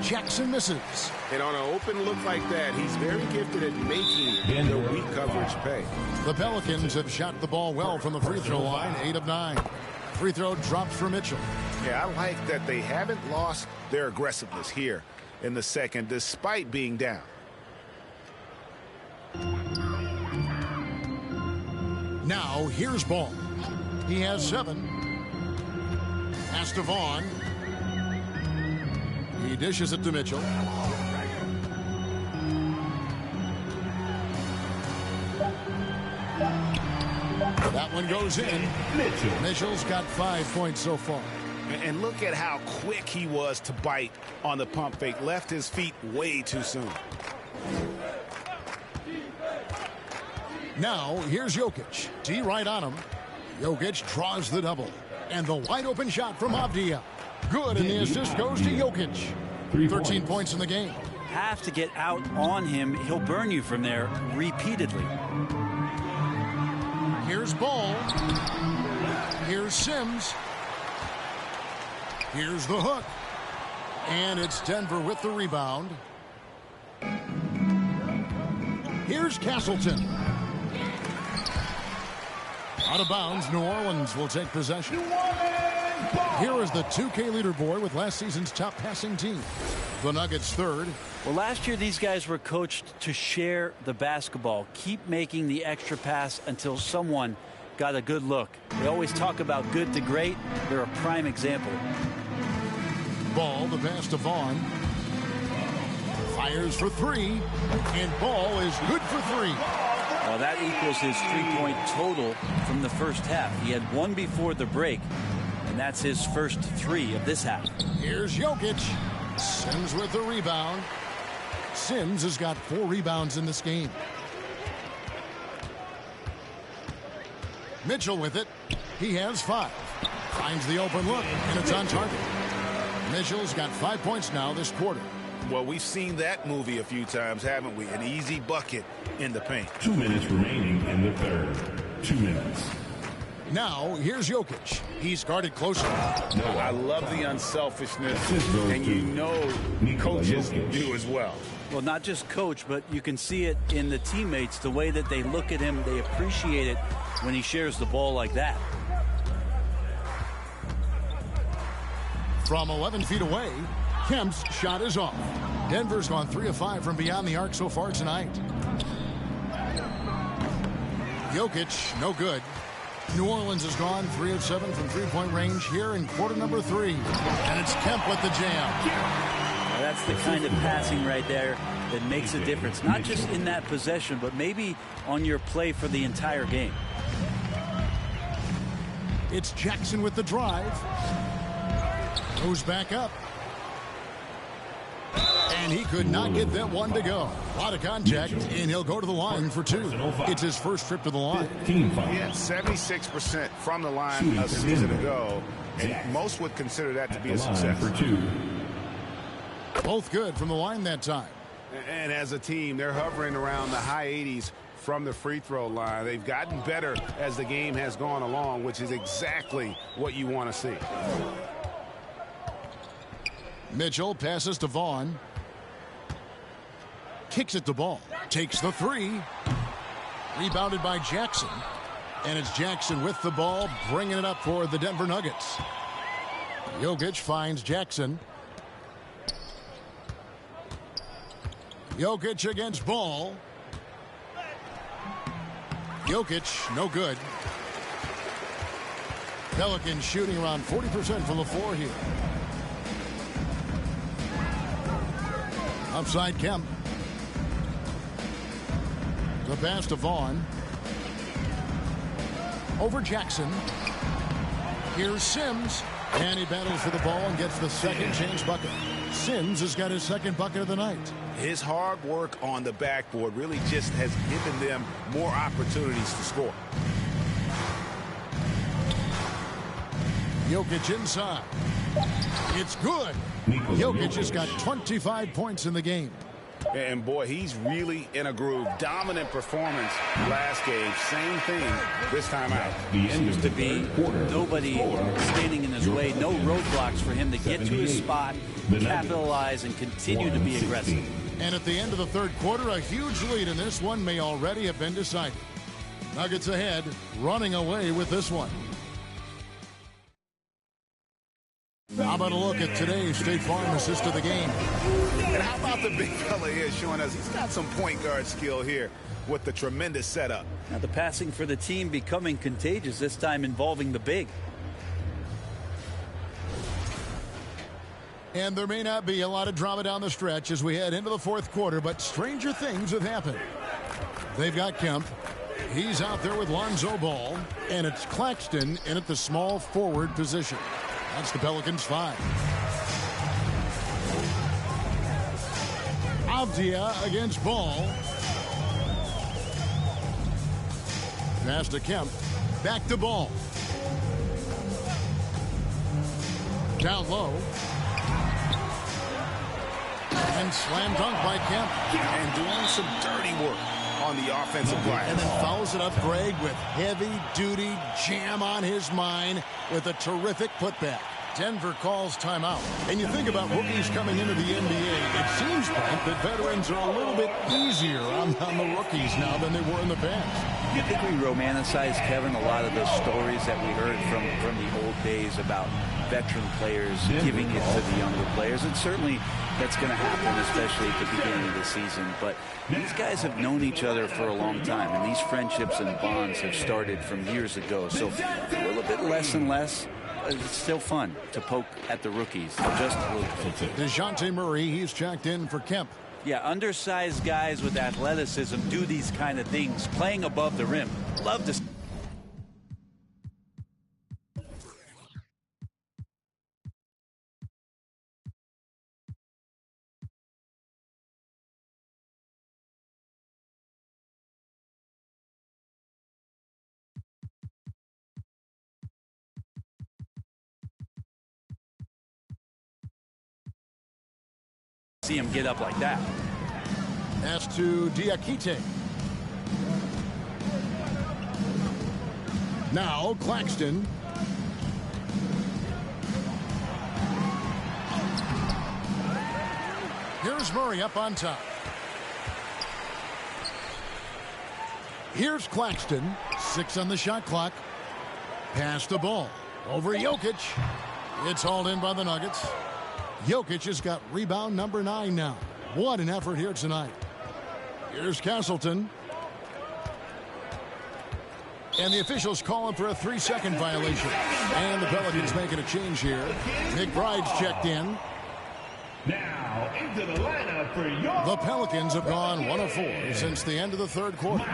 [SPEAKER 7] Jackson misses.
[SPEAKER 13] And on an open look like that, he's very gifted at making the weak coverage pay.
[SPEAKER 7] The Pelicans have shot the ball well from the free throw line, 8 of 9. Free throw drops for Mitchell.
[SPEAKER 13] Yeah, I like that they haven't lost their aggressiveness here in the second, despite being down.
[SPEAKER 7] Now, here's Ball. He has 7. Pass to Vaughn. He dishes it to Mitchell. That one goes in. Mitchell's got 5 points so far.
[SPEAKER 13] And look at how quick he was to bite on the pump fake. Left his feet way too soon.
[SPEAKER 7] Now, here's Jokic. D right on him. Jokic draws the double. And the wide open shot from Avdia. Good, and the assist goes to Jokic. 13 points in the game.
[SPEAKER 14] Have to get out on him. He'll burn you from there repeatedly.
[SPEAKER 7] Here's Ball. Here's Sims. Here's the hook. And it's Denver with the rebound. Here's Castleton. Out of bounds, New Orleans will take possession. Here is the 2K leaderboard with last season's top passing team. The Nuggets third.
[SPEAKER 14] Well, last year these guys were coached to share the basketball. Keep making the extra pass until someone got a good look. They always talk about good to great. They're a prime example.
[SPEAKER 7] Ball, the pass to Vaughn. Fires for 3. And Ball is good for 3.
[SPEAKER 14] Well, that equals his 3-point total from the first half. He had 1 before the break, and that's his first 3 of this half.
[SPEAKER 7] Here's Jokic. Sims with the rebound. Sims has got 4 rebounds in this game. Mitchell with it. He has 5. Finds the open look, and it's on target. Mitchell's got 5 points now this quarter.
[SPEAKER 13] Well, we've seen that movie a few times, haven't we? An easy bucket in the paint.
[SPEAKER 6] 2 minutes remaining in the third. 2 minutes.
[SPEAKER 7] Now, here's Jokic. He's guarded closer.
[SPEAKER 13] I love the unselfishness, and you know coaches do as well.
[SPEAKER 14] Well, not just coach, but you can see it in the teammates, the way that they look at him. They appreciate it when he shares the ball like that.
[SPEAKER 7] From 11 feet away, Kemp's shot is off. Denver's gone 3 of 5 from beyond the arc so far tonight. Jokic, no good. New Orleans has gone 3 of 7 from three-point range here in quarter number 3. And it's Kemp with the jam.
[SPEAKER 14] Well, that's the kind of passing right there that makes a difference. Not just in that possession, but maybe on your play for the entire game.
[SPEAKER 7] It's Jackson with the drive. Goes back up. And he could not get that one to go. A lot of contact, and he'll go to the line for 2. It's his first trip to the line.
[SPEAKER 13] Yeah, 76% from the line a season ago, and most would consider that to be a success.
[SPEAKER 7] Both good from the line that time.
[SPEAKER 13] And as a team, they're hovering around the high 80s from the free throw line. They've gotten better as the game has gone along, which is exactly what you want to see.
[SPEAKER 7] Mitchell passes to Vaughn. Kicks it to Ball. Takes the 3. Rebounded by Jackson. And it's Jackson with the ball, bringing it up for the Denver Nuggets. Jokic finds Jackson. Jokic against Ball. Jokic, no good. Pelicans shooting around 40% from the floor here. Upside Kemp. The pass to Vaughn. Over Jackson. Here's Sims. And he battles for the ball and gets the second chance bucket. Sims has got his second bucket of the night.
[SPEAKER 13] His hard work on the backboard really just has given them more opportunities to score.
[SPEAKER 7] Jokic inside. It's good. Jokic has got 25 points in the game.
[SPEAKER 13] And boy, he's really in a groove. Dominant performance last game. Same thing this time out.
[SPEAKER 14] Seems to be nobody standing in his way. No roadblocks for him to get to his spot, capitalize, and continue to be aggressive.
[SPEAKER 7] And at the end of the third quarter, a huge lead in this one may already have been decided. Nuggets ahead, running away with this one. How about a look at today's State Farm assist of the game?
[SPEAKER 13] And how about the big fella here showing us he's got some point guard skill here with the tremendous setup.
[SPEAKER 14] Now the passing for the team becoming contagious, this time involving the big.
[SPEAKER 7] And there may not be a lot of drama down the stretch as we head into the fourth quarter, but stranger things have happened. They've got Kemp. He's out there with Lonzo Ball, and it's Claxton in at the small forward position. That's the Pelicans 5. Avdia against Ball. Pass to Kemp. Back to Ball. Down low. And slam dunk by Kemp.
[SPEAKER 13] And doing some dirty work on the offensive glass.
[SPEAKER 7] And then follows it up, Greg, with heavy-duty jam on his mind with a terrific putback. Denver calls timeout. And you think about rookies coming into the NBA, it seems like that veterans are a little bit easier on the rookies now than they were in the past.
[SPEAKER 14] I think we romanticize, Kevin, a lot of the stories that we heard from the old days about veteran players giving it to the younger players. And certainly that's going to happen, especially at the beginning of the season. But these guys have known each other for a long time, and these friendships and bonds have started from years ago. So a little bit less and less. It's still fun to poke at the rookies. Just a little bit.
[SPEAKER 7] DeJounte Murray, he's checked in for Kemp.
[SPEAKER 14] Yeah, undersized guys with athleticism do these kind of things, playing above the rim. Love to see him get up like that.
[SPEAKER 7] Pass to Diakite. Now Claxton. Here's Murray up on top. Here's Claxton. 6 on the shot clock. Pass the ball. Over Jokic. It's hauled in by the Nuggets. Jokic has got rebound number 9 now. What an effort here tonight. Here's Castleton. And the officials calling for a 3-second violation. And the Pelicans making a change here. McBride's checked in.
[SPEAKER 16] Now into the lineup for your...
[SPEAKER 7] The Pelicans have gone 1 of 4 since the end of the third quarter.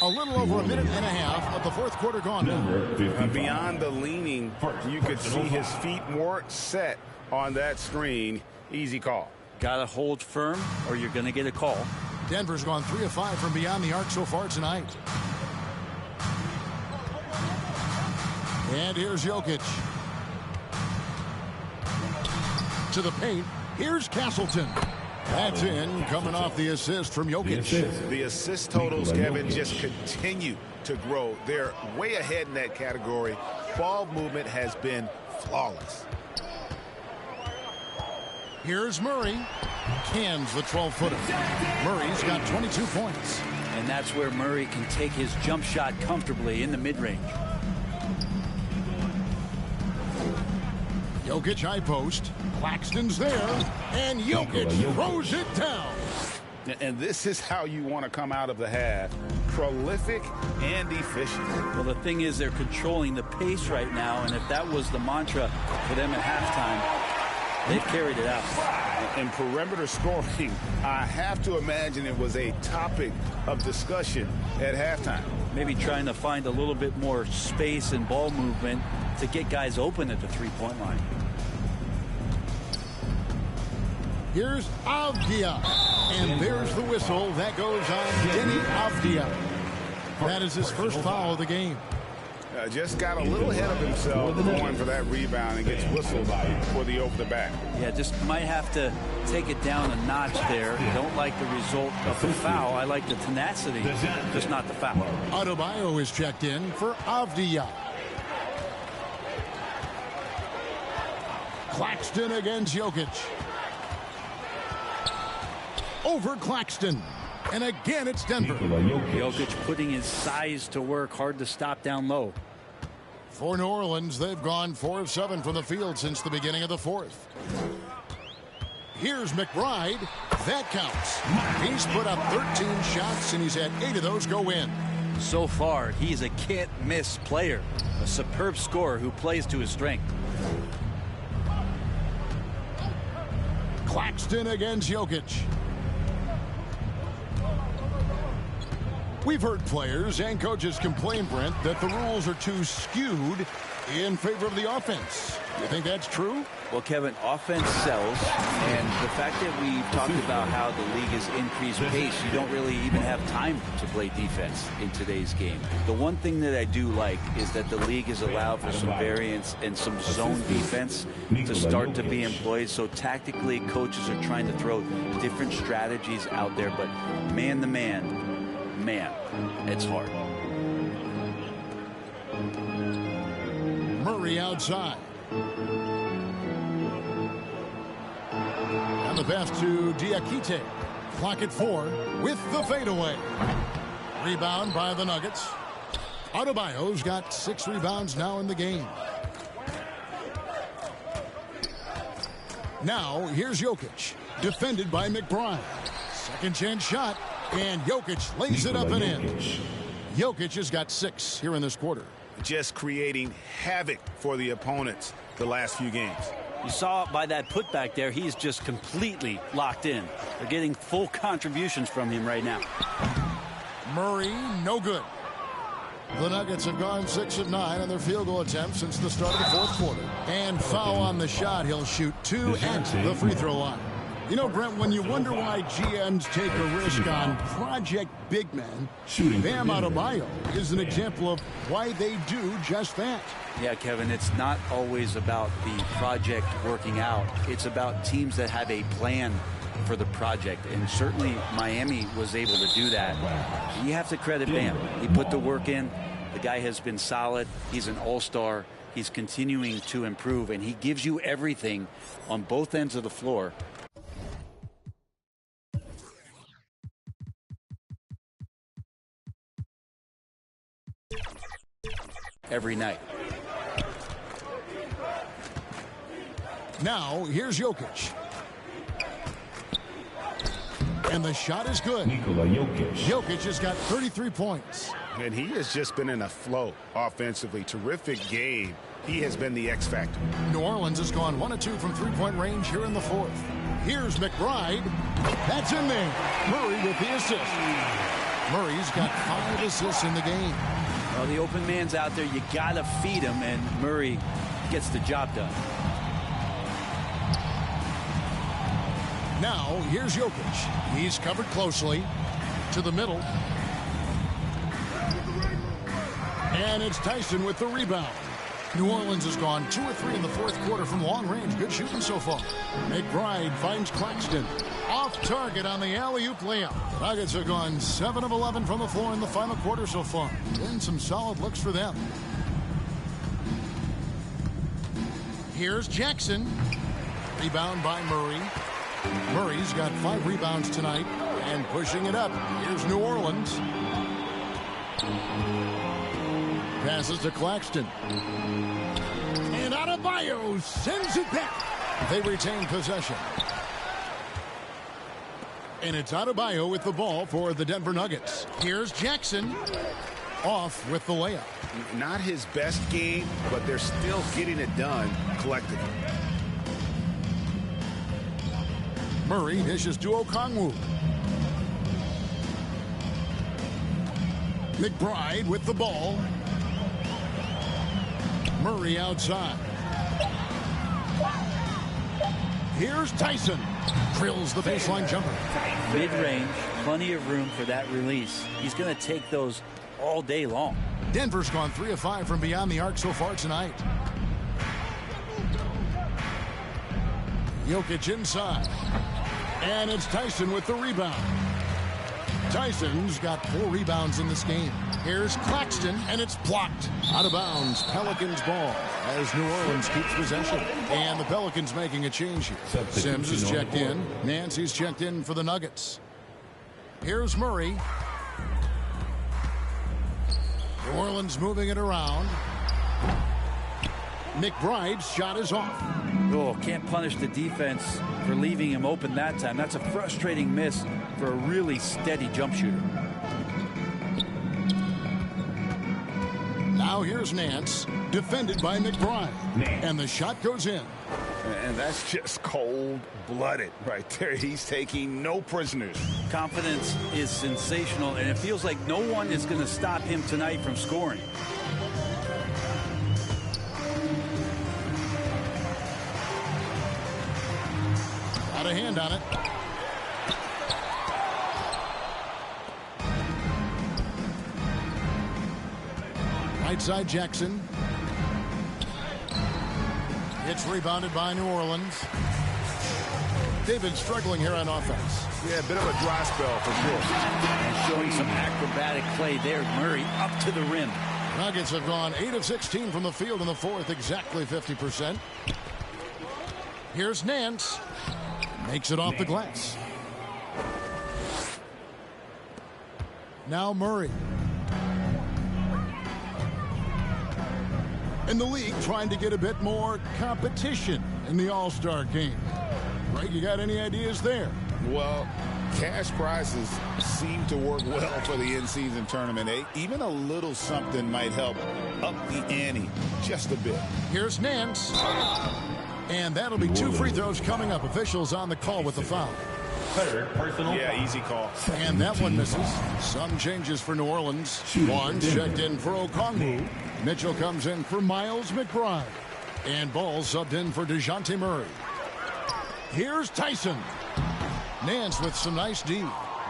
[SPEAKER 7] A little over a minute and a half of the fourth quarter gone now.
[SPEAKER 13] Beyond the leaning, you could see his feet weren't set on that screen. Easy call.
[SPEAKER 14] Got to hold firm or you're going to get a call.
[SPEAKER 7] Denver's gone 3 of 5 from beyond the arc so far tonight. And here's Jokic. To the paint. Here's Castleton. That's in, coming off the assist from Jokic.
[SPEAKER 13] The assist totals, Kevin, just continue to grow. They're way ahead in that category. Ball movement has been flawless.
[SPEAKER 7] Here's Murray. Cans the 12-footer. Murray's got 22 points.
[SPEAKER 14] And that's where Murray can take his jump shot comfortably in the mid-range.
[SPEAKER 7] Jokic high post. Claxton's there. And Jokic throws it down.
[SPEAKER 13] And this is how you want to come out of the half. Prolific and efficient.
[SPEAKER 14] Well, the thing is they're controlling the pace right now, and if that was the mantra for them at halftime, they've carried it out.
[SPEAKER 13] In perimeter scoring, I have to imagine it was a topic of discussion at halftime.
[SPEAKER 14] Maybe trying to find a little bit more space and ball movement to get guys open at the three-point line.
[SPEAKER 7] Here's Avdia. And there's the whistle. That goes on Denny Avdia. That is his first foul of the game.
[SPEAKER 13] Just got a little ahead of himself going for that rebound and gets whistled for the over the back.
[SPEAKER 14] Yeah, just might have to take it down a notch there. Don't like the result of the foul. I like the tenacity, just not the foul.
[SPEAKER 7] Adebayo is checked in for Avdia. Claxton against Jokic. Over Claxton. And again, it's Denver.
[SPEAKER 14] Jokic putting his size to work. Hard to stop down low.
[SPEAKER 7] For New Orleans, they've gone 4 of 7 from the field since the beginning of the fourth. Here's McBride. That counts. He's put up 13 shots, and he's had 8 of those go in.
[SPEAKER 14] So far, he's a can't-miss player. A superb scorer who plays to his strength.
[SPEAKER 7] Claxton against Jokic. We've heard players and coaches complain, Brent, that the rules are too skewed in favor of the offense. You think that's true?
[SPEAKER 14] Well, Kevin, offense sells, and the fact that we've talked about how the league has increased pace, you don't really even have time to play defense in today's game. The one thing that I do like is that the league has allowed for some variance and some zone defense to start to be employed. So tactically, coaches are trying to throw different strategies out there, but man-to-man, man, it's hard.
[SPEAKER 7] Murray outside. And the pass to Diakite. Clock at 4 with the fadeaway. Rebound by the Nuggets. Adebayo's got 6 rebounds now in the game. Now here's Jokic. Defended by McBride. Second chance shot. And Jokic lays it up and in. Jokic has got 6 here in this quarter.
[SPEAKER 13] Just creating havoc for the opponents the last few games.
[SPEAKER 14] You saw by that putback there, he's just completely locked in. They're getting full contributions from him right now.
[SPEAKER 7] Murray, no good. The Nuggets have gone 6 of 9 on their field goal attempts since the start of the fourth quarter. And foul on the shot. He'll shoot 2 at the free throw line. You know, Brent, when you wonder why GMs take a risk on project big men, Bam Adebayo is an example of why they do just that.
[SPEAKER 14] Yeah, Kevin, it's not always about the project working out. It's about teams that have a plan for the project, and certainly Miami was able to do that. You have to credit Bam. He put the work in. The guy has been solid. He's an all-star. He's continuing to improve, and he gives you everything on both ends of the floor. Every night.
[SPEAKER 7] Now, here's Jokic. And the shot is good. Jokic has got 33 points.
[SPEAKER 13] And he has just been in a flow offensively. Terrific game. He has been the X factor.
[SPEAKER 7] New Orleans has gone 1 of 2 from three-point range here in the fourth. Here's McBride. That's in there. Murray with the assist. Murray's got 5 assists in the game.
[SPEAKER 14] Well, the open man's out there. You got to feed him, and Murray gets the job done.
[SPEAKER 7] Now, here's Jokic. He's covered closely to the middle. And it's Tyson with the rebound. New Orleans has gone 2 of 3 in the fourth quarter from long range. Good shooting so far. McBride finds Claxton. Off target on the alley-oop layup. The Nuggets have gone 7 of 11 from the floor in the final quarter so far. And some solid looks for them. Here's Jackson. Rebound by Murray. Murray's got 5 rebounds tonight. And pushing it up. Here's New Orleans. Passes to Claxton. And Adebayo sends it back. They retain possession. And it's Adebayo with the ball for the Denver Nuggets. Here's Jackson. Off with the layup.
[SPEAKER 13] Not his best game, but they're still getting it done collectively.
[SPEAKER 7] Murray dishes to Okongwu. McBride with the ball. Murray outside. Here's Tyson. Drills the baseline jumper.
[SPEAKER 14] Mid-range, plenty of room for that release. He's going to take those all day long.
[SPEAKER 7] Denver's gone 3 of 5 from beyond the arc so far tonight. Jokic inside. And it's Tyson with the rebound. Tyson's got 4 rebounds in this game. Here's Claxton, and it's blocked. Out of bounds, Pelicans ball as New Orleans keeps possession. And the Pelicans making a change here. Sims is checked in. Nancy's checked in for the Nuggets. Here's Murray. New Orleans moving it around. McBride's shot is off.
[SPEAKER 14] Oh, can't punish the defense for leaving him open that time. That's a frustrating miss for a really steady jump shooter.
[SPEAKER 7] Now here's Nance, defended by McBride. And the shot goes in.
[SPEAKER 13] And that's just cold-blooded right there. He's taking no prisoners.
[SPEAKER 14] Confidence is sensational, and it feels like no one is going to stop him tonight from scoring.
[SPEAKER 7] Got a hand on it. Right side Jackson. It's rebounded by New Orleans. They've been struggling here on offense.
[SPEAKER 13] Yeah, a bit of a dry spell for sure.
[SPEAKER 14] And showing some acrobatic play there. Murray up to the rim.
[SPEAKER 7] Nuggets have gone 8 of 16 from the field in the fourth, exactly 50%. Here's Nance. Makes it off the glass. Now Murray. In the league, trying to get a bit more competition in the All-Star game. Right, you got any ideas there?
[SPEAKER 13] Well, cash prizes seem to work well for the in-season tournament. Even a little something might help up the ante just a bit.
[SPEAKER 7] Here's Nance. And that'll be 2 free throws coming up. Officials on the call with the foul.
[SPEAKER 6] Third personal.
[SPEAKER 13] Yeah, easy call.
[SPEAKER 7] And that one misses. Some changes for New Orleans. Barnes checked in for Okongwu. Mitchell comes in for Miles McBride. And Ball subbed in for DeJounte Murray. Here's Tyson. Nance with some nice D.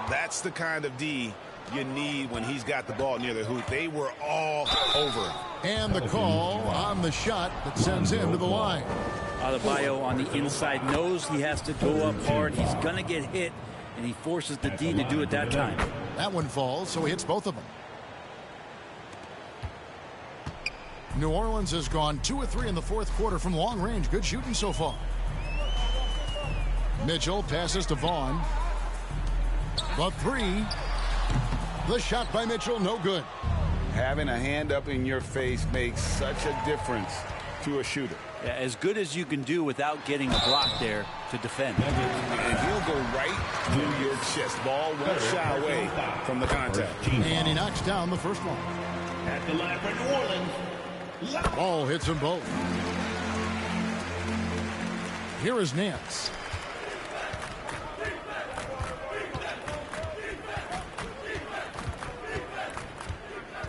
[SPEAKER 13] That's the kind of D you need when he's got the ball near the hoop. They were all over.
[SPEAKER 7] And the call on the shot that sends him to the line.
[SPEAKER 14] Adebayo on the inside knows he has to go up hard. He's going to get hit, and he forces the D to do it that time.
[SPEAKER 7] That one falls, so he hits both of them. New Orleans has gone 2 of 3 in the fourth quarter from long range. Good shooting so far. Mitchell passes to Vaughn. The 3. The shot by Mitchell, no good.
[SPEAKER 13] Having a hand up in your face makes such a difference to a shooter.
[SPEAKER 14] Yeah, as good as you can do without getting a block there to defend.
[SPEAKER 13] And he'll go right through your chest. Ball won't shy away from the contact.
[SPEAKER 7] And he knocks down the first one.
[SPEAKER 16] At the line for New Orleans.
[SPEAKER 7] Ball hits them both. Here is Nance.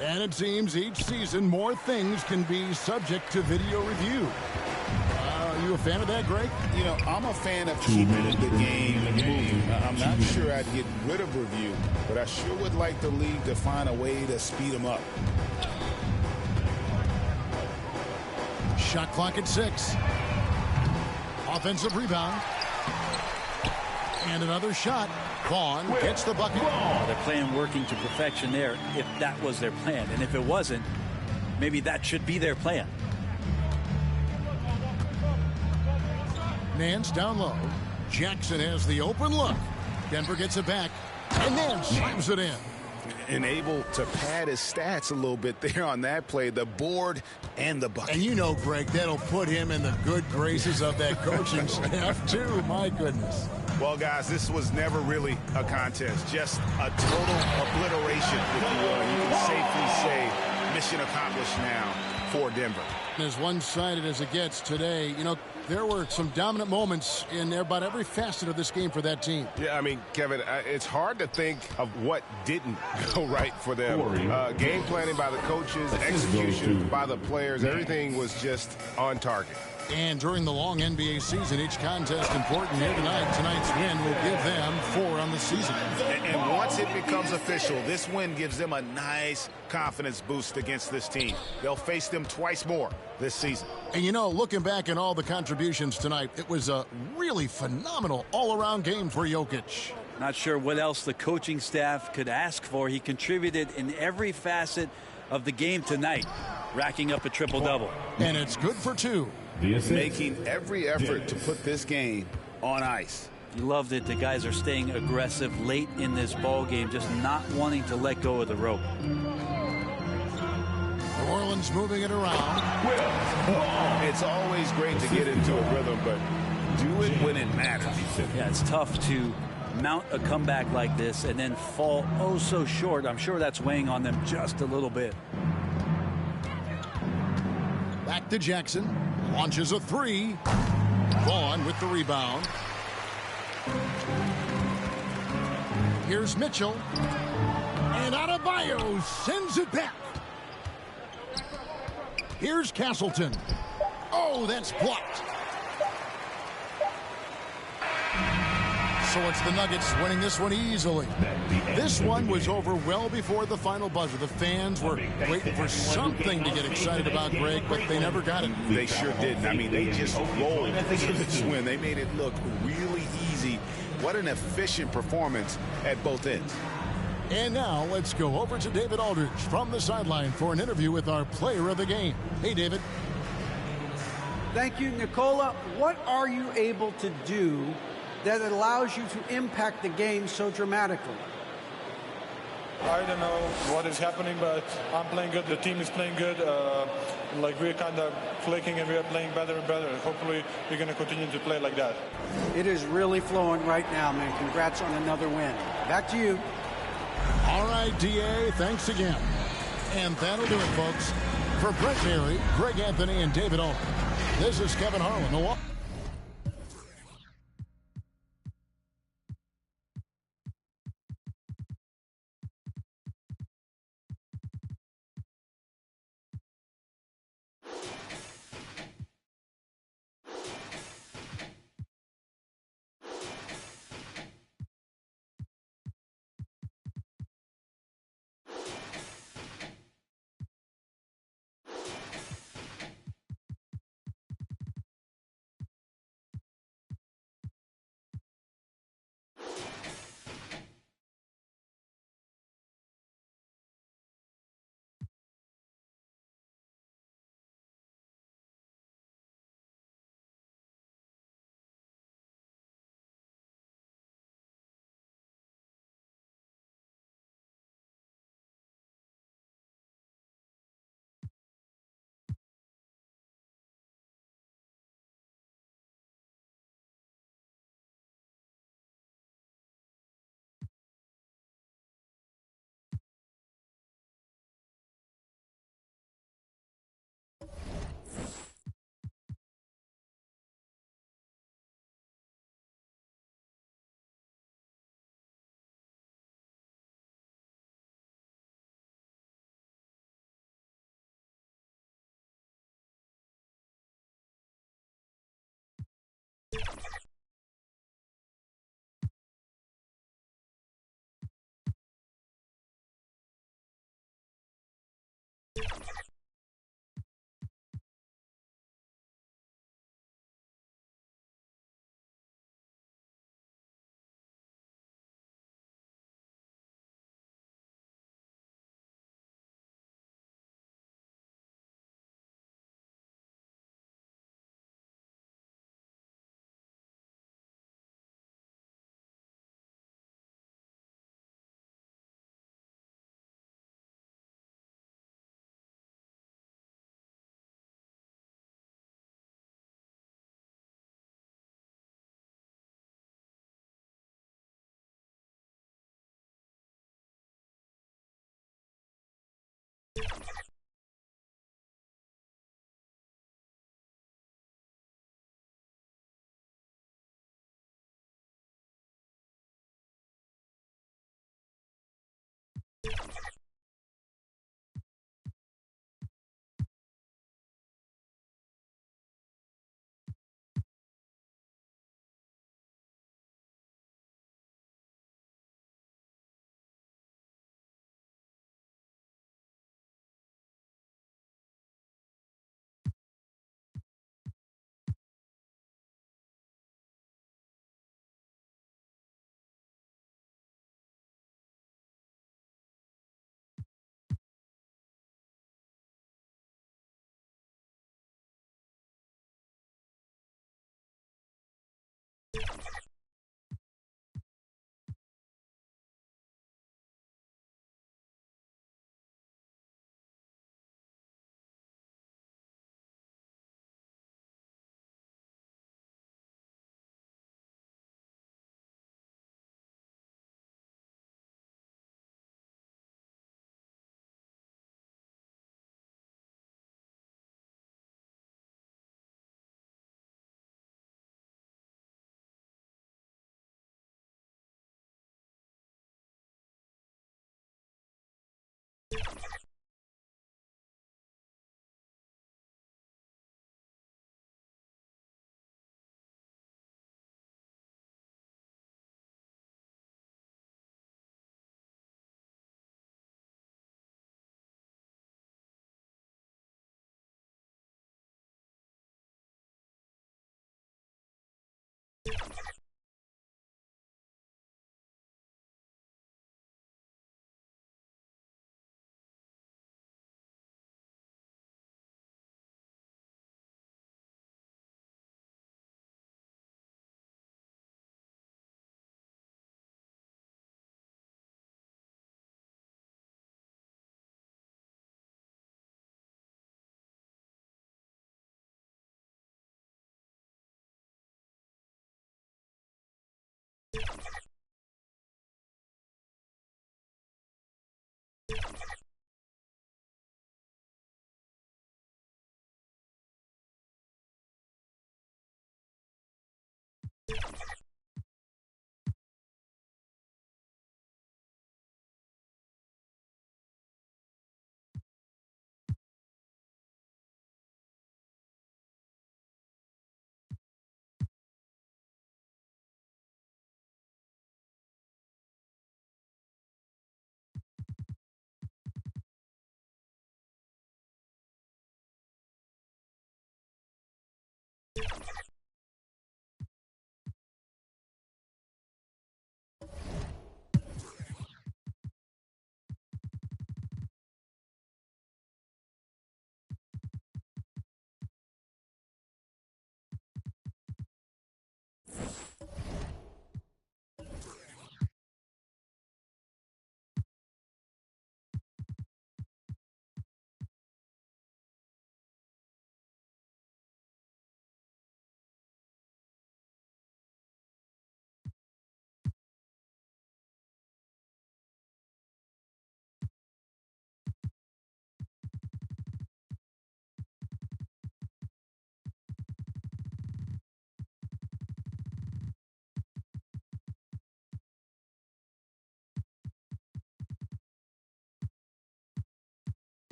[SPEAKER 7] And it seems each season more things can be subject to video review. Are you a fan of that, Greg?
[SPEAKER 13] You know, I'm a fan of keeping the game moving. I'm not sure I'd get rid of review, but I sure would like the league to find a way to speed them up.
[SPEAKER 7] Shot clock at 6. Offensive rebound. And another shot. Vaughn gets the bucket.
[SPEAKER 14] They're playing working to perfection there if that was their plan. And if it wasn't, maybe that should be their plan.
[SPEAKER 7] Nance down low. Jackson has the open look. Denver gets it back. And Nance slams it in.
[SPEAKER 13] And able to pad his stats a little bit there on that play. The board and the bucket.
[SPEAKER 7] And you know, Greg, that'll put him in the good graces of that coaching staff, too. My goodness.
[SPEAKER 13] Well, guys, this was never really a contest. Just a total obliteration, if you will. You can safely say mission accomplished now for Denver.
[SPEAKER 7] As one-sided as it gets today, you know, there were some dominant moments in about every facet of this game for that team.
[SPEAKER 2] Yeah, I mean, Kevin, it's hard to think of what didn't go right for them. Game planning by the coaches, execution by the players, everything was just on target.
[SPEAKER 7] And during the long NBA season, each contest important here tonight. Tonight's win will give them 4 on the season.
[SPEAKER 13] And once it becomes official, this win gives them a nice confidence boost against this team. They'll face them twice more this season.
[SPEAKER 7] And you know, looking back at all the contributions tonight, it was a really phenomenal all-around game for Jokic.
[SPEAKER 14] Not sure what else the coaching staff could ask for. He contributed in every facet of the game tonight, racking up a triple-double.
[SPEAKER 7] And it's good for 2.
[SPEAKER 13] Making every effort to put this game on ice.
[SPEAKER 14] You love that the guys are staying aggressive late in this ball game, just not wanting to let go of the rope.
[SPEAKER 7] New Orleans moving it around.
[SPEAKER 13] It's always great to get into a rhythm, but do it when it matters.
[SPEAKER 14] Yeah, it's tough to mount a comeback like this and then fall oh so short. I'm sure that's weighing on them just a little bit.
[SPEAKER 7] Back to Jackson. Launches a 3. Vaughn with the rebound. Here's Mitchell. And Adebayo sends it back. Here's Castleton. Oh, that's blocked. So it's the Nuggets winning this one easily. This one was over well before the final buzzer. The fans were waiting for something to get excited about, Greg, but they never got it.
[SPEAKER 13] They sure didn't. I mean, they just rolled into this win. They made it look really easy. What an efficient performance at both ends.
[SPEAKER 7] And now let's go over to David Aldridge from the sideline for an interview with our player of the game. Hey, David.
[SPEAKER 15] Thank you, Nikola. What are you able to do that allows you to impact the game so dramatically?
[SPEAKER 11] I don't know what is happening, but I'm playing good. The team is playing good. Like we're kind of clicking and we're playing better and better. Hopefully we're going to continue to play like that.
[SPEAKER 15] It is really flowing right now, man. Congrats on another win. Back to you.
[SPEAKER 7] All right, DA, thanks again. And that'll do it, folks. For Brett Berry, Greg Anthony, and David Aldridge, this is Kevin Harlan.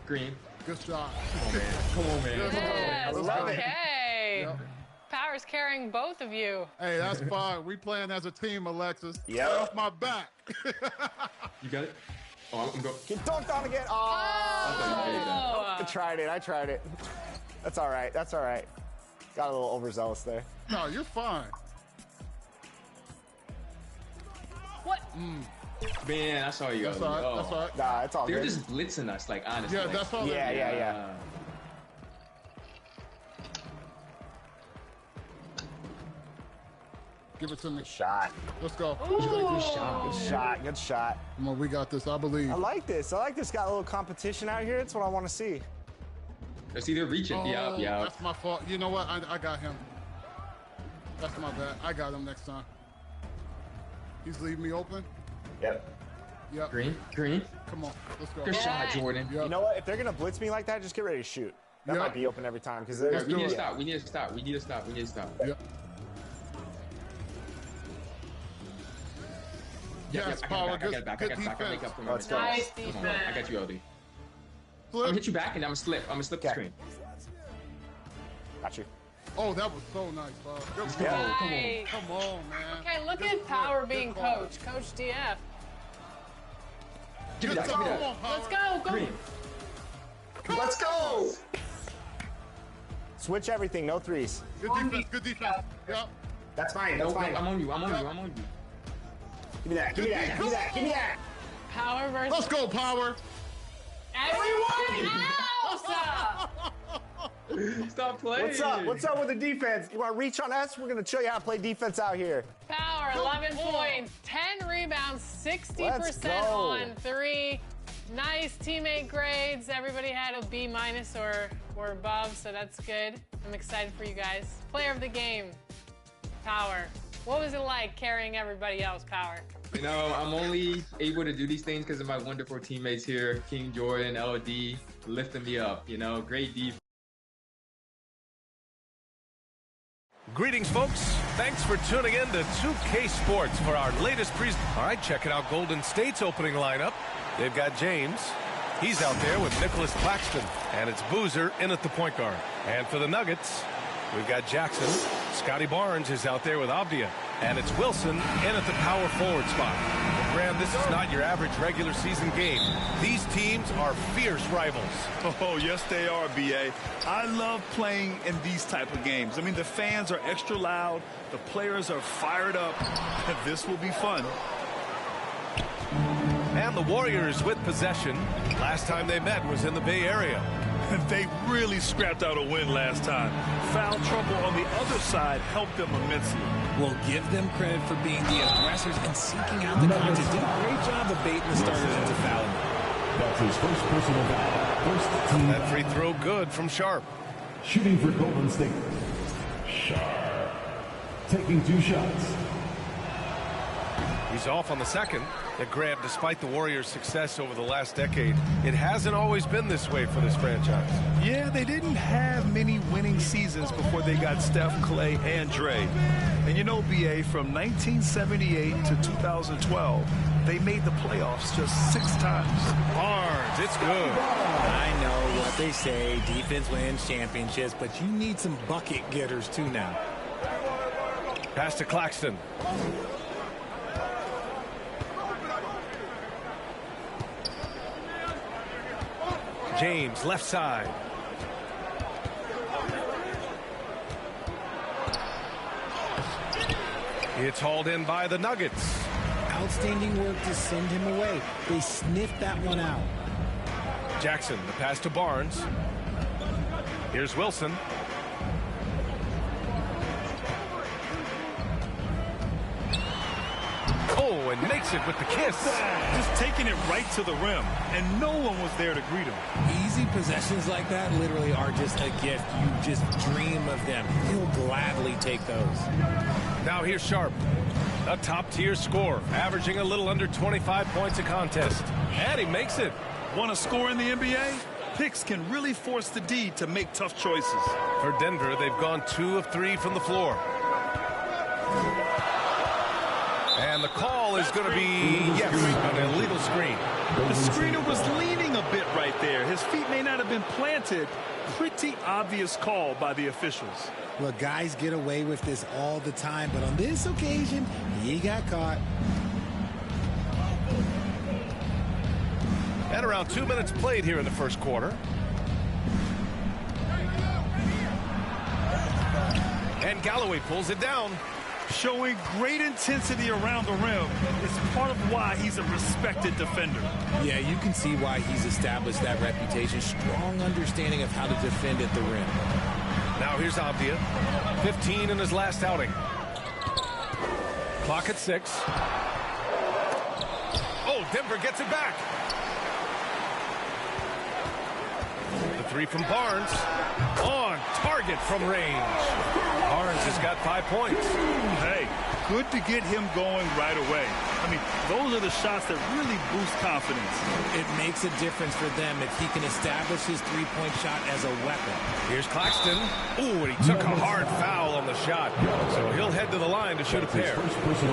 [SPEAKER 17] Green.
[SPEAKER 12] Good shot.
[SPEAKER 17] Come on, man. Come on, man.
[SPEAKER 18] Yes,
[SPEAKER 12] Love it.
[SPEAKER 18] okay.
[SPEAKER 12] Yep.
[SPEAKER 18] Power's carrying both of you.
[SPEAKER 12] Hey, that's fine. We playing as a team, Alexis.
[SPEAKER 13] Yeah.
[SPEAKER 12] Get off my back.
[SPEAKER 17] You got it? Oh, I'm going.
[SPEAKER 13] Get dunked on again. Oh. I tried it. That's all right. Got a little overzealous there.
[SPEAKER 12] No, you're fine.
[SPEAKER 18] What?
[SPEAKER 17] Man, I saw you.
[SPEAKER 12] That's all right. That's all right.
[SPEAKER 13] Nah, it's all
[SPEAKER 17] They're
[SPEAKER 13] good.
[SPEAKER 17] just blitzing us, like, honestly.
[SPEAKER 12] Yeah, that's all.
[SPEAKER 13] Yeah.
[SPEAKER 12] Give it to me.
[SPEAKER 13] Shot.
[SPEAKER 12] Let's go.
[SPEAKER 17] Good shot.
[SPEAKER 13] Good shot.
[SPEAKER 12] Come on, we got this. I believe.
[SPEAKER 13] I like this. Got a little competition out here. That's what I want to see.
[SPEAKER 17] I see they're reaching.
[SPEAKER 12] Oh,
[SPEAKER 17] Yeah.
[SPEAKER 12] That's my fault. You know what? I got him. That's my bad. I got him next time. He's leaving me open.
[SPEAKER 13] Yep.
[SPEAKER 17] Green.
[SPEAKER 12] Come on. Let's go.
[SPEAKER 17] Good shot, Jordan.
[SPEAKER 12] Yep.
[SPEAKER 13] You know what? If they're going to blitz me like that, just get ready to shoot. That might be open every time. Because
[SPEAKER 17] We need to stop.
[SPEAKER 12] Yep. Yes, Power.
[SPEAKER 17] I got it back.
[SPEAKER 12] Good
[SPEAKER 17] I can make
[SPEAKER 12] defense.
[SPEAKER 17] up for my
[SPEAKER 13] Let's go.
[SPEAKER 18] Nice
[SPEAKER 17] Come on,
[SPEAKER 18] defense.
[SPEAKER 17] I got you, LD. I'm
[SPEAKER 12] Flip.
[SPEAKER 17] gonna hit you back, and I'm gonna slip the screen.
[SPEAKER 13] Got you.
[SPEAKER 12] Oh, that was so nice, Bob. Good
[SPEAKER 17] Go.
[SPEAKER 12] call.
[SPEAKER 18] Nice.
[SPEAKER 12] Come on, man.
[SPEAKER 18] Okay, look
[SPEAKER 12] Good
[SPEAKER 18] at Power
[SPEAKER 12] flip.
[SPEAKER 18] being
[SPEAKER 12] Good call.
[SPEAKER 18] Coach DF.
[SPEAKER 17] Give me
[SPEAKER 12] Good
[SPEAKER 17] that.
[SPEAKER 12] time. Come on, Power.
[SPEAKER 18] Let's go.
[SPEAKER 17] Green.
[SPEAKER 13] Let's go. Switch everything. No threes.
[SPEAKER 12] Good defense. Yep.
[SPEAKER 13] That's fine.
[SPEAKER 17] No, I'm on you.
[SPEAKER 13] Give me that.
[SPEAKER 18] Power versus
[SPEAKER 12] Let's go, Power.
[SPEAKER 18] everyone else.
[SPEAKER 17] Stop playing.
[SPEAKER 13] What's up with the defense? You want to reach on us? We're going to show you how to play defense out here.
[SPEAKER 18] Power, 11 points, 10 rebounds, 60%
[SPEAKER 13] Let's go.
[SPEAKER 18] on 3. Nice teammate grades. Everybody had a B- or above, so that's good. I'm excited for you guys. Player of the game, Power. What was it like carrying everybody else, Power?
[SPEAKER 17] You know, I'm only able to do these things because of my wonderful teammates here, King Jordan, LD, lifting me up. You know, great defense.
[SPEAKER 2] Greetings, folks. Thanks for tuning in to 2K Sports for our latest All right, checking out Golden State's opening lineup. They've got James. He's out there with Nicholas Claxton. And it's Boozer in at the point guard. And for the Nuggets, we've got Jackson. Scotty Barnes is out there with Avdia. And it's Wilson in at the power forward spot. Graham, this is not your average regular season game. These teams are fierce rivals.
[SPEAKER 3] Oh, yes, they are, B.A. I love playing in these type of games. I mean, the fans are extra loud. The players are fired up. And this will be fun.
[SPEAKER 2] And the Warriors with possession. Last time they met was in the Bay Area.
[SPEAKER 3] They really scrapped out a win last time. Foul trouble on the other side helped them immensely.
[SPEAKER 19] We'll give them credit for being the aggressors and seeking out the content. Did a great job of baiting the starters into fouling.
[SPEAKER 6] That's his first personal foul. First team.
[SPEAKER 2] That free throw good from Sharp.
[SPEAKER 6] Shooting for Golden State. Sharp. Taking 2 shots.
[SPEAKER 2] He's off on the second. That Graham, despite the Warriors' success over the last decade, it hasn't always been this way for this franchise.
[SPEAKER 3] Yeah, they didn't have many winning seasons before they got Steph, Clay, and Dre. And you know, B.A., from 1978 to 2012, they made the playoffs just 6 times.
[SPEAKER 2] Barnes, it's good.
[SPEAKER 19] I know what they say, defense wins championships, but you need some bucket getters too now.
[SPEAKER 2] Pass to Claxton. James, left side. It's hauled in by the Nuggets.
[SPEAKER 19] Outstanding work to send him away. They sniffed that one out.
[SPEAKER 2] Jackson, the pass to Barnes. Here's Wilson. Oh, and makes it with the kiss.
[SPEAKER 3] Just taking it right to the rim, and no one was there to greet him.
[SPEAKER 19] Easy possessions like that literally are just a gift. You just dream of them. He'll gladly take those.
[SPEAKER 2] Now here's Sharp, a top-tier scorer, averaging a little under 25 points a contest. And he makes it.
[SPEAKER 3] Want to score in the NBA? Picks can really force the D to make tough choices.
[SPEAKER 2] For Denver, they've gone 2 of 3 from the floor. And the call is going to be, yes, an illegal screen.
[SPEAKER 3] The screener was leaning a bit right there. His feet may not have been planted. Pretty obvious call by the officials.
[SPEAKER 19] Look, guys get away with this all the time, but on this occasion, he got caught.
[SPEAKER 2] And around 2 minutes played here in the first quarter. And Galloway pulls it down.
[SPEAKER 3] Showing great intensity around the rim is part of why he's a respected defender.
[SPEAKER 19] Yeah, you can see why he's established that reputation. Strong understanding of how to defend at the rim.
[SPEAKER 2] Now here's Avdia. 15 in his last outing. Clock at 6. Oh, Denver gets it back. The three from Barnes. On target from range. Barnes has got 5 points.
[SPEAKER 3] Hey, good to get him going right away. I mean, those are the shots that really boost confidence.
[SPEAKER 19] It makes a difference for them if he can establish his three-point shot as a weapon.
[SPEAKER 2] Here's Claxton. Ooh, and he took a hard foul on the shot. So he'll head to the line to shoot a pair.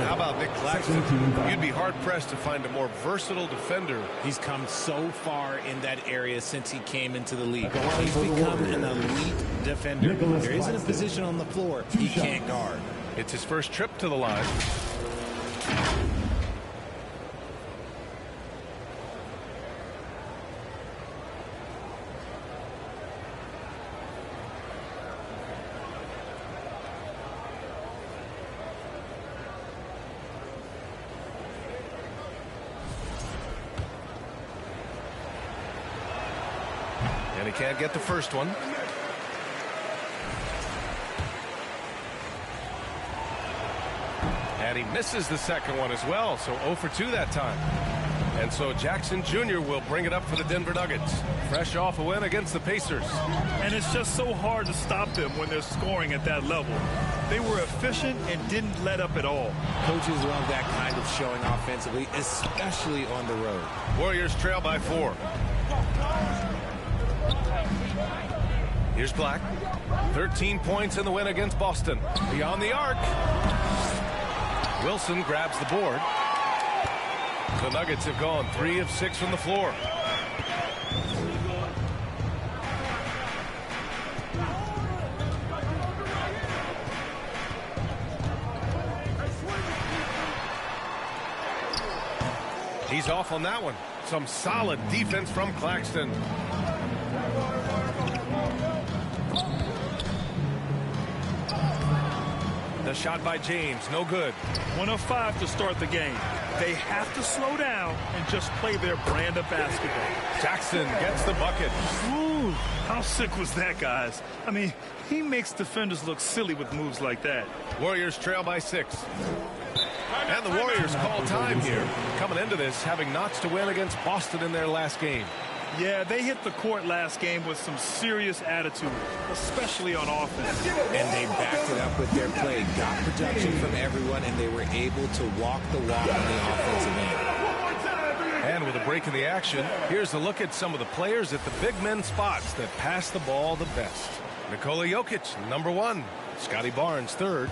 [SPEAKER 2] How about Nick Claxton? You'd be hard-pressed to find a more versatile defender.
[SPEAKER 19] He's come so far in that area since he came into the league. He's become an elite defender. There isn't a position on the floor he can't guard.
[SPEAKER 2] It's his first trip to the line. And he can't get the first one. And he misses the second one as well, so 0 for 2 that time. And so Jackson Jr. will bring it up for the Denver Nuggets. Fresh off a win against the Pacers.
[SPEAKER 3] And it's just so hard to stop them when they're scoring at that level. They were efficient and didn't let up at all.
[SPEAKER 19] Coaches love that kind of showing offensively, especially on the road.
[SPEAKER 2] Warriors trail by 4. Here's Black. 13 points in the win against Boston. Beyond the arc. Wilson grabs the board. The Nuggets have gone 3 of 6 from the floor. He's off on that one. Some solid defense from Claxton. The shot by James, no good.
[SPEAKER 3] 1 of 5 to start the game. They have to slow down and just play their brand of basketball.
[SPEAKER 2] Jackson gets the bucket.
[SPEAKER 3] Ooh, how sick was that, guys? I mean, he makes defenders look silly with moves like that.
[SPEAKER 2] Warriors trail by 6. And the Warriors call time here. Coming into this, having notched to win against Boston in their last game.
[SPEAKER 3] Yeah, they hit the court last game with some serious attitude, especially on offense.
[SPEAKER 19] And they backed it up with their play, got production from everyone, and they were able to walk the walk on the offensive end.
[SPEAKER 2] And with a break in the action, here's a look at some of the players at the big men spots that pass the ball the best. Nikola Jokic, number 1. Scotty Barnes, 3rd.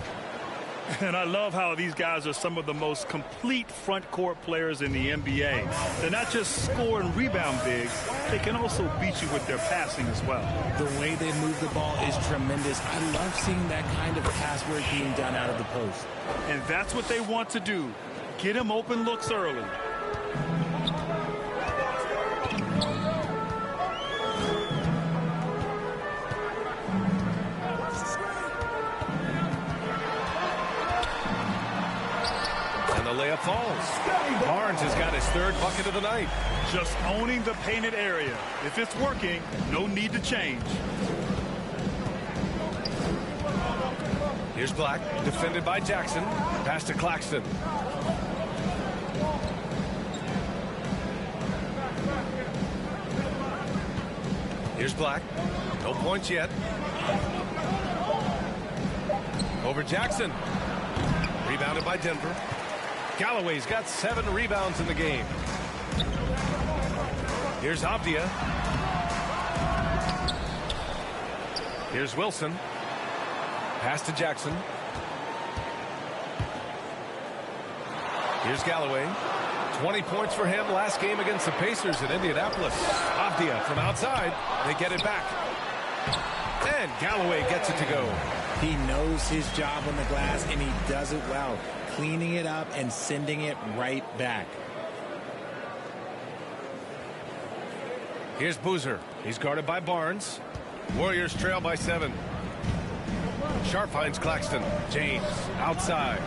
[SPEAKER 3] And I love how these guys are some of the most complete front court players in the NBA. They're not just score and rebound bigs, they can also beat you with their passing as well.
[SPEAKER 19] The way they move the ball is tremendous. I love seeing that kind of pass work being done out of the post.
[SPEAKER 3] And that's what they want to do. Get him open looks early.
[SPEAKER 2] Layup falls. Barnes has got his 3rd bucket of the night.
[SPEAKER 3] Just owning the painted area. If it's working, no need to change.
[SPEAKER 2] Here's Black, defended by Jackson. Pass to Claxton. Here's Black. No points yet. Over Jackson. Rebounded by Denver. Galloway's got 7 rebounds in the game. Here's Avdia. Here's Wilson. Pass to Jackson. Here's Galloway. 20 points for him last game against the Pacers in Indianapolis. Avdia from outside. They get it back. And Galloway gets it to go.
[SPEAKER 19] He knows his job on the glass, and he does it well, cleaning it up and sending it right back.
[SPEAKER 2] Here's Boozer. He's guarded by Barnes. Warriors trail by 7. Sharp finds Claxton. James outside.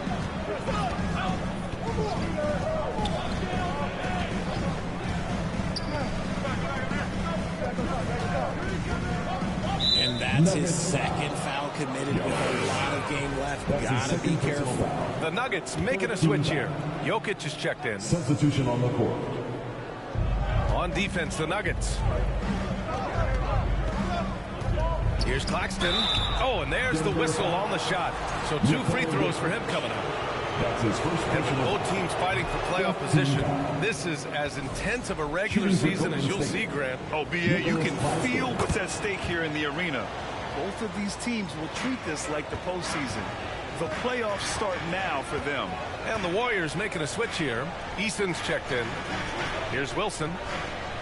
[SPEAKER 19] And that's his second foul committed with a lot of game left. Gotta be careful.
[SPEAKER 2] The Nuggets making a switch here. Jokic is checked in.
[SPEAKER 6] Substitution on the court.
[SPEAKER 2] On defense, the Nuggets. Here's Claxton. Oh, and there's the whistle on the shot. So 2 free throws for him coming up.
[SPEAKER 6] That's his first.
[SPEAKER 2] And for both teams fighting for playoff position, this is as intense of a regular season as you'll see, Grant.
[SPEAKER 3] Oh, BA, you can feel what's at stake here in the arena. Both of these teams will treat this like the postseason. The playoffs start now for them.
[SPEAKER 2] And the Warriors making a switch here. Eason's checked in. Here's Wilson.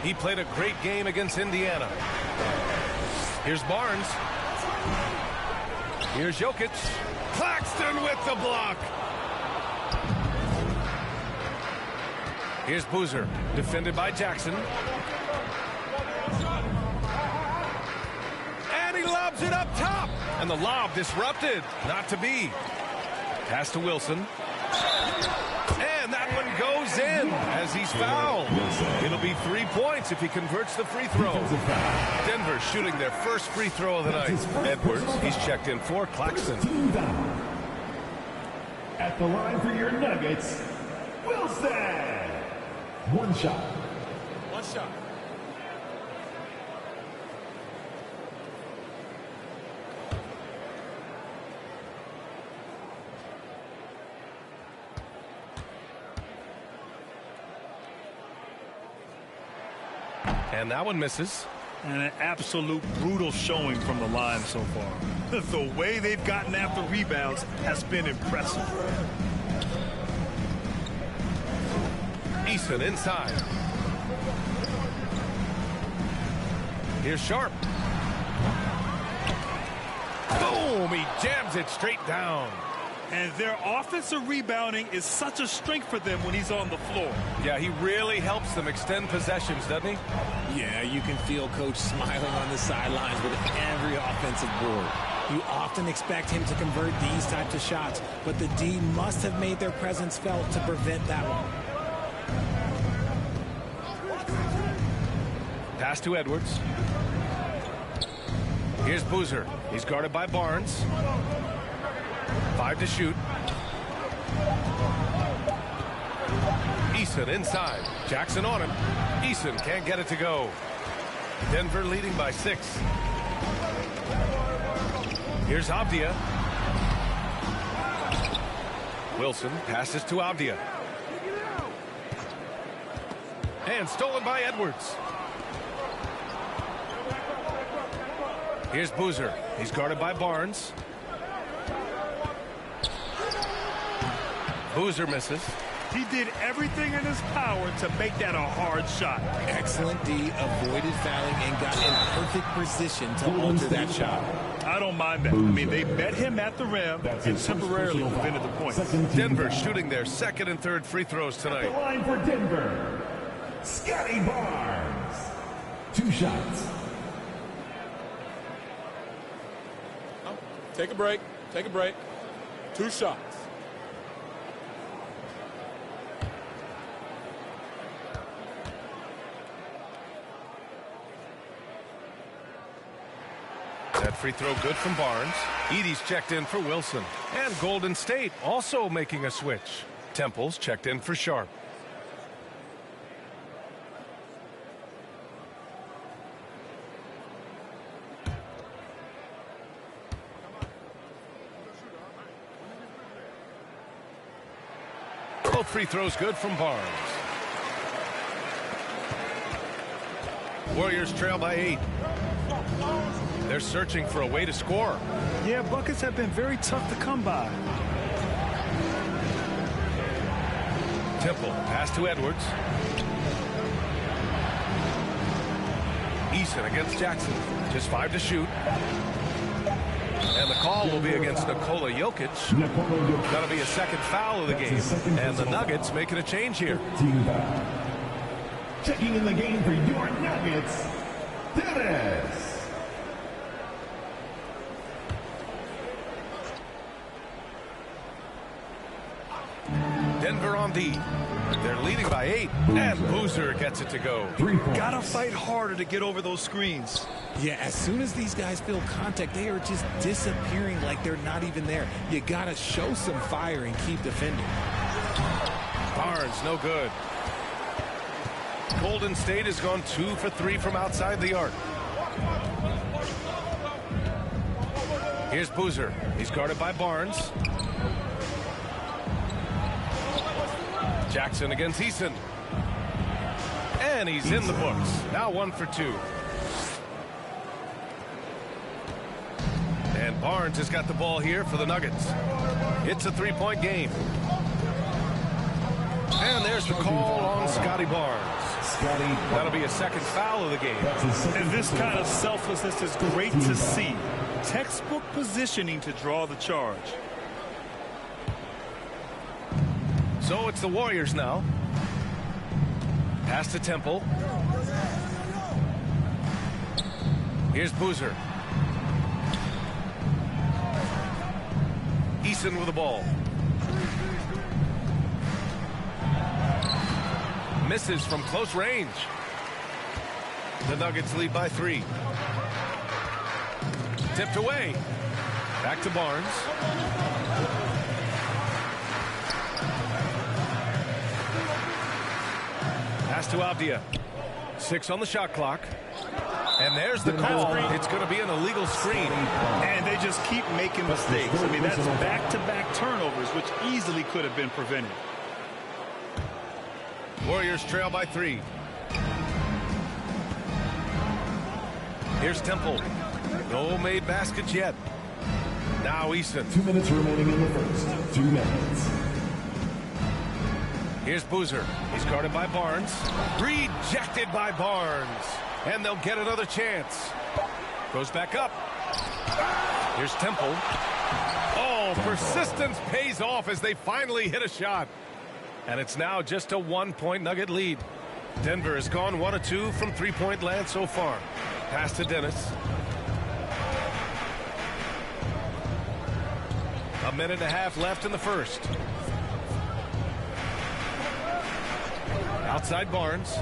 [SPEAKER 2] He played a great game against Indiana. Here's Barnes. Here's Jokic. Claxton with the block. Here's Boozer, defended by Jackson. And he lobs it up top. And the lob disrupted. Not to be. Pass to Wilson. And that one goes in as he's fouled. It'll be 3 points if he converts the free throw. Denver shooting their first free throw of the night. Edwards, he's checked in for Claxton.
[SPEAKER 6] At the line for your Nuggets, Wilson. One shot.
[SPEAKER 2] One shot. And that one misses.
[SPEAKER 3] And an absolute brutal showing from the line so far. The way they've gotten after rebounds has been impressive.
[SPEAKER 2] Eason inside. Here's Sharp. Boom! He jams it straight down.
[SPEAKER 3] And their offensive rebounding is such a strength for them when he's on the floor.
[SPEAKER 2] Yeah, he really helps them extend possessions, doesn't he?
[SPEAKER 19] Yeah, you can feel Coach smiling on the sidelines with every offensive board. You often expect him to convert these types of shots, but the D must have made their presence felt to prevent that one.
[SPEAKER 2] Pass to Edwards. Here's Boozer. He's guarded by Barnes. 5 to shoot. Eason inside. Jackson on him. Eason can't get it to go. Denver leading by 6. Here's Avdia. Wilson passes to Avdia. And stolen by Edwards. Here's Boozer. He's guarded by Barnes. Boozer misses.
[SPEAKER 3] He did everything in his power to make that a hard shot.
[SPEAKER 19] Excellent D, avoided fouling, and got in perfect position to alter that shot.
[SPEAKER 3] I don't mind that. I mean, they met him at the rim and temporarily prevented the points.
[SPEAKER 2] Denver shooting their second and third free throws tonight.
[SPEAKER 6] The line for Denver, Scotty Barnes. 2 shots.
[SPEAKER 20] Take a break. Take a break. 2 shots.
[SPEAKER 2] That free throw good from Barnes. Edey's checked in for Wilson. And Golden State also making a switch. Temple's checked in for Sharp. Both free throws good from Barnes. Warriors trail by 8. They're searching for a way to score.
[SPEAKER 3] Yeah, buckets have been very tough to come by.
[SPEAKER 2] Temple, pass to Edwards. Eason against Jackson. Just 5 to shoot. And the call will be against Nikola Jokic. That'll be a second foul of the game. And the Nuggets making a change here.
[SPEAKER 16] Checking in the game for your Nuggets, Dennis.
[SPEAKER 2] Denver on D. They're leading by 8. And Boozer gets it to go.
[SPEAKER 3] Gotta fight harder to get over those screens.
[SPEAKER 19] Yeah, as soon as these guys feel contact, they are just disappearing like they're not even there. You gotta show some fire and keep defending.
[SPEAKER 2] Barnes, no good. Golden State has gone 2 for 3 from outside the arc. Here's Boozer. He's guarded by Barnes. Jackson against Eason. And he's in the books. Now 1 for 2. And Barnes has got the ball here for the Nuggets. It's a 3-point game. And there's the call on Scotty Barnes. That'll be a second foul of the game.
[SPEAKER 3] And this kind of selflessness is great to see. Textbook positioning to draw the charge.
[SPEAKER 2] So it's the Warriors now. Pass to Temple. Here's Boozer. Eason with the ball. Misses from close range. The Nuggets lead by 3. Tipped away. Back to Barnes. Pass to Avdia. 6 on the shot clock. And there's the call. It's going to be an illegal screen.
[SPEAKER 3] And they just keep making mistakes. I mean, that's back-to-back turnovers, which easily could have been prevented.
[SPEAKER 2] Warriors trail by 3. Here's Temple. No made baskets yet. Now Eason.
[SPEAKER 16] 2 minutes remaining in the first. 2 minutes.
[SPEAKER 2] Here's Boozer. He's guarded by Barnes. Rejected by Barnes. And they'll get another chance. Goes back up. Here's Temple. Oh, persistence pays off as they finally hit a shot. And it's now just a 1-point Nugget lead. Denver has gone 1 of 2 from 3-point land so far. Pass to Dennis. A minute and a half left in the first. Outside Barnes.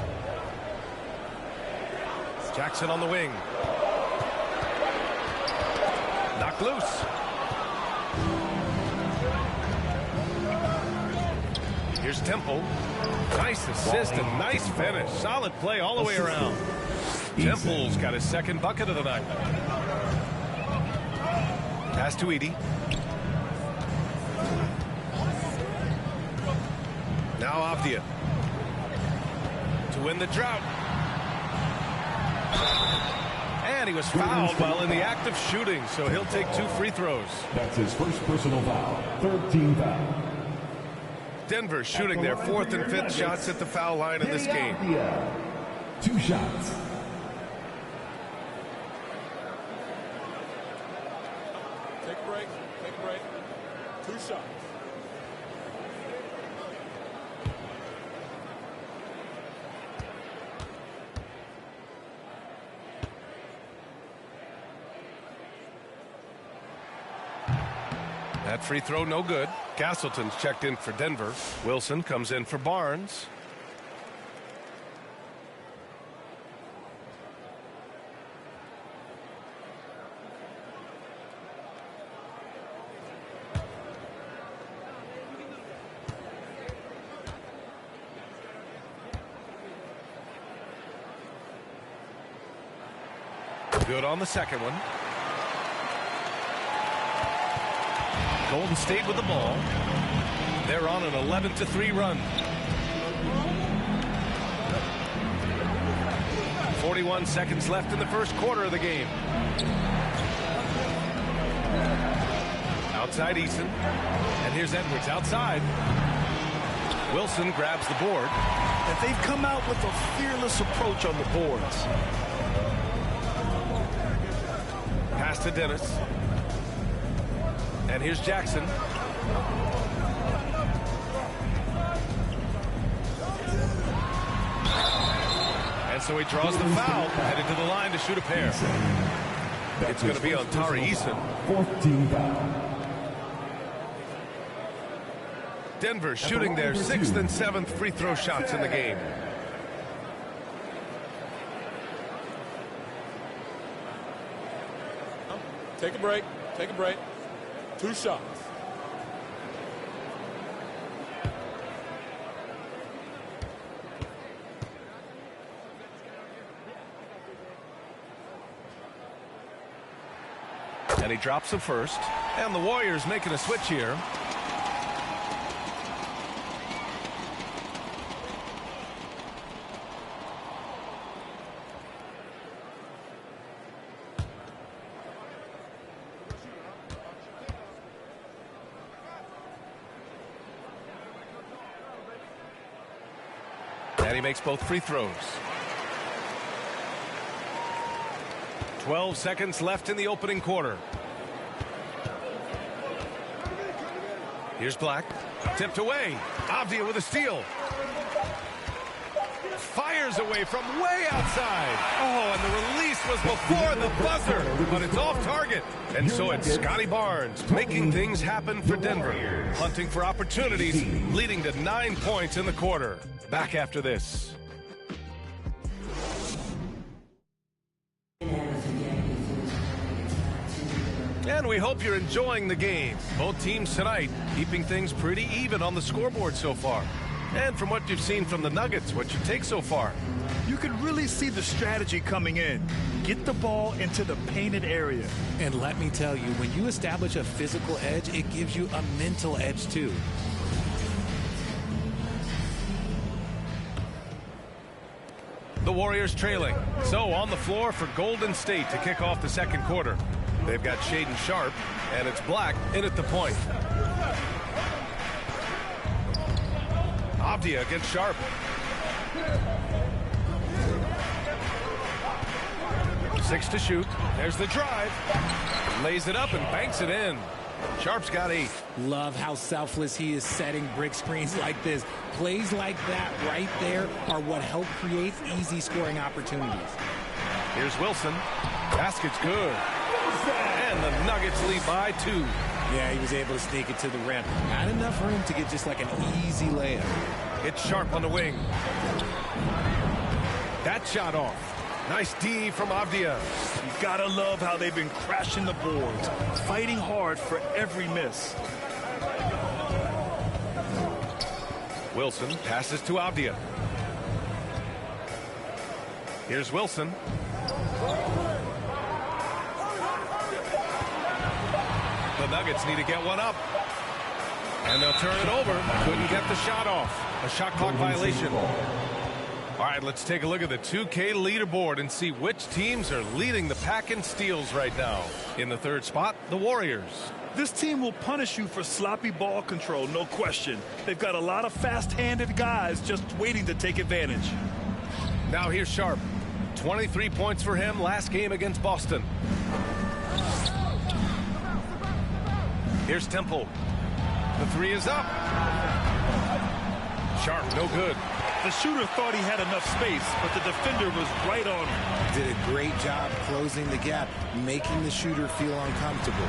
[SPEAKER 2] Jackson on the wing. Knocked loose. Here's Temple. Nice assist and nice finish. Solid play all the way around. Temple's got his second bucket of the night. Pass to Edey. Now Avdia. To win the drought. And he was fouled while in the act of shooting, so he'll take 2 free throws.
[SPEAKER 6] That's his first personal foul. 3rd team foul.
[SPEAKER 2] Denver shooting their 4th and 5th shots at the foul line in this game.
[SPEAKER 6] 2 shots.
[SPEAKER 20] Take a break. Take a break. 2 shots.
[SPEAKER 2] That free throw no good. Castleton's checked in for Denver. Wilson comes in for Barnes. Good on the second one. Golden State with the ball. They're on an 11-3 run. 41 seconds left in the first quarter of the game. Outside Eason. And here's Edwards outside. Wilson grabs the board.
[SPEAKER 3] And they've come out with a fearless approach on the boards.
[SPEAKER 2] Pass to Dennis. And here's Jackson. And so he draws the foul, headed to the line to shoot a pair. It's going to be on Tari Eason.
[SPEAKER 6] 14 foul.
[SPEAKER 2] Denver shooting their 6th and 7th free throw shots in the game.
[SPEAKER 9] Take a break. Take a break. 2 shots.
[SPEAKER 2] And he drops the first. And the Warriors making a switch here. And he makes both free throws. 12 seconds left in the opening quarter. Here's Black. Tipped away. Avdia with a steal. Fires away from way outside. Oh, and the release was before the buzzer, but it's off target. And so it's Scotty Barnes making things happen for Denver. Hunting for opportunities, leading to 9 points in the quarter. Back after this. And we hope you're enjoying the game. Both teams tonight keeping things pretty even on the scoreboard so far. And from what you've seen from the Nuggets, what's your take so far?
[SPEAKER 3] You can really see the strategy coming in. Get the ball into the painted area.
[SPEAKER 19] And let me tell you, when you establish a physical edge, it gives you a mental edge too.
[SPEAKER 2] The Warriors trailing. So on the floor for Golden State to kick off the second quarter. They've got Shaedon Sharpe, and it's Black in at the point. Avdia against Sharpe. Six to shoot. There's the drive. Lays it up and banks it in. Sharpe's got 8.
[SPEAKER 19] Love how selfless he is setting brick screens like this. Plays like that right there are what help create easy scoring opportunities.
[SPEAKER 2] Here's Wilson. Basket's good. And the Nuggets lead by 2.
[SPEAKER 19] Yeah, he was able to sneak it to the rim. Not enough room to get just like an easy layup.
[SPEAKER 2] It's Sharpe on the wing. That shot off. Nice D from Avdia.
[SPEAKER 3] You gotta love how they've been crashing the boards, fighting hard for every miss.
[SPEAKER 2] Wilson passes to Avdia. Here's Wilson. The Nuggets need to get one up. And they'll turn it over. Couldn't get the shot off. A shot clock violation. All right, let's take a look at the 2K leaderboard and see which teams are leading the pack in steals right now. In the third spot, the Warriors.
[SPEAKER 3] This team will punish you for sloppy ball control, no question. They've got a lot of fast-handed guys just waiting to take advantage.
[SPEAKER 2] Now here's Sharpe. 23 points for him last game against Boston. Here's Temple. The 3 is up. Sharpe, no good.
[SPEAKER 3] The shooter thought he had enough space, but the defender was right on him.
[SPEAKER 19] Did a great job closing the gap, making the shooter feel uncomfortable.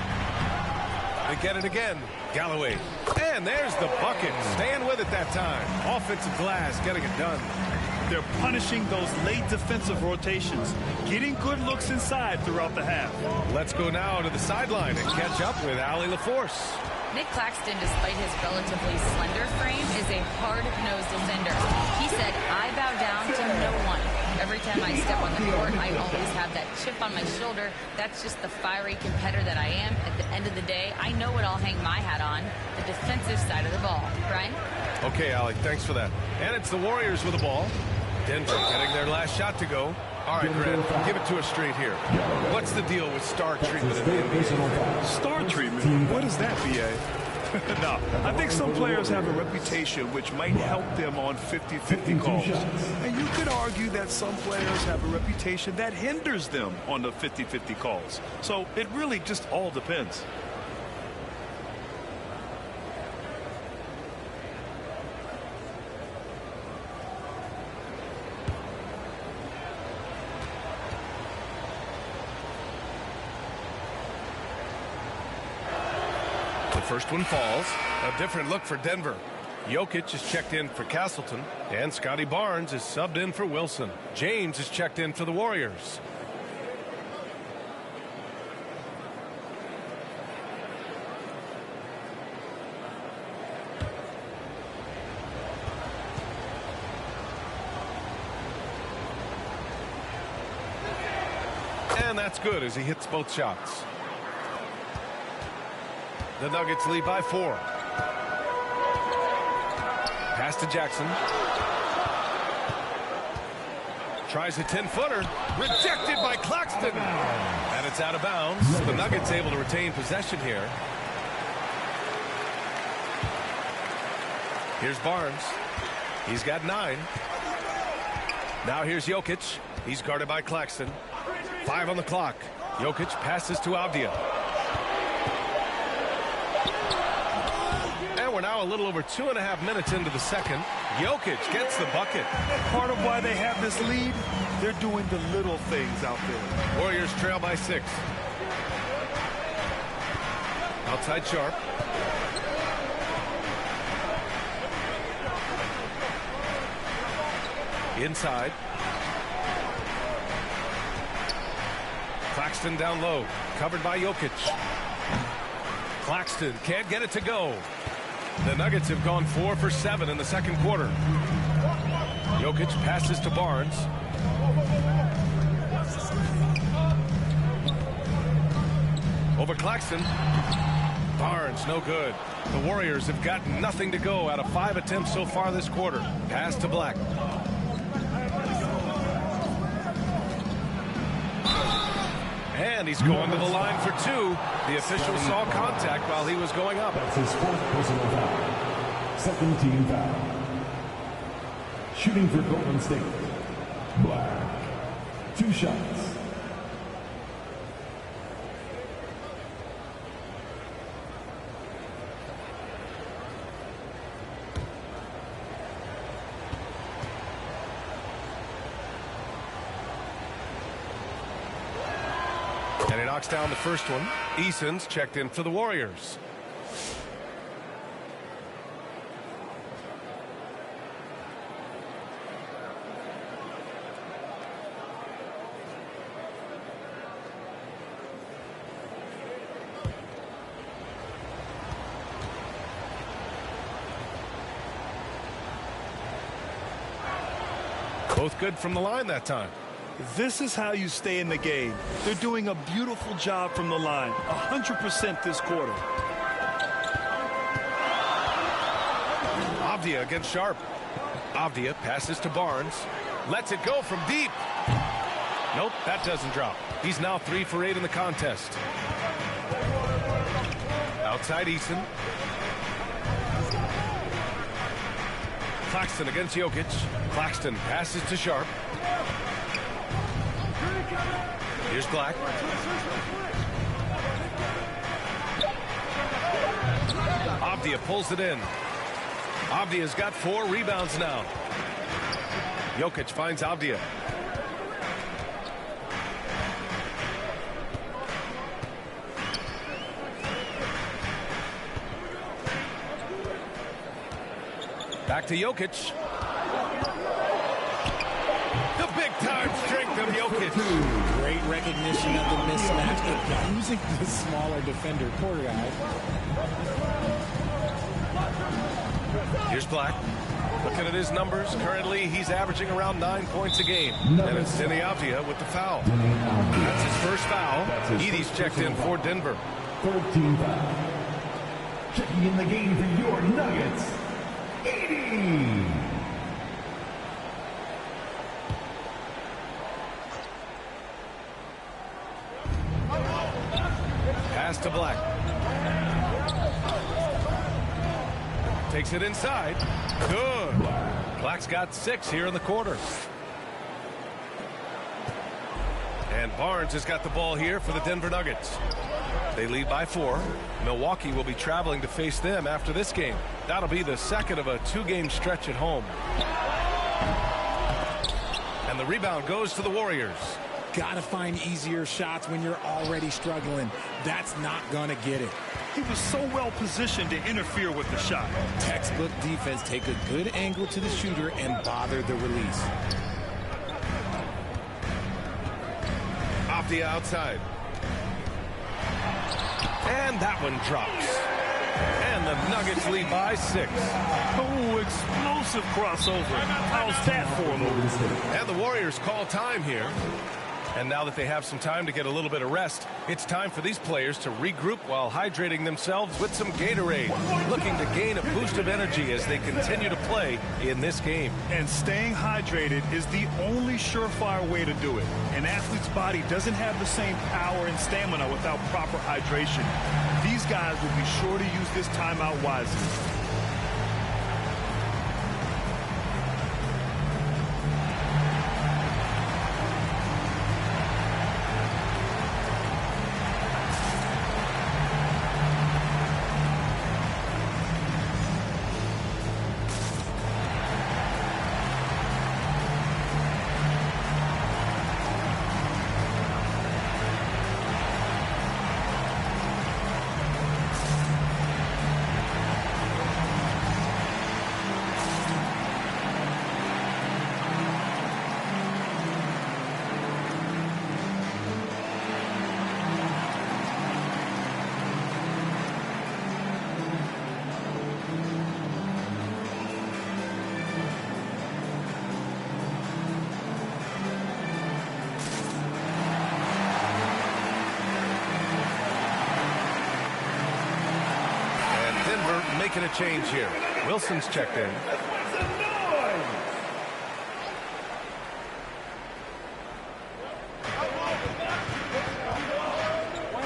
[SPEAKER 2] They get it again. Galloway. And there's the bucket. Staying with it that time. Offensive glass getting it done.
[SPEAKER 3] They're punishing those late defensive rotations, getting good looks inside throughout the half.
[SPEAKER 2] Let's go now to the sideline and catch up with Allie LaForce.
[SPEAKER 5] Nick Claxton, despite his relatively slender frame, is a hard-nosed defender. He said, I bow down to no one. Every time I step on the court, I always have that chip on my shoulder. That's just the fiery competitor that I am. At the end of the day, I know what I'll hang my hat on, the defensive side of the ball. Brian?
[SPEAKER 2] Okay, Allie, thanks for that. And it's the Warriors with the ball. Denver getting their last shot to go. All right, Grant, give it to us straight here. What's the deal with star treatment in the NBA?
[SPEAKER 3] Star treatment? What is that, B.A.? No, I think some players have a reputation which might help them on 50-50 calls. And you could argue that some players have a reputation that hinders them on the 50-50 calls. So it really just all depends.
[SPEAKER 2] First one falls. A different look for Denver. Jokic is checked in for Castleton, and Scotty Barnes is subbed in for Wilson. James is checked in for the Warriors. And that's good as he hits both shots. The Nuggets lead by 4. Pass to Jackson. Tries a 10-footer. Rejected by Claxton. And it's out of bounds. So the Nuggets able to retain possession here. Here's Barnes. He's got 9. Now here's Jokic. He's guarded by Claxton. 5 on the clock. Jokic passes to Avdia. We're now a little over 2.5 minutes into the second. Jokic gets the bucket.
[SPEAKER 3] Part of why they have this lead, they're doing the little things out there.
[SPEAKER 2] Warriors trail by 6. Outside Sharp. Inside. Claxton down low. Covered by Jokic. Claxton can't get it to go. The Nuggets have gone 4 for 7 in the second quarter. Jokic passes to Barnes. Over Claxton. Barnes, no good. The Warriors have got nothing to go out of 5 attempts so far this quarter. Pass to Black. And he's going to the line for 2. The official saw contact while he was going up.
[SPEAKER 6] That's his 4th personal foul. Second team foul. Shooting for Golden State. Black. 2 shots.
[SPEAKER 2] And he knocks down the first one. Eason's checked in for the Warriors. Both good from the line that time.
[SPEAKER 3] This is how you stay in the game. They're doing a beautiful job from the line. 100% this quarter.
[SPEAKER 2] Avdia against Sharp. Avdia passes to Barnes. Lets it go from deep. Nope, that doesn't drop. He's now 3 for 8 in the contest. Outside Eason. Claxton against Jokic. Claxton passes to Sharp. Here's Black. Avdia pulls it in. Avdia's got 4 rebounds now. Jokic finds Avdia. Back to Jokic. The big-time strength of Jokic.
[SPEAKER 19] Great recognition of the mismatch, but using the smaller defender, poor guy.
[SPEAKER 2] Here's Black. Looking at his numbers, currently he's averaging around 9 points a game. And it's Denny Avdia with the foul. That's his first foul. Edie's checked in for Denver.
[SPEAKER 6] 3rd team foul. Checking in the game for your Nuggets, Edie.
[SPEAKER 2] Pass to Black. Takes it inside. Good. Black's got 6 here in the quarter. And Barnes has got the ball here for the Denver Nuggets. They lead by 4. Milwaukee will be traveling to face them after this game. That'll be the second of a 2-game stretch at home. And the rebound goes to the Warriors.
[SPEAKER 19] Gotta find easier shots when you're already struggling. That's not gonna get it.
[SPEAKER 3] He was so well positioned to interfere with the shot.
[SPEAKER 19] Textbook defense. Take a good angle to the shooter and bother the release.
[SPEAKER 2] Off the outside. And that one drops. And the Nuggets lead by 6.
[SPEAKER 3] Oh, explosive crossover. How's that for a move?
[SPEAKER 2] And the Warriors call time here. And now that they have some time to get a little bit of rest, it's time for these players to regroup while hydrating themselves with some Gatorade, looking to gain a boost of energy as they continue to play in this game.
[SPEAKER 3] And staying hydrated is the only surefire way to do it. An athlete's body doesn't have the same power and stamina without proper hydration. These guys will be sure to use this timeout wisely.
[SPEAKER 2] Making a change here. Wilson's checked in.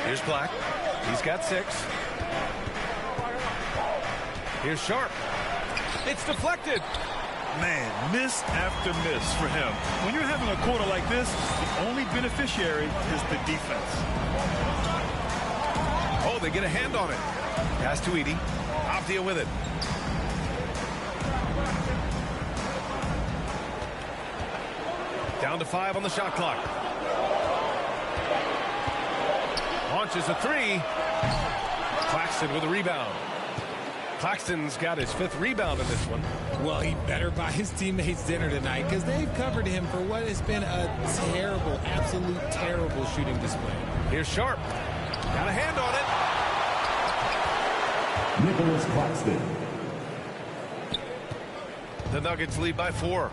[SPEAKER 2] Here's Black. He's got 6. Here's Sharp. It's deflected.
[SPEAKER 3] Man, miss after miss for him. When you're having a quarter like this, the only beneficiary is the defense.
[SPEAKER 2] Oh, they get a hand on it. Pass to Edey. Deal with it. Down to 5 on the shot clock. Launches a 3. Claxton with a rebound. Claxton's got his 5th rebound in this one.
[SPEAKER 19] Well, he better buy his teammates dinner tonight because they've covered him for what has been a terrible, absolute terrible shooting display.
[SPEAKER 2] Here's Sharp. Got a hand on it.
[SPEAKER 6] Nicholas Claxton.
[SPEAKER 2] The Nuggets lead by 4.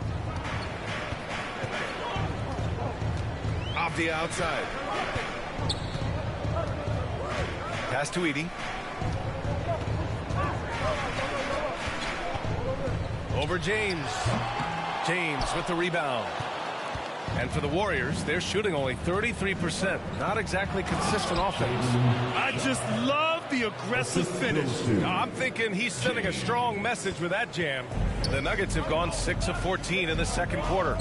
[SPEAKER 2] Off the outside. Pass to Edey. Over James. James with the rebound. And for the Warriors, they're shooting only 33%. Not exactly consistent offense.
[SPEAKER 3] I just love the aggressive finish.
[SPEAKER 2] I'm thinking he's sending a strong message with that jam. The Nuggets have gone 6 of 14 in the second quarter.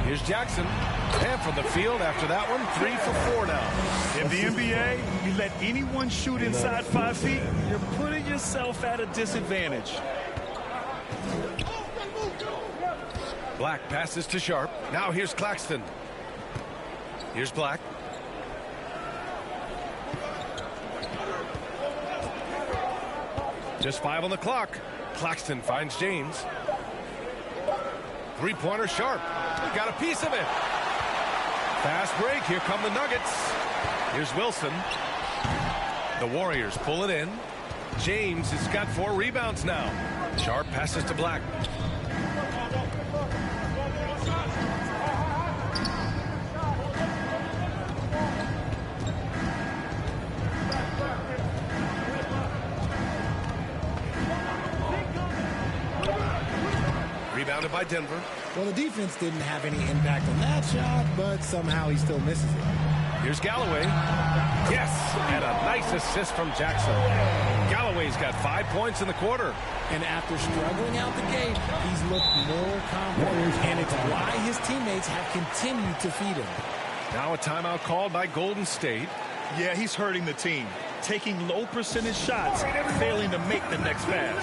[SPEAKER 2] Here's Jackson. And from the field after that one, 3 for 4 now.
[SPEAKER 3] In the NBA, you let anyone shoot inside 5 feet, you're putting yourself at a disadvantage.
[SPEAKER 2] Black passes to Sharp. Now here's Claxton. Here's Black. Just 5 on the clock. Claxton finds James. Three-pointer Sharp. Got a piece of it. Fast break. Here come the Nuggets. Here's Wilson. The Warriors pull it in. James has got 4 rebounds now. Sharp passes to Black. Rebounded by Denver.
[SPEAKER 19] Well, the defense didn't have any impact on that shot, but somehow he still misses it.
[SPEAKER 2] Here's Galloway. Yes, and a nice assist from Jackson. Galloway's got 5 points in the quarter.
[SPEAKER 19] And after struggling out the gate, he's looked more confident. And it's why his teammates have continued to feed him.
[SPEAKER 2] Now a timeout called by Golden State.
[SPEAKER 3] Yeah, he's hurting the team. Taking low percentage shots, failing to make the next pass.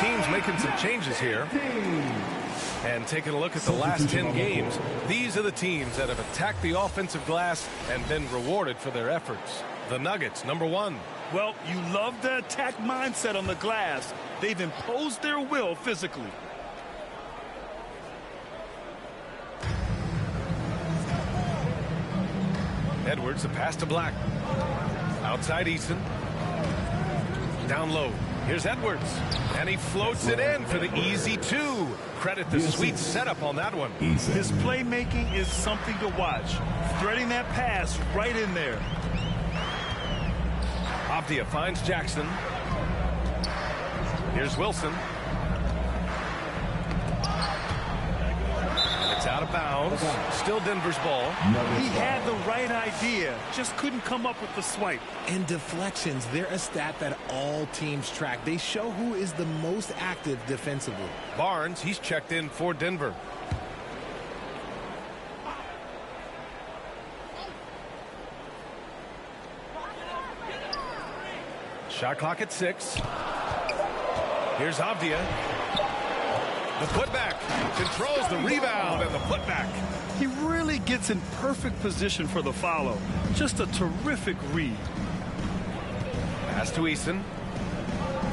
[SPEAKER 2] Teams making some changes here. And taking a look at the last 10 games, these are the teams that have attacked the offensive glass and been rewarded for their efforts. The Nuggets, number 1.
[SPEAKER 3] Well, you love the attack mindset on the glass. They've imposed their will physically.
[SPEAKER 2] Edwards, the pass to Black. Outside Eason. Down low. Here's Edwards, and he floats it in for the easy 2. Credit the sweet setup on that one.
[SPEAKER 3] His playmaking is something to watch. Threading that pass right in there.
[SPEAKER 2] Avdia finds Jackson. Here's Wilson. And it's out of bounds. Still Denver's ball.
[SPEAKER 3] He had the right idea, just couldn't come up with the swipe.
[SPEAKER 19] And deflections, they're a stat that all teams track. They show who is the most active defensively.
[SPEAKER 2] Barnes, he's checked in for Denver. Shot clock at 6. Here's Avdia. The putback. Controls the rebound and the putback.
[SPEAKER 3] He really gets in perfect position for the follow. Just a terrific read.
[SPEAKER 2] Pass to Eason.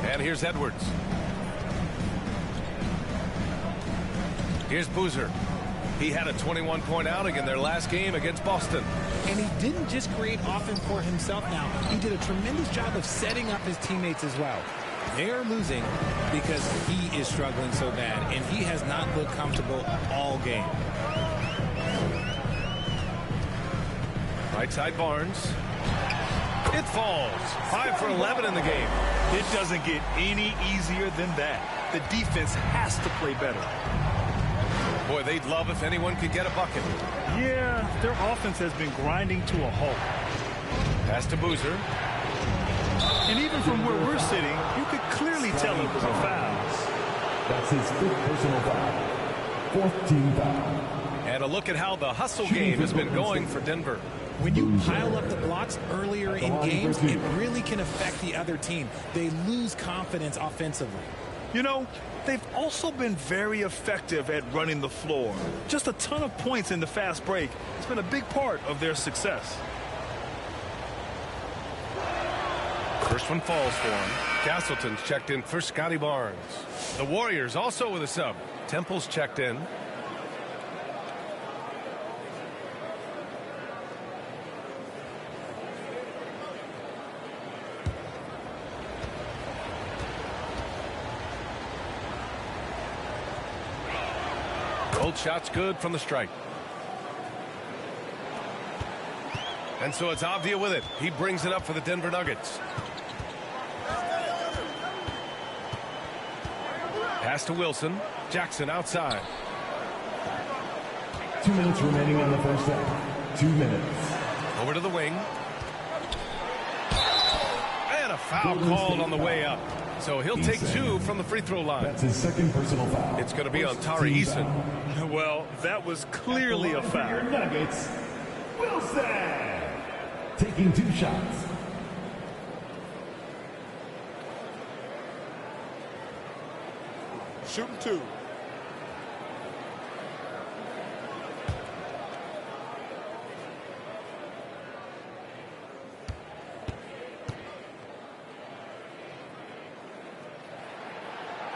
[SPEAKER 2] And here's Edwards. Here's Boozer. He had a 21-point outing in their last game against Boston.
[SPEAKER 19] And he didn't just create offense for himself now. He did a tremendous job of setting up his teammates as well. They are losing because he is struggling so bad, and he has not looked comfortable all game.
[SPEAKER 2] Right side Barnes. It falls. 5 for 11 in the game.
[SPEAKER 3] It doesn't get any easier than that. The defense has to play better.
[SPEAKER 2] Boy, they'd love if anyone could get a bucket.
[SPEAKER 3] Yeah, their offense has been grinding to a halt.
[SPEAKER 2] Pass to Boozer.
[SPEAKER 3] And even from where we're sitting, you could clearly tell it was a foul.
[SPEAKER 6] That's his 5th personal foul. 4th team foul.
[SPEAKER 2] And a look at how the hustle game has been going for Denver.
[SPEAKER 19] When you pile up the blocks earlier in games, it really can affect the other team. They lose confidence offensively.
[SPEAKER 3] You know, they've also been very effective at running the floor. Just a ton of points in the fast break. It's been a big part of their success.
[SPEAKER 2] First one falls for him. Castleton's checked in for Scotty Barnes. The Warriors also with a sub. Temple's checked in. Gold shot's good from the strike. And so it's Avdia with it. He brings it up for the Denver Nuggets. Pass to Wilson. Jackson outside.
[SPEAKER 6] 2 minutes remaining in the first half. 2 minutes.
[SPEAKER 2] Over to the wing. And a foul called on the way up. So he'll take 2 from the free throw line.
[SPEAKER 6] That's his second personal foul.
[SPEAKER 2] It's going to be on Tari Eason.
[SPEAKER 3] Well, that was clearly a foul.
[SPEAKER 6] Your Nuggets, Wilson, taking 2 shots.
[SPEAKER 9] Shooting 2.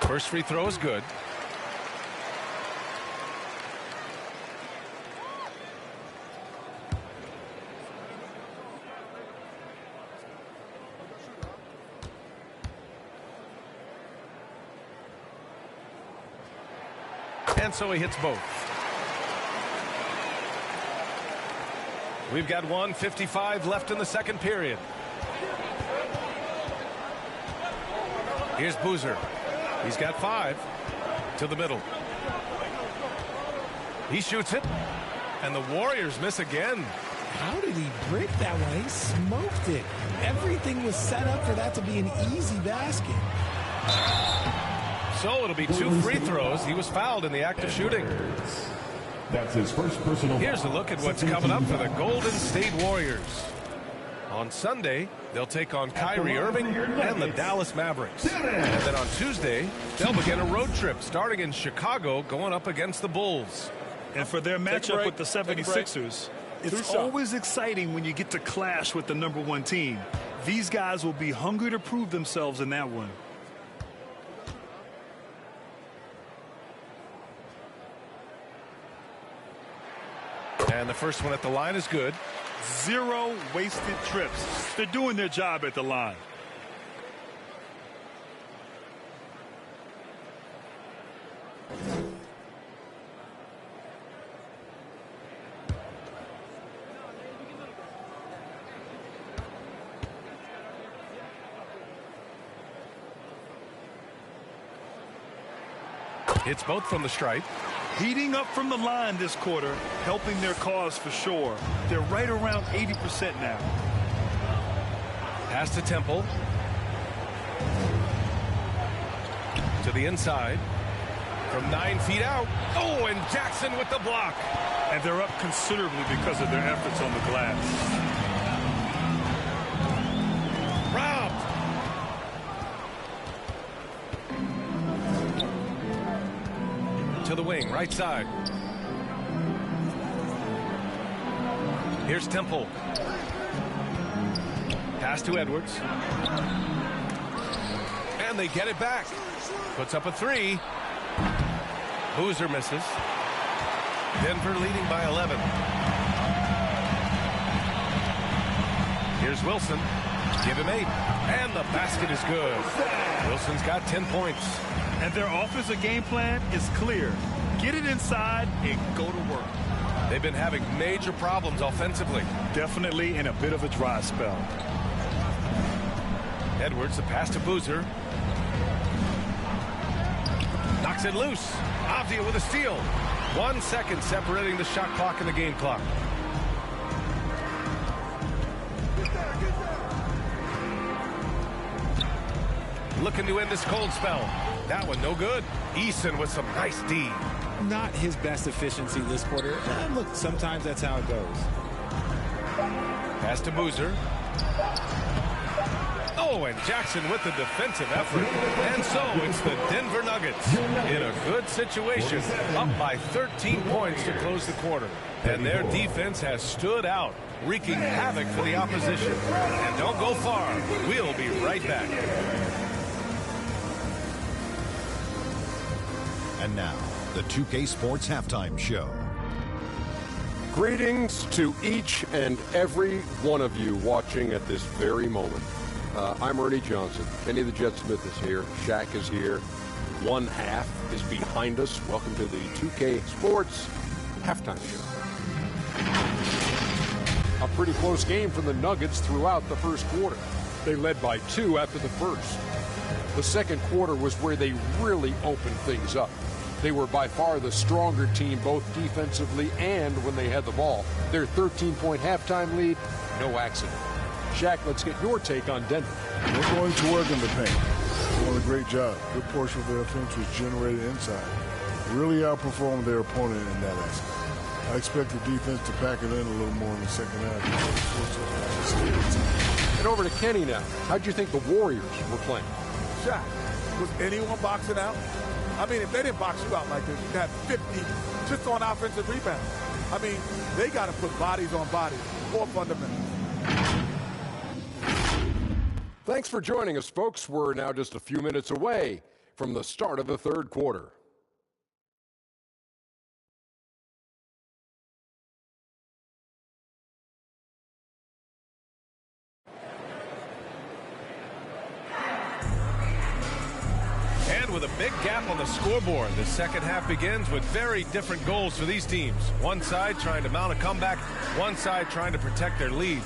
[SPEAKER 2] First free throw is good. And so he hits both. We've got 1:55 left in the second period. Here's Boozer. He's got 5 to the middle. He shoots it, and the Warriors miss again.
[SPEAKER 19] How did he break that one? He smoked it. Everything was set up for that to be an easy basket.
[SPEAKER 2] So it'll be 2 free throws. He was fouled in the act of shooting.
[SPEAKER 6] That's his first personal foul.
[SPEAKER 2] Here's a look at what's coming up for the Golden State Warriors. On Sunday, they'll take on Kyrie Irving and the Dallas Mavericks. And then on Tuesday, they'll begin a road trip starting in Chicago going up against the Bulls.
[SPEAKER 3] And for their matchup with the 76ers, it's always exciting when you get to clash with the #1 team. These guys will be hungry to prove themselves in that one.
[SPEAKER 2] And the first one at the line is good.
[SPEAKER 3] 0 wasted trips. They're doing their job at the line.
[SPEAKER 2] It's both from the stripe.
[SPEAKER 3] Heating up from the line this quarter, helping their cause for sure. They're right around 80% now.
[SPEAKER 2] Pass to Temple. To the inside. From 9 feet out. Oh, and Jackson with the block.
[SPEAKER 3] And they're up considerably because of their efforts on the glass.
[SPEAKER 2] Robbed. To the wing, right side. Here's Temple. Pass to Edwards. And they get it back. Puts up a 3. Boozer misses. Denver leading by 11. Here's Wilson. Give him 8. And the basket is good. Wilson's got 10 points.
[SPEAKER 3] And their offensive game plan is clear. Get it inside and go to work.
[SPEAKER 2] They've been having major problems offensively.
[SPEAKER 3] Definitely in a bit of a dry spell.
[SPEAKER 2] Edwards, the pass to Boozer. Knocks it loose. Avdia with a steal. 1 second separating the shot clock and the game clock. Looking to end this cold spell. That one no good. Eason with some nice D.
[SPEAKER 19] Not his best efficiency this quarter. Look, sometimes that's how it goes.
[SPEAKER 2] Pass to Boozer. Oh, and Jackson with the defensive effort. And so it's the Denver Nuggets in a good situation, up by 13 points to close the quarter. And their defense has stood out, wreaking havoc for the opposition. And don't go far. We'll be right back.
[SPEAKER 1] And now, the 2K Sports Halftime Show.
[SPEAKER 8] Greetings to each and every one of you watching at this very moment. I'm Ernie Johnson. Kenny the Jet Smith is here. Shaq is here. One half is behind us. Welcome to the 2K Sports Halftime Show. A pretty close game for the Nuggets throughout the first quarter. They led by 2 after the first. The second quarter was where they really opened things up. They were by far the stronger team, both defensively and when they had the ball. Their 13-point halftime lead, no accident. Shaq, let's get your take on Denver.
[SPEAKER 10] They're going to work in the paint. They're doing a great job. A good portion of their offense was generated inside. Really outperformed their opponent in that aspect. I expect the defense to pack it in a little more in the second half.
[SPEAKER 8] And over to Kenny now. How'd you think the Warriors were playing?
[SPEAKER 9] Shaq, was anyone boxing out? I mean, if they didn't box you out like this, you'd have 50 just on offensive rebounds. I mean, they got to put bodies on bodies, more fundamental.
[SPEAKER 8] Thanks for joining us, folks. We're now just a few minutes away from the start of the third quarter.
[SPEAKER 2] With a big gap on the scoreboard, the second half begins with very different goals for these teams. One side trying to mount a comeback, one side trying to protect their lead.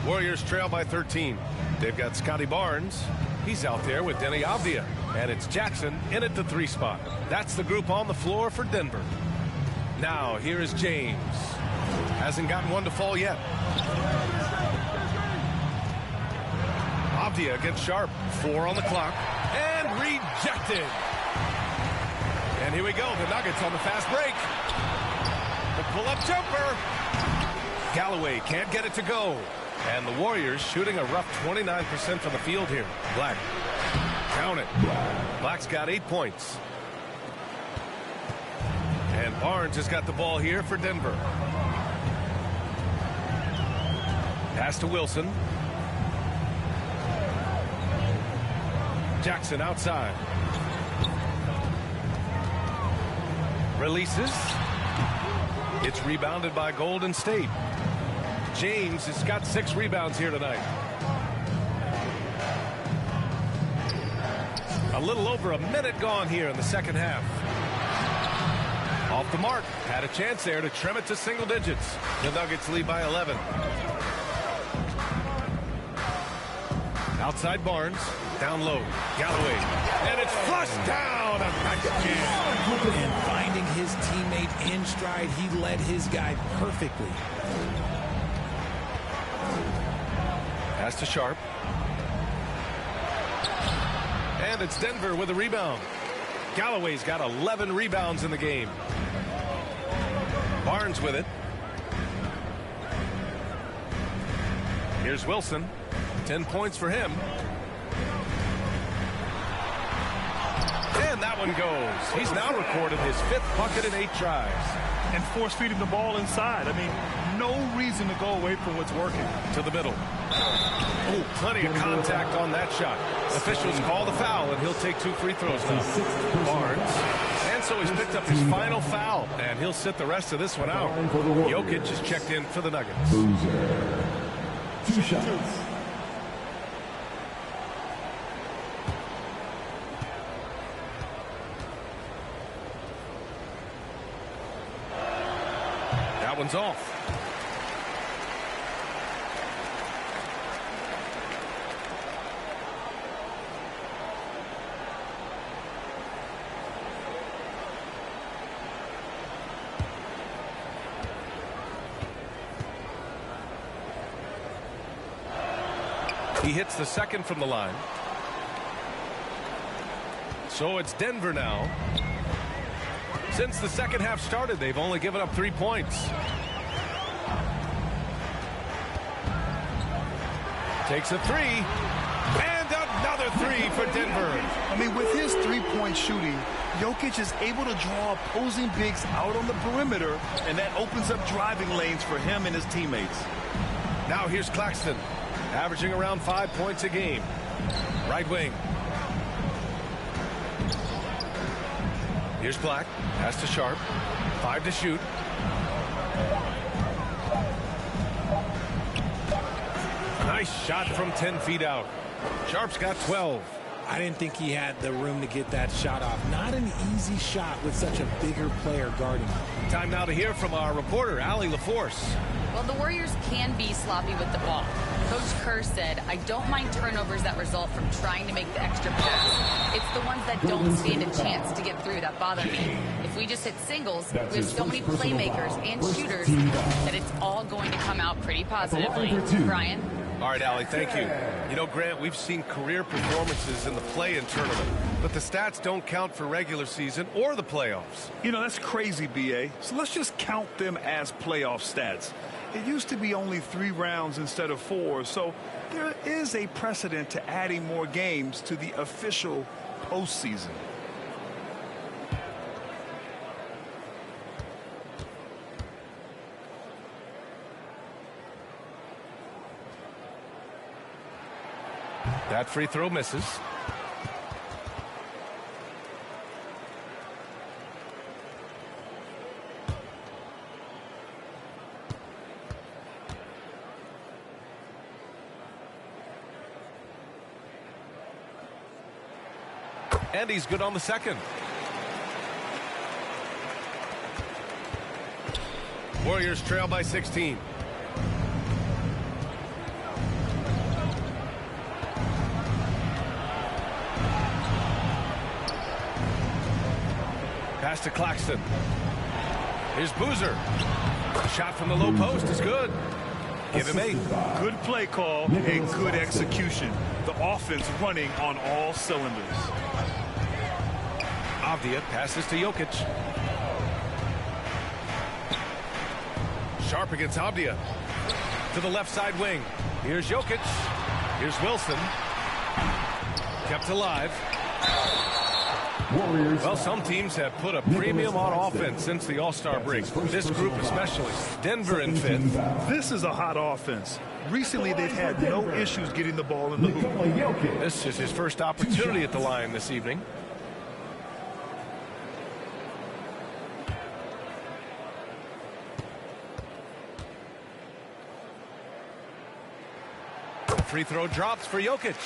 [SPEAKER 2] Warriors trail by 13. They've got Scotty Barnes. He's out there with Denny Avdia. And it's Jackson in at the 3 spot. That's the group on the floor for Denver. Now, here is James. Hasn't gotten one to fall yet. Avdia against Sharp. 4 on the clock. And rejected. And here we go. The Nuggets on the fast break. The pull-up jumper. Galloway can't get it to go. And the Warriors shooting a rough 29% from the field here. Black. Count it. Black's got 8 points. And Barnes has got the ball here for Denver. Pass to Wilson. Jackson outside. Releases. It's rebounded by Golden State. James has got 6 rebounds here tonight. A little over a minute gone here in the second half. Off the mark. Had a chance there to trim it to single digits. The Nuggets lead by 11. Outside Barnes. Down low. Galloway. And it's flushed down. A nice jam.
[SPEAKER 19] And finding his teammate in stride, he led his guy perfectly.
[SPEAKER 2] Pass to Sharp. And it's Denver with a rebound. Galloway's got 11 rebounds in the game. Barnes with it. Here's Wilson. 10 points for him. And that one goes. He's now recorded his 5th bucket in 8 tries.
[SPEAKER 3] And force-feeding the ball inside. I mean, no reason to go away from what's working.
[SPEAKER 2] To the middle. Oh, plenty of contact on that shot. Officials call the foul, and he'll take 2 free throws now. Barnes. And so he's picked up his final foul, and he'll sit the rest of this one out. Jokic is checked in for the Nuggets.
[SPEAKER 6] 2 shots.
[SPEAKER 2] That one's off. He hits the second from the line. So it's Denver now. Since the second half started, they've only given up 3 points. Takes a 3. And another 3 for Denver.
[SPEAKER 3] I mean, with his 3-point shooting, Jokic is able to draw opposing bigs out on the perimeter, and that opens up driving lanes for him and his teammates.
[SPEAKER 2] Now here's Claxton, averaging around 5 points a game. Right wing. Here's Black. Pass to Sharp. 5 to shoot. Nice shot from 10 feet out. Sharp's got 12.
[SPEAKER 19] I didn't think he had the room to get that shot off. Not an easy shot with such a bigger player guarding him.
[SPEAKER 2] Time now to hear from our reporter, Allie LaForce.
[SPEAKER 5] Well, the Warriors can be sloppy with the ball. Coach Kerr said, I don't mind turnovers that result from trying to make the extra pass. It's the ones that don't stand a chance to get through that bother me. If if we just hit singles, we have so many playmakers and shooters that it's all going to come out pretty positively. Brian?
[SPEAKER 2] All right, Allie, thank you. You know, Grant, we've seen career performances in the play-in tournament, but the stats don't count for regular season or the playoffs.
[SPEAKER 3] You know, that's crazy, B.A. So let's just count them as playoff stats. It used to be only 3 rounds instead of 4, so there is a precedent to adding more games to the official postseason.
[SPEAKER 2] That free throw misses. And he's good on the second. Warriors trail by 16. Pass to Claxton. Here's Boozer. Shot from the low post is good. Give him 8.
[SPEAKER 3] Good play call and good execution. The offense running on all cylinders.
[SPEAKER 2] Avdia passes to Jokic. Sharp against Avdia. To the left side wing. Here's Jokic. Here's Wilson. Kept alive. Well, some teams have put a premium on offense since the All-Star break. This group especially. Denver in 5th.
[SPEAKER 3] This is a hot offense. Recently, they've had no issues getting the ball in the hoop.
[SPEAKER 2] This is his first opportunity at the line this evening. Free throw drops for Jokic.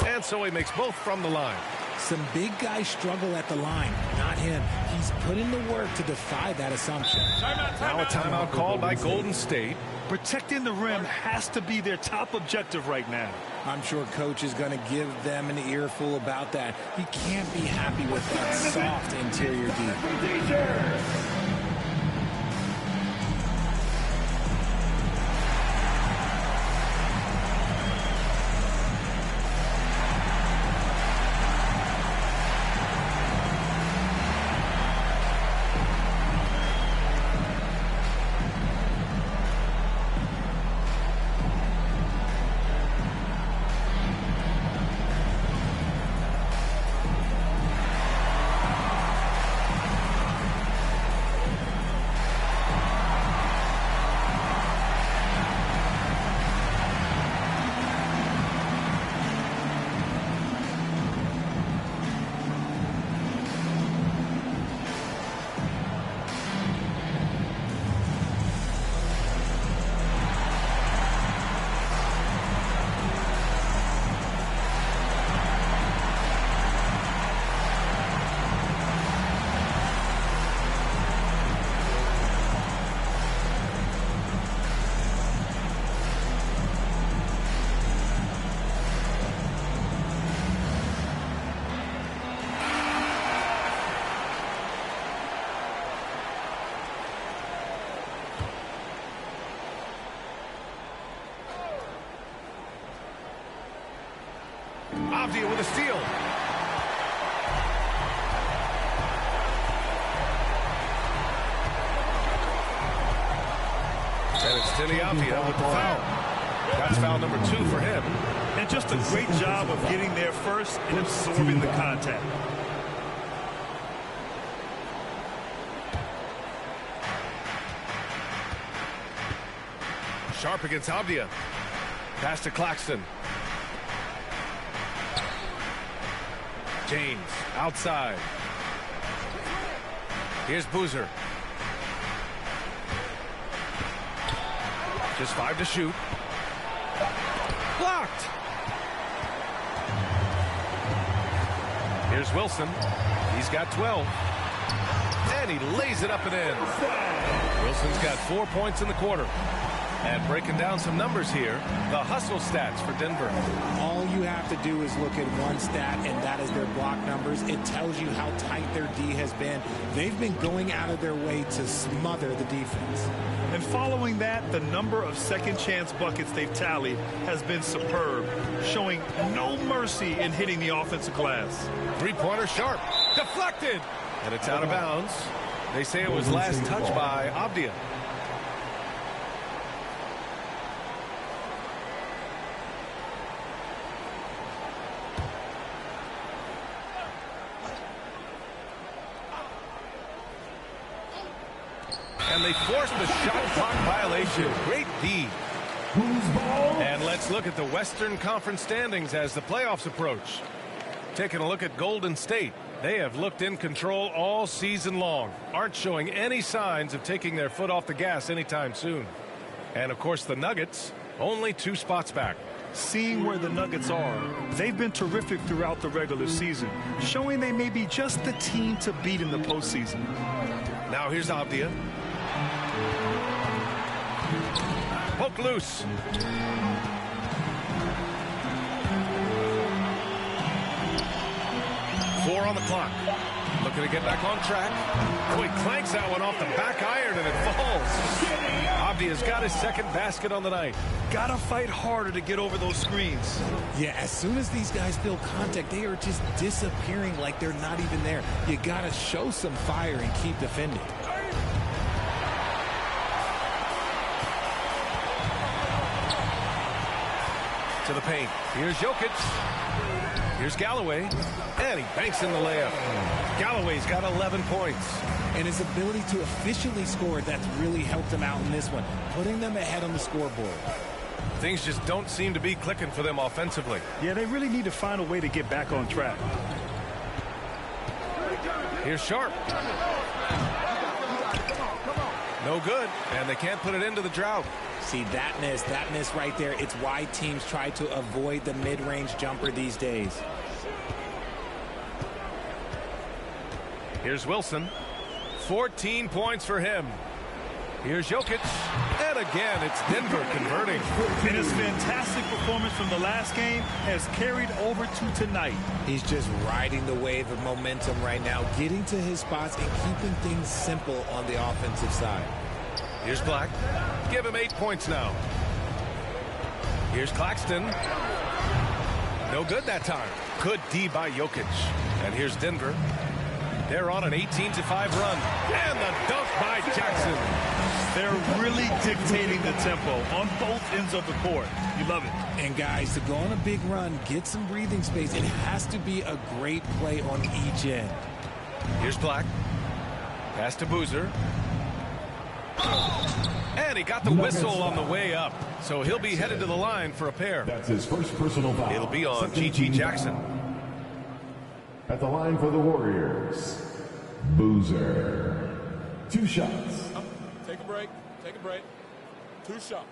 [SPEAKER 2] And so he makes both from the line.
[SPEAKER 19] Some big guys struggle at the line, not him. He's put in the work to defy that assumption.
[SPEAKER 2] Now a timeout called by Golden State.
[SPEAKER 3] Protecting the rim has to be their top objective right now.
[SPEAKER 19] I'm sure coach is going to give them an earful about that. He can't be happy with that soft interior D.
[SPEAKER 2] Avdia with a steal. And it's Denny Avdia with the foul. That's foul number 2 for him.
[SPEAKER 3] And just a great job of getting there first and absorbing the contact.
[SPEAKER 2] Sharp against Avdia. Pass to Claxton. James outside. Here's Boozer. Just 5 to shoot. Blocked. Here's Wilson. He's got 12. And he lays it up and in. Wilson's got 4 points in the quarter. And breaking down some numbers here, the hustle stats for Denver.
[SPEAKER 19] All you have to do is look at one stat, and that is their block numbers. It tells you how tight their D has been. They've been going out of their way to smother the defense.
[SPEAKER 3] And following that, the number of second chance buckets they've tallied has been superb, showing no mercy in hitting the offensive glass.
[SPEAKER 2] Three-pointer sharp. Deflected. And it's out of bounds. They say it was last touched by Avdia. And they forced the shot clock violation. Great D. And let's look at the Western Conference standings as the playoffs approach. Taking a look at Golden State. They have looked in control all season long. Aren't showing any signs of taking their foot off the gas anytime soon. And of course the Nuggets, only 2 spots back.
[SPEAKER 3] Seeing where the Nuggets are, they've been terrific throughout the regular season, showing they may be just the team to beat in the postseason.
[SPEAKER 2] Now here's Avdia. Poke loose. Four on the clock. Looking to get back on track. Oh, he clanks that one off the back iron and it falls. Avdia's got his second basket on the night.
[SPEAKER 3] Gotta fight harder to get over those screens.
[SPEAKER 19] Yeah, as soon as these guys feel contact, they are just disappearing like they're not even there. You gotta show some fire and keep defending.
[SPEAKER 2] To the paint. Here's Jokic. Here's Galloway. And he banks in the layup. Galloway's got 11 points.
[SPEAKER 19] And his ability to efficiently score, that's really helped him out in this one, putting them ahead on the scoreboard.
[SPEAKER 2] Things just don't seem to be clicking for them offensively.
[SPEAKER 3] Yeah, they really need to find a way to get back on track.
[SPEAKER 2] Here's Sharp. No good. And they can't put it into the drought.
[SPEAKER 19] See, that miss right there, it's why teams try to avoid the mid-range jumper these days.
[SPEAKER 2] Here's Wilson. 14 points for him. Here's Jokic. And again, it's Denver converting.
[SPEAKER 3] And his fantastic performance from the last game has carried over to tonight.
[SPEAKER 19] He's just riding the wave of momentum right now, getting to his spots and keeping things simple on the offensive side.
[SPEAKER 2] Here's Black. Give him 8 points now. Here's Claxton. No good that time. Good D by Jokic. And here's Denver. They're on an 18-5 run. And the dunk by Jackson.
[SPEAKER 3] They're really dictating the tempo on both ends of the court. You love it.
[SPEAKER 19] And guys, to go on a big run, get some breathing space, it has to be a great play on each end.
[SPEAKER 2] Here's Black. Pass to Boozer. And he got the whistle on the way up. So he'll be headed to the line for a pair.
[SPEAKER 6] That's his first personal foul.
[SPEAKER 2] It'll be on G.G. Jackson.
[SPEAKER 6] At the line for the Warriors, Boozer. 2 shots.
[SPEAKER 9] Take a break. Take a break. 2 shots.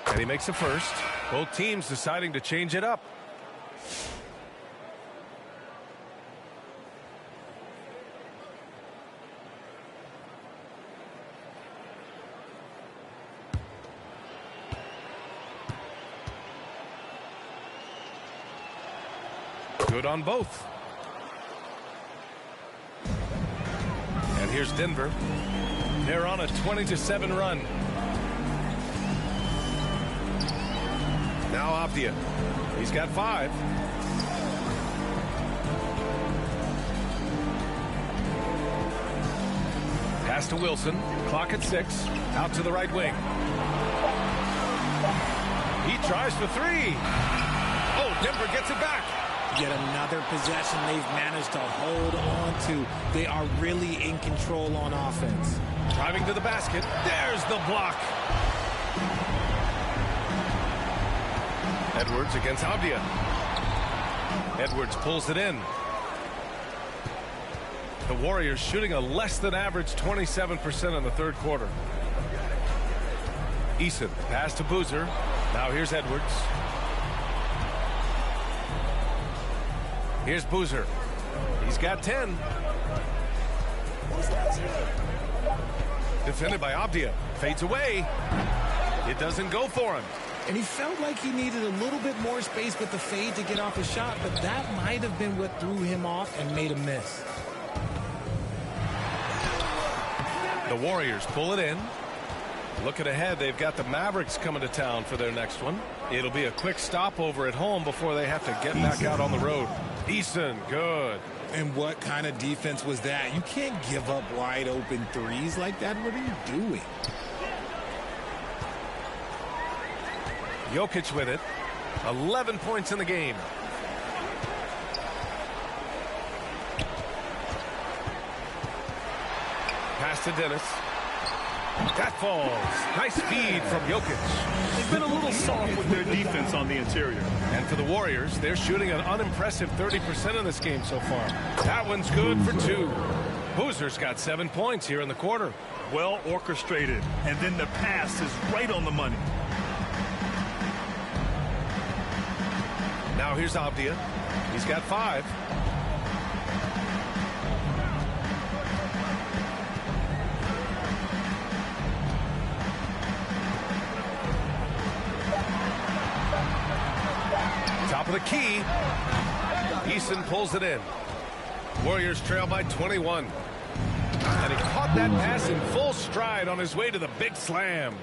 [SPEAKER 2] And he makes a first. Both teams deciding to change it up. Good on both. And here's Denver. They're on a 20-7 run. Now Avdia. He's got 5. Pass to Wilson. Clock at 6. Out to the right wing. He tries for 3. Oh, Denver gets it back.
[SPEAKER 19] Yet another possession they've managed to hold on to. They are really in control on offense.
[SPEAKER 2] Driving to the basket. There's the block. Edwards against Avdia. Edwards pulls it in. The Warriors shooting a less than average 27% in the third quarter. Eason, pass to Boozer. Now here's Edwards. Here's Boozer. He's got 10. Defended by Abdia. Fades away. It doesn't go for him.
[SPEAKER 19] And he felt like he needed a little bit more space with the fade to get off a shot, but that might have been what threw him off and made him miss.
[SPEAKER 2] The Warriors pull it in. Looking ahead, they've got the Mavericks coming to town for their next one. It'll be a quick stopover at home before they have to get back out on the road. Eason, good.
[SPEAKER 19] And what kind of defense was that? You can't give up wide open threes like that. What are you doing?
[SPEAKER 2] Jokic with it. 11 points in the game. Pass to Dennis. That falls. Nice feed from Jokic.
[SPEAKER 3] They've been a little soft with their defense on the interior.
[SPEAKER 2] And for the Warriors, they're shooting an unimpressive 30% in this game so far. That one's good for 2. Boozer's got 7 points here in the quarter.
[SPEAKER 3] Well orchestrated. And then the pass is right on the money.
[SPEAKER 2] Now here's Abdia. He's got 5. Top of the key. Eason pulls it in. Warriors trail by 21. And he caught that pass in full stride on his way to the big slam.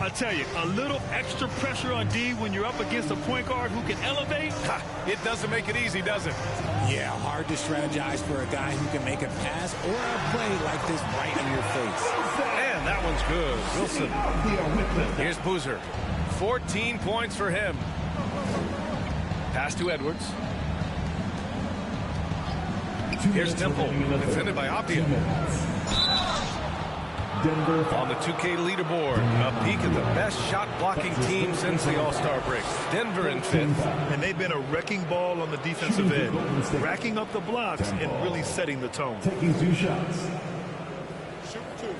[SPEAKER 3] I tell you, a little extra pressure on D when you're up against a point guard who can elevate.
[SPEAKER 2] It doesn't make it easy, does it?
[SPEAKER 19] Yeah, hard to strategize for a guy who can make a pass or a play like this right in your face.
[SPEAKER 2] And that one's good. Wilson. Here's Boozer. 14 points for him. Pass to Edwards. Here's Temple. Defended by Abdia. On the 2K leaderboard, a peek at the best shot-blocking team since the All-Star break. Denver in 5th.
[SPEAKER 3] And they've been a wrecking ball on the defensive end, racking up the blocks and really setting the tone.
[SPEAKER 6] Taking 2 shots.
[SPEAKER 12] Shoot 2.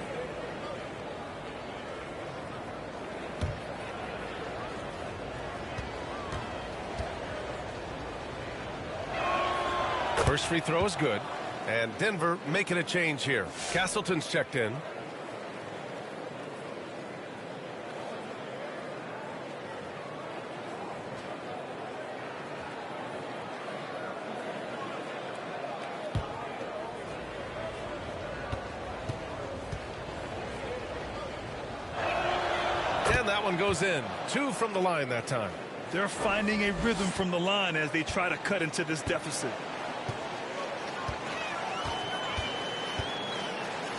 [SPEAKER 2] First free throw is good. And Denver making a change here. Castleton's checked in. And that one goes in. 2 from the line that time.
[SPEAKER 3] They're finding a rhythm from the line as they try to cut into this deficit.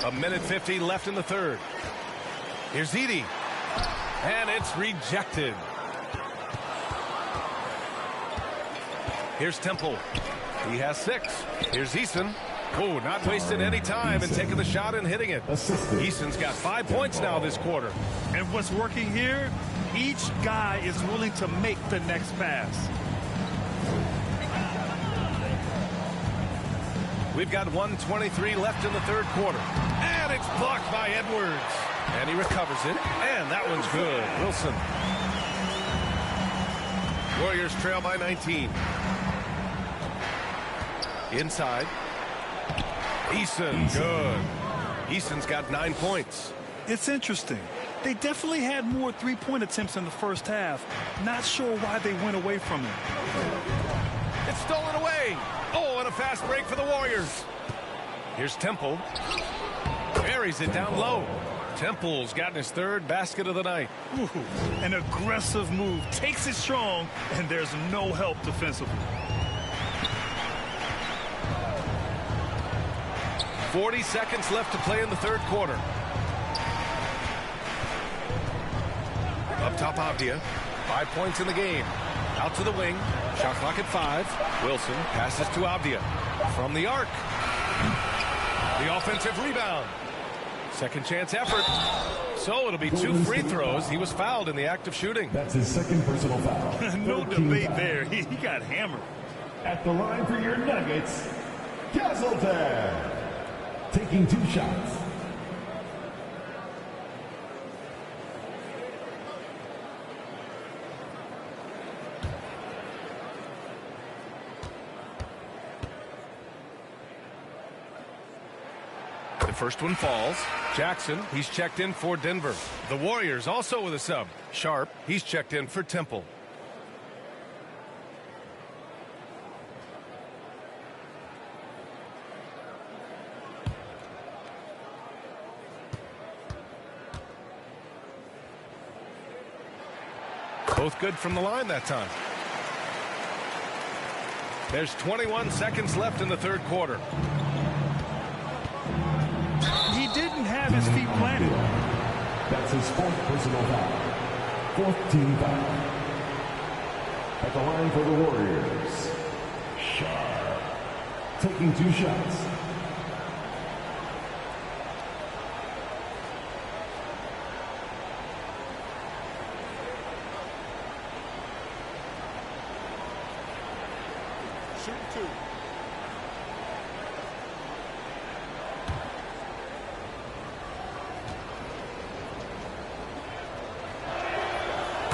[SPEAKER 2] A minute 50 left in the third. Here's Edey. And it's rejected. Here's Temple. He has 6. Here's Eason. Oh, not wasting any time and taking the shot and hitting it. Eason's got 5 points now this quarter.
[SPEAKER 3] And what's working here? Each guy is willing to make the next pass.
[SPEAKER 2] We've got 1:23 left in the third quarter. And it's blocked by Edwards. And he recovers it. And that one's good. Wilson. Warriors trail by 19. Inside. Eason, good. Eason's got 9 points.
[SPEAKER 3] It's interesting. They definitely had more three-point attempts in the first half. Not sure why they went away from it.
[SPEAKER 2] It's stolen away. Oh, and a fast break for the Warriors. Here's Temple. Buries it down low. Temple's gotten his 3rd basket of the night.
[SPEAKER 3] Ooh, an aggressive move. Takes it strong, and there's no help defensively.
[SPEAKER 2] 40 seconds left to play in the third quarter. Up top, Abdia. 5 points in the game. Out to the wing. Shot clock at 5. Wilson passes to Abdia. From the arc. The offensive rebound. Second chance effort. So it'll be 2 free throws. He was fouled in the act of shooting.
[SPEAKER 6] That's his 2nd personal foul.
[SPEAKER 3] No debate there. He got hammered.
[SPEAKER 6] At the line for your Nuggets, Castleton. Taking 2 shots.
[SPEAKER 2] First one falls. Jackson, he's checked in for Denver. The Warriors also with a sub. Sharp, he's checked in for Temple. Both good from the line that time. There's 21 seconds left in the third quarter.
[SPEAKER 3] He didn't have his feet planted.
[SPEAKER 6] That's his fourth personal foul. Fourth team foul. At the line for the Warriors, Sharp. Taking 2 shots.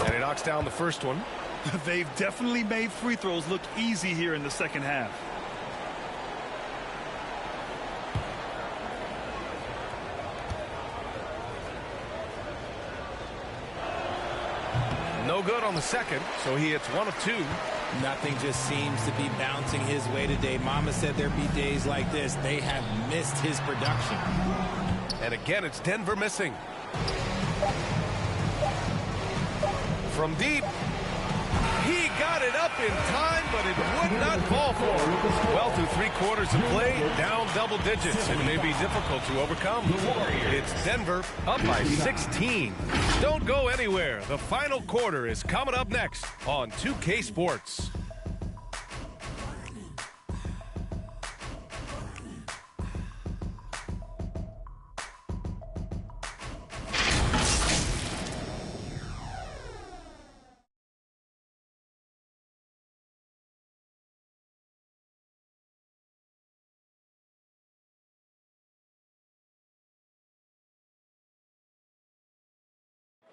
[SPEAKER 2] And he knocks down the first one.
[SPEAKER 3] They've definitely made free throws look easy here in the second half.
[SPEAKER 2] No good on the second, so he hits 1 of 2.
[SPEAKER 19] Nothing just seems to be bouncing his way today. Mama said there'd be days like this. They have missed his production.
[SPEAKER 2] And again, it's Denver missing. From deep. He got it up in time, but it would not fall for him. Well, through 3 quarters of play, down double digits. It may be difficult to overcome. It's Denver up by 16. Don't go anywhere. The final quarter is coming up next on 2K Sports.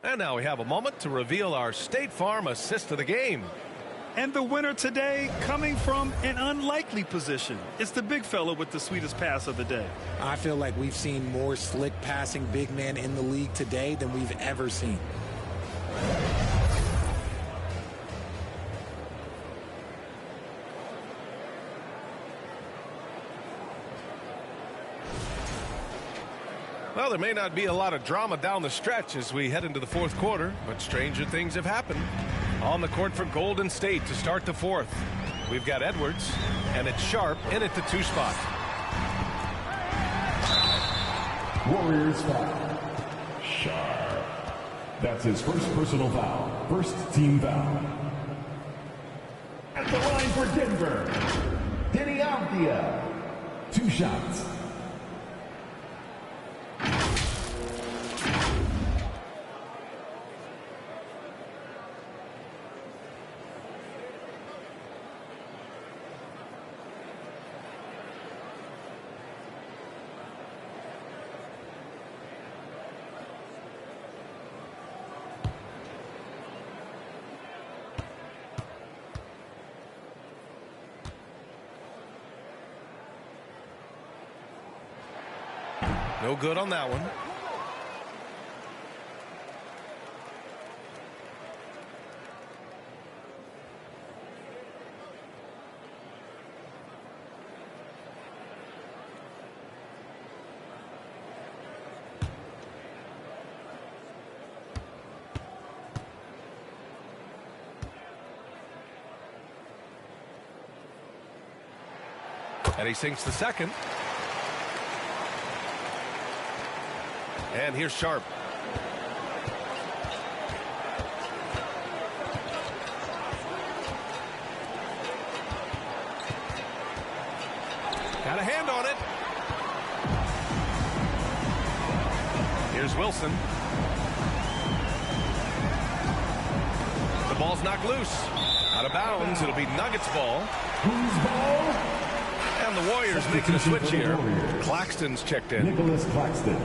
[SPEAKER 2] And now we have a moment to reveal our State Farm assist of the game.
[SPEAKER 3] And the winner today coming from an unlikely position. It's the big fella with the sweetest pass of the day.
[SPEAKER 19] I feel like we've seen more slick passing big men in the league today than we've ever seen.
[SPEAKER 2] Well, there may not be a lot of drama down the stretch as we head into the fourth quarter, but stranger things have happened. On the court for Golden State to start the fourth, we've got Edwards, and it's Sharp in at the 2 spot.
[SPEAKER 6] Warriors foul. Sharp. That's his first personal foul. First team foul. At the line for Denver, JeionClare. 2 shots.
[SPEAKER 2] No good on that one. And he sinks the second. And here's Sharp. Got a hand on it. Here's Wilson. The ball's knocked loose. Out of bounds. It'll be Nuggets ball.
[SPEAKER 6] Whose ball?
[SPEAKER 2] And the Warriors making a switch here. Claxton's checked in.
[SPEAKER 6] Nicholas Claxton.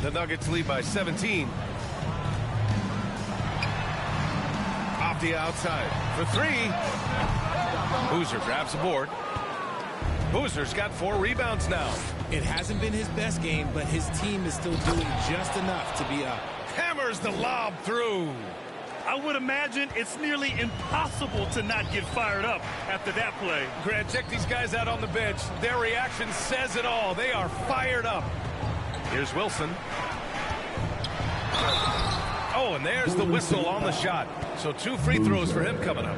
[SPEAKER 2] The Nuggets lead by 17. the outside for three. Boozer grabs the board. Boozer's got 4 rebounds now.
[SPEAKER 19] It hasn't been his best game, but his team is still doing just enough to be up.
[SPEAKER 2] Hammers the lob through.
[SPEAKER 21] I would imagine it's nearly impossible to not get fired up after that play.
[SPEAKER 2] Grant, check these guys out on the bench. Their reaction says it all. They are fired up. Here's Wilson. Oh, and there's the whistle on the shot. So 2 free throws for him coming up.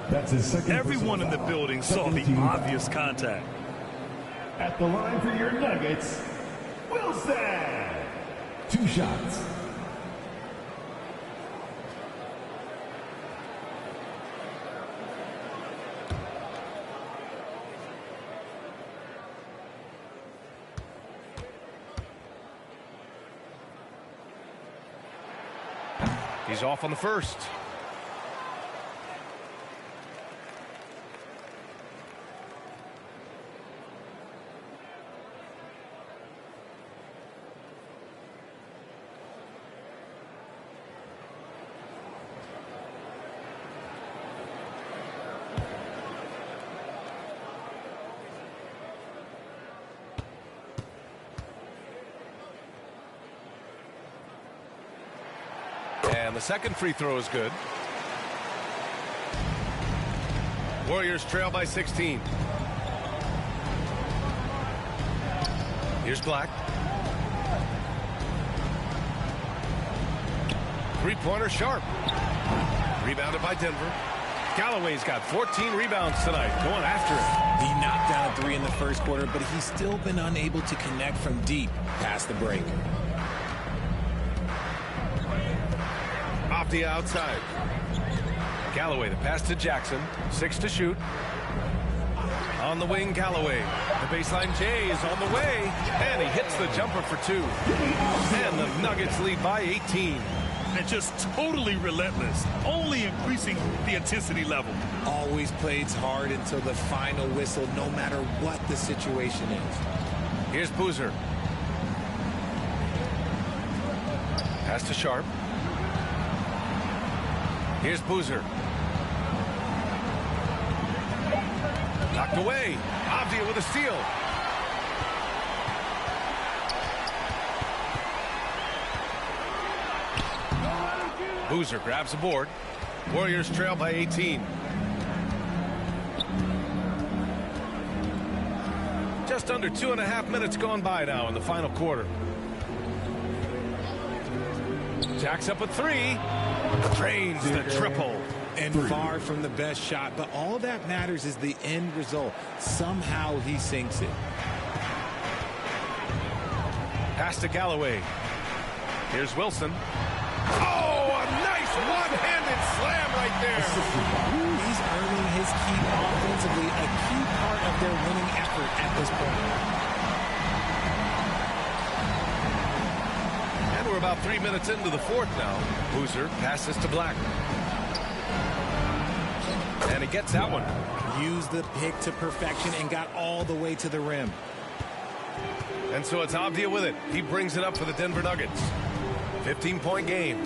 [SPEAKER 6] That's his second.
[SPEAKER 21] Everyone in the building saw the obvious contact.
[SPEAKER 6] At the line for your Nuggets, Wilson. 2 shots.
[SPEAKER 2] He's off on the first. And the second free throw is good. Warriors trail by 16. Here's Black. Three-pointer Sharp. Rebounded by Denver. Galloway's got 14 rebounds tonight, going after it.
[SPEAKER 19] He knocked down a 3 in the first quarter, but he's still been unable to connect from deep past the break.
[SPEAKER 2] Off the outside. Galloway, the pass to Jackson. 6 to shoot. On the wing, Galloway. The baseline Jay is on the way. And he hits the jumper for 2. And the Nuggets lead by 18.
[SPEAKER 21] And just totally relentless, only increasing the intensity level.
[SPEAKER 19] Always plays hard until the final whistle, no matter what the situation is.
[SPEAKER 2] Here's Boozer. Pass to Sharp. Here's Boozer. Knocked away. Avdia with a steal. Boozer grabs the board. Warriors trail by 18. Just under 2.5 minutes gone by now in the final quarter. Jacks up a 3. Drains the triple.
[SPEAKER 19] And far from the best shot, but all that matters is the end result. Somehow he sinks it.
[SPEAKER 2] Pass to Galloway. Here's Wilson. Oh, a nice one-handed slam right there.
[SPEAKER 19] He's earning his keep offensively, a key part of their winning effort at this point.
[SPEAKER 2] We're about 3 minutes into the fourth now. Boozer passes to Black. And he gets that one.
[SPEAKER 19] Used the pick to perfection and got all the way to the rim.
[SPEAKER 2] And so it's Avdia with it. He brings it up for the Denver Nuggets. 15-point game.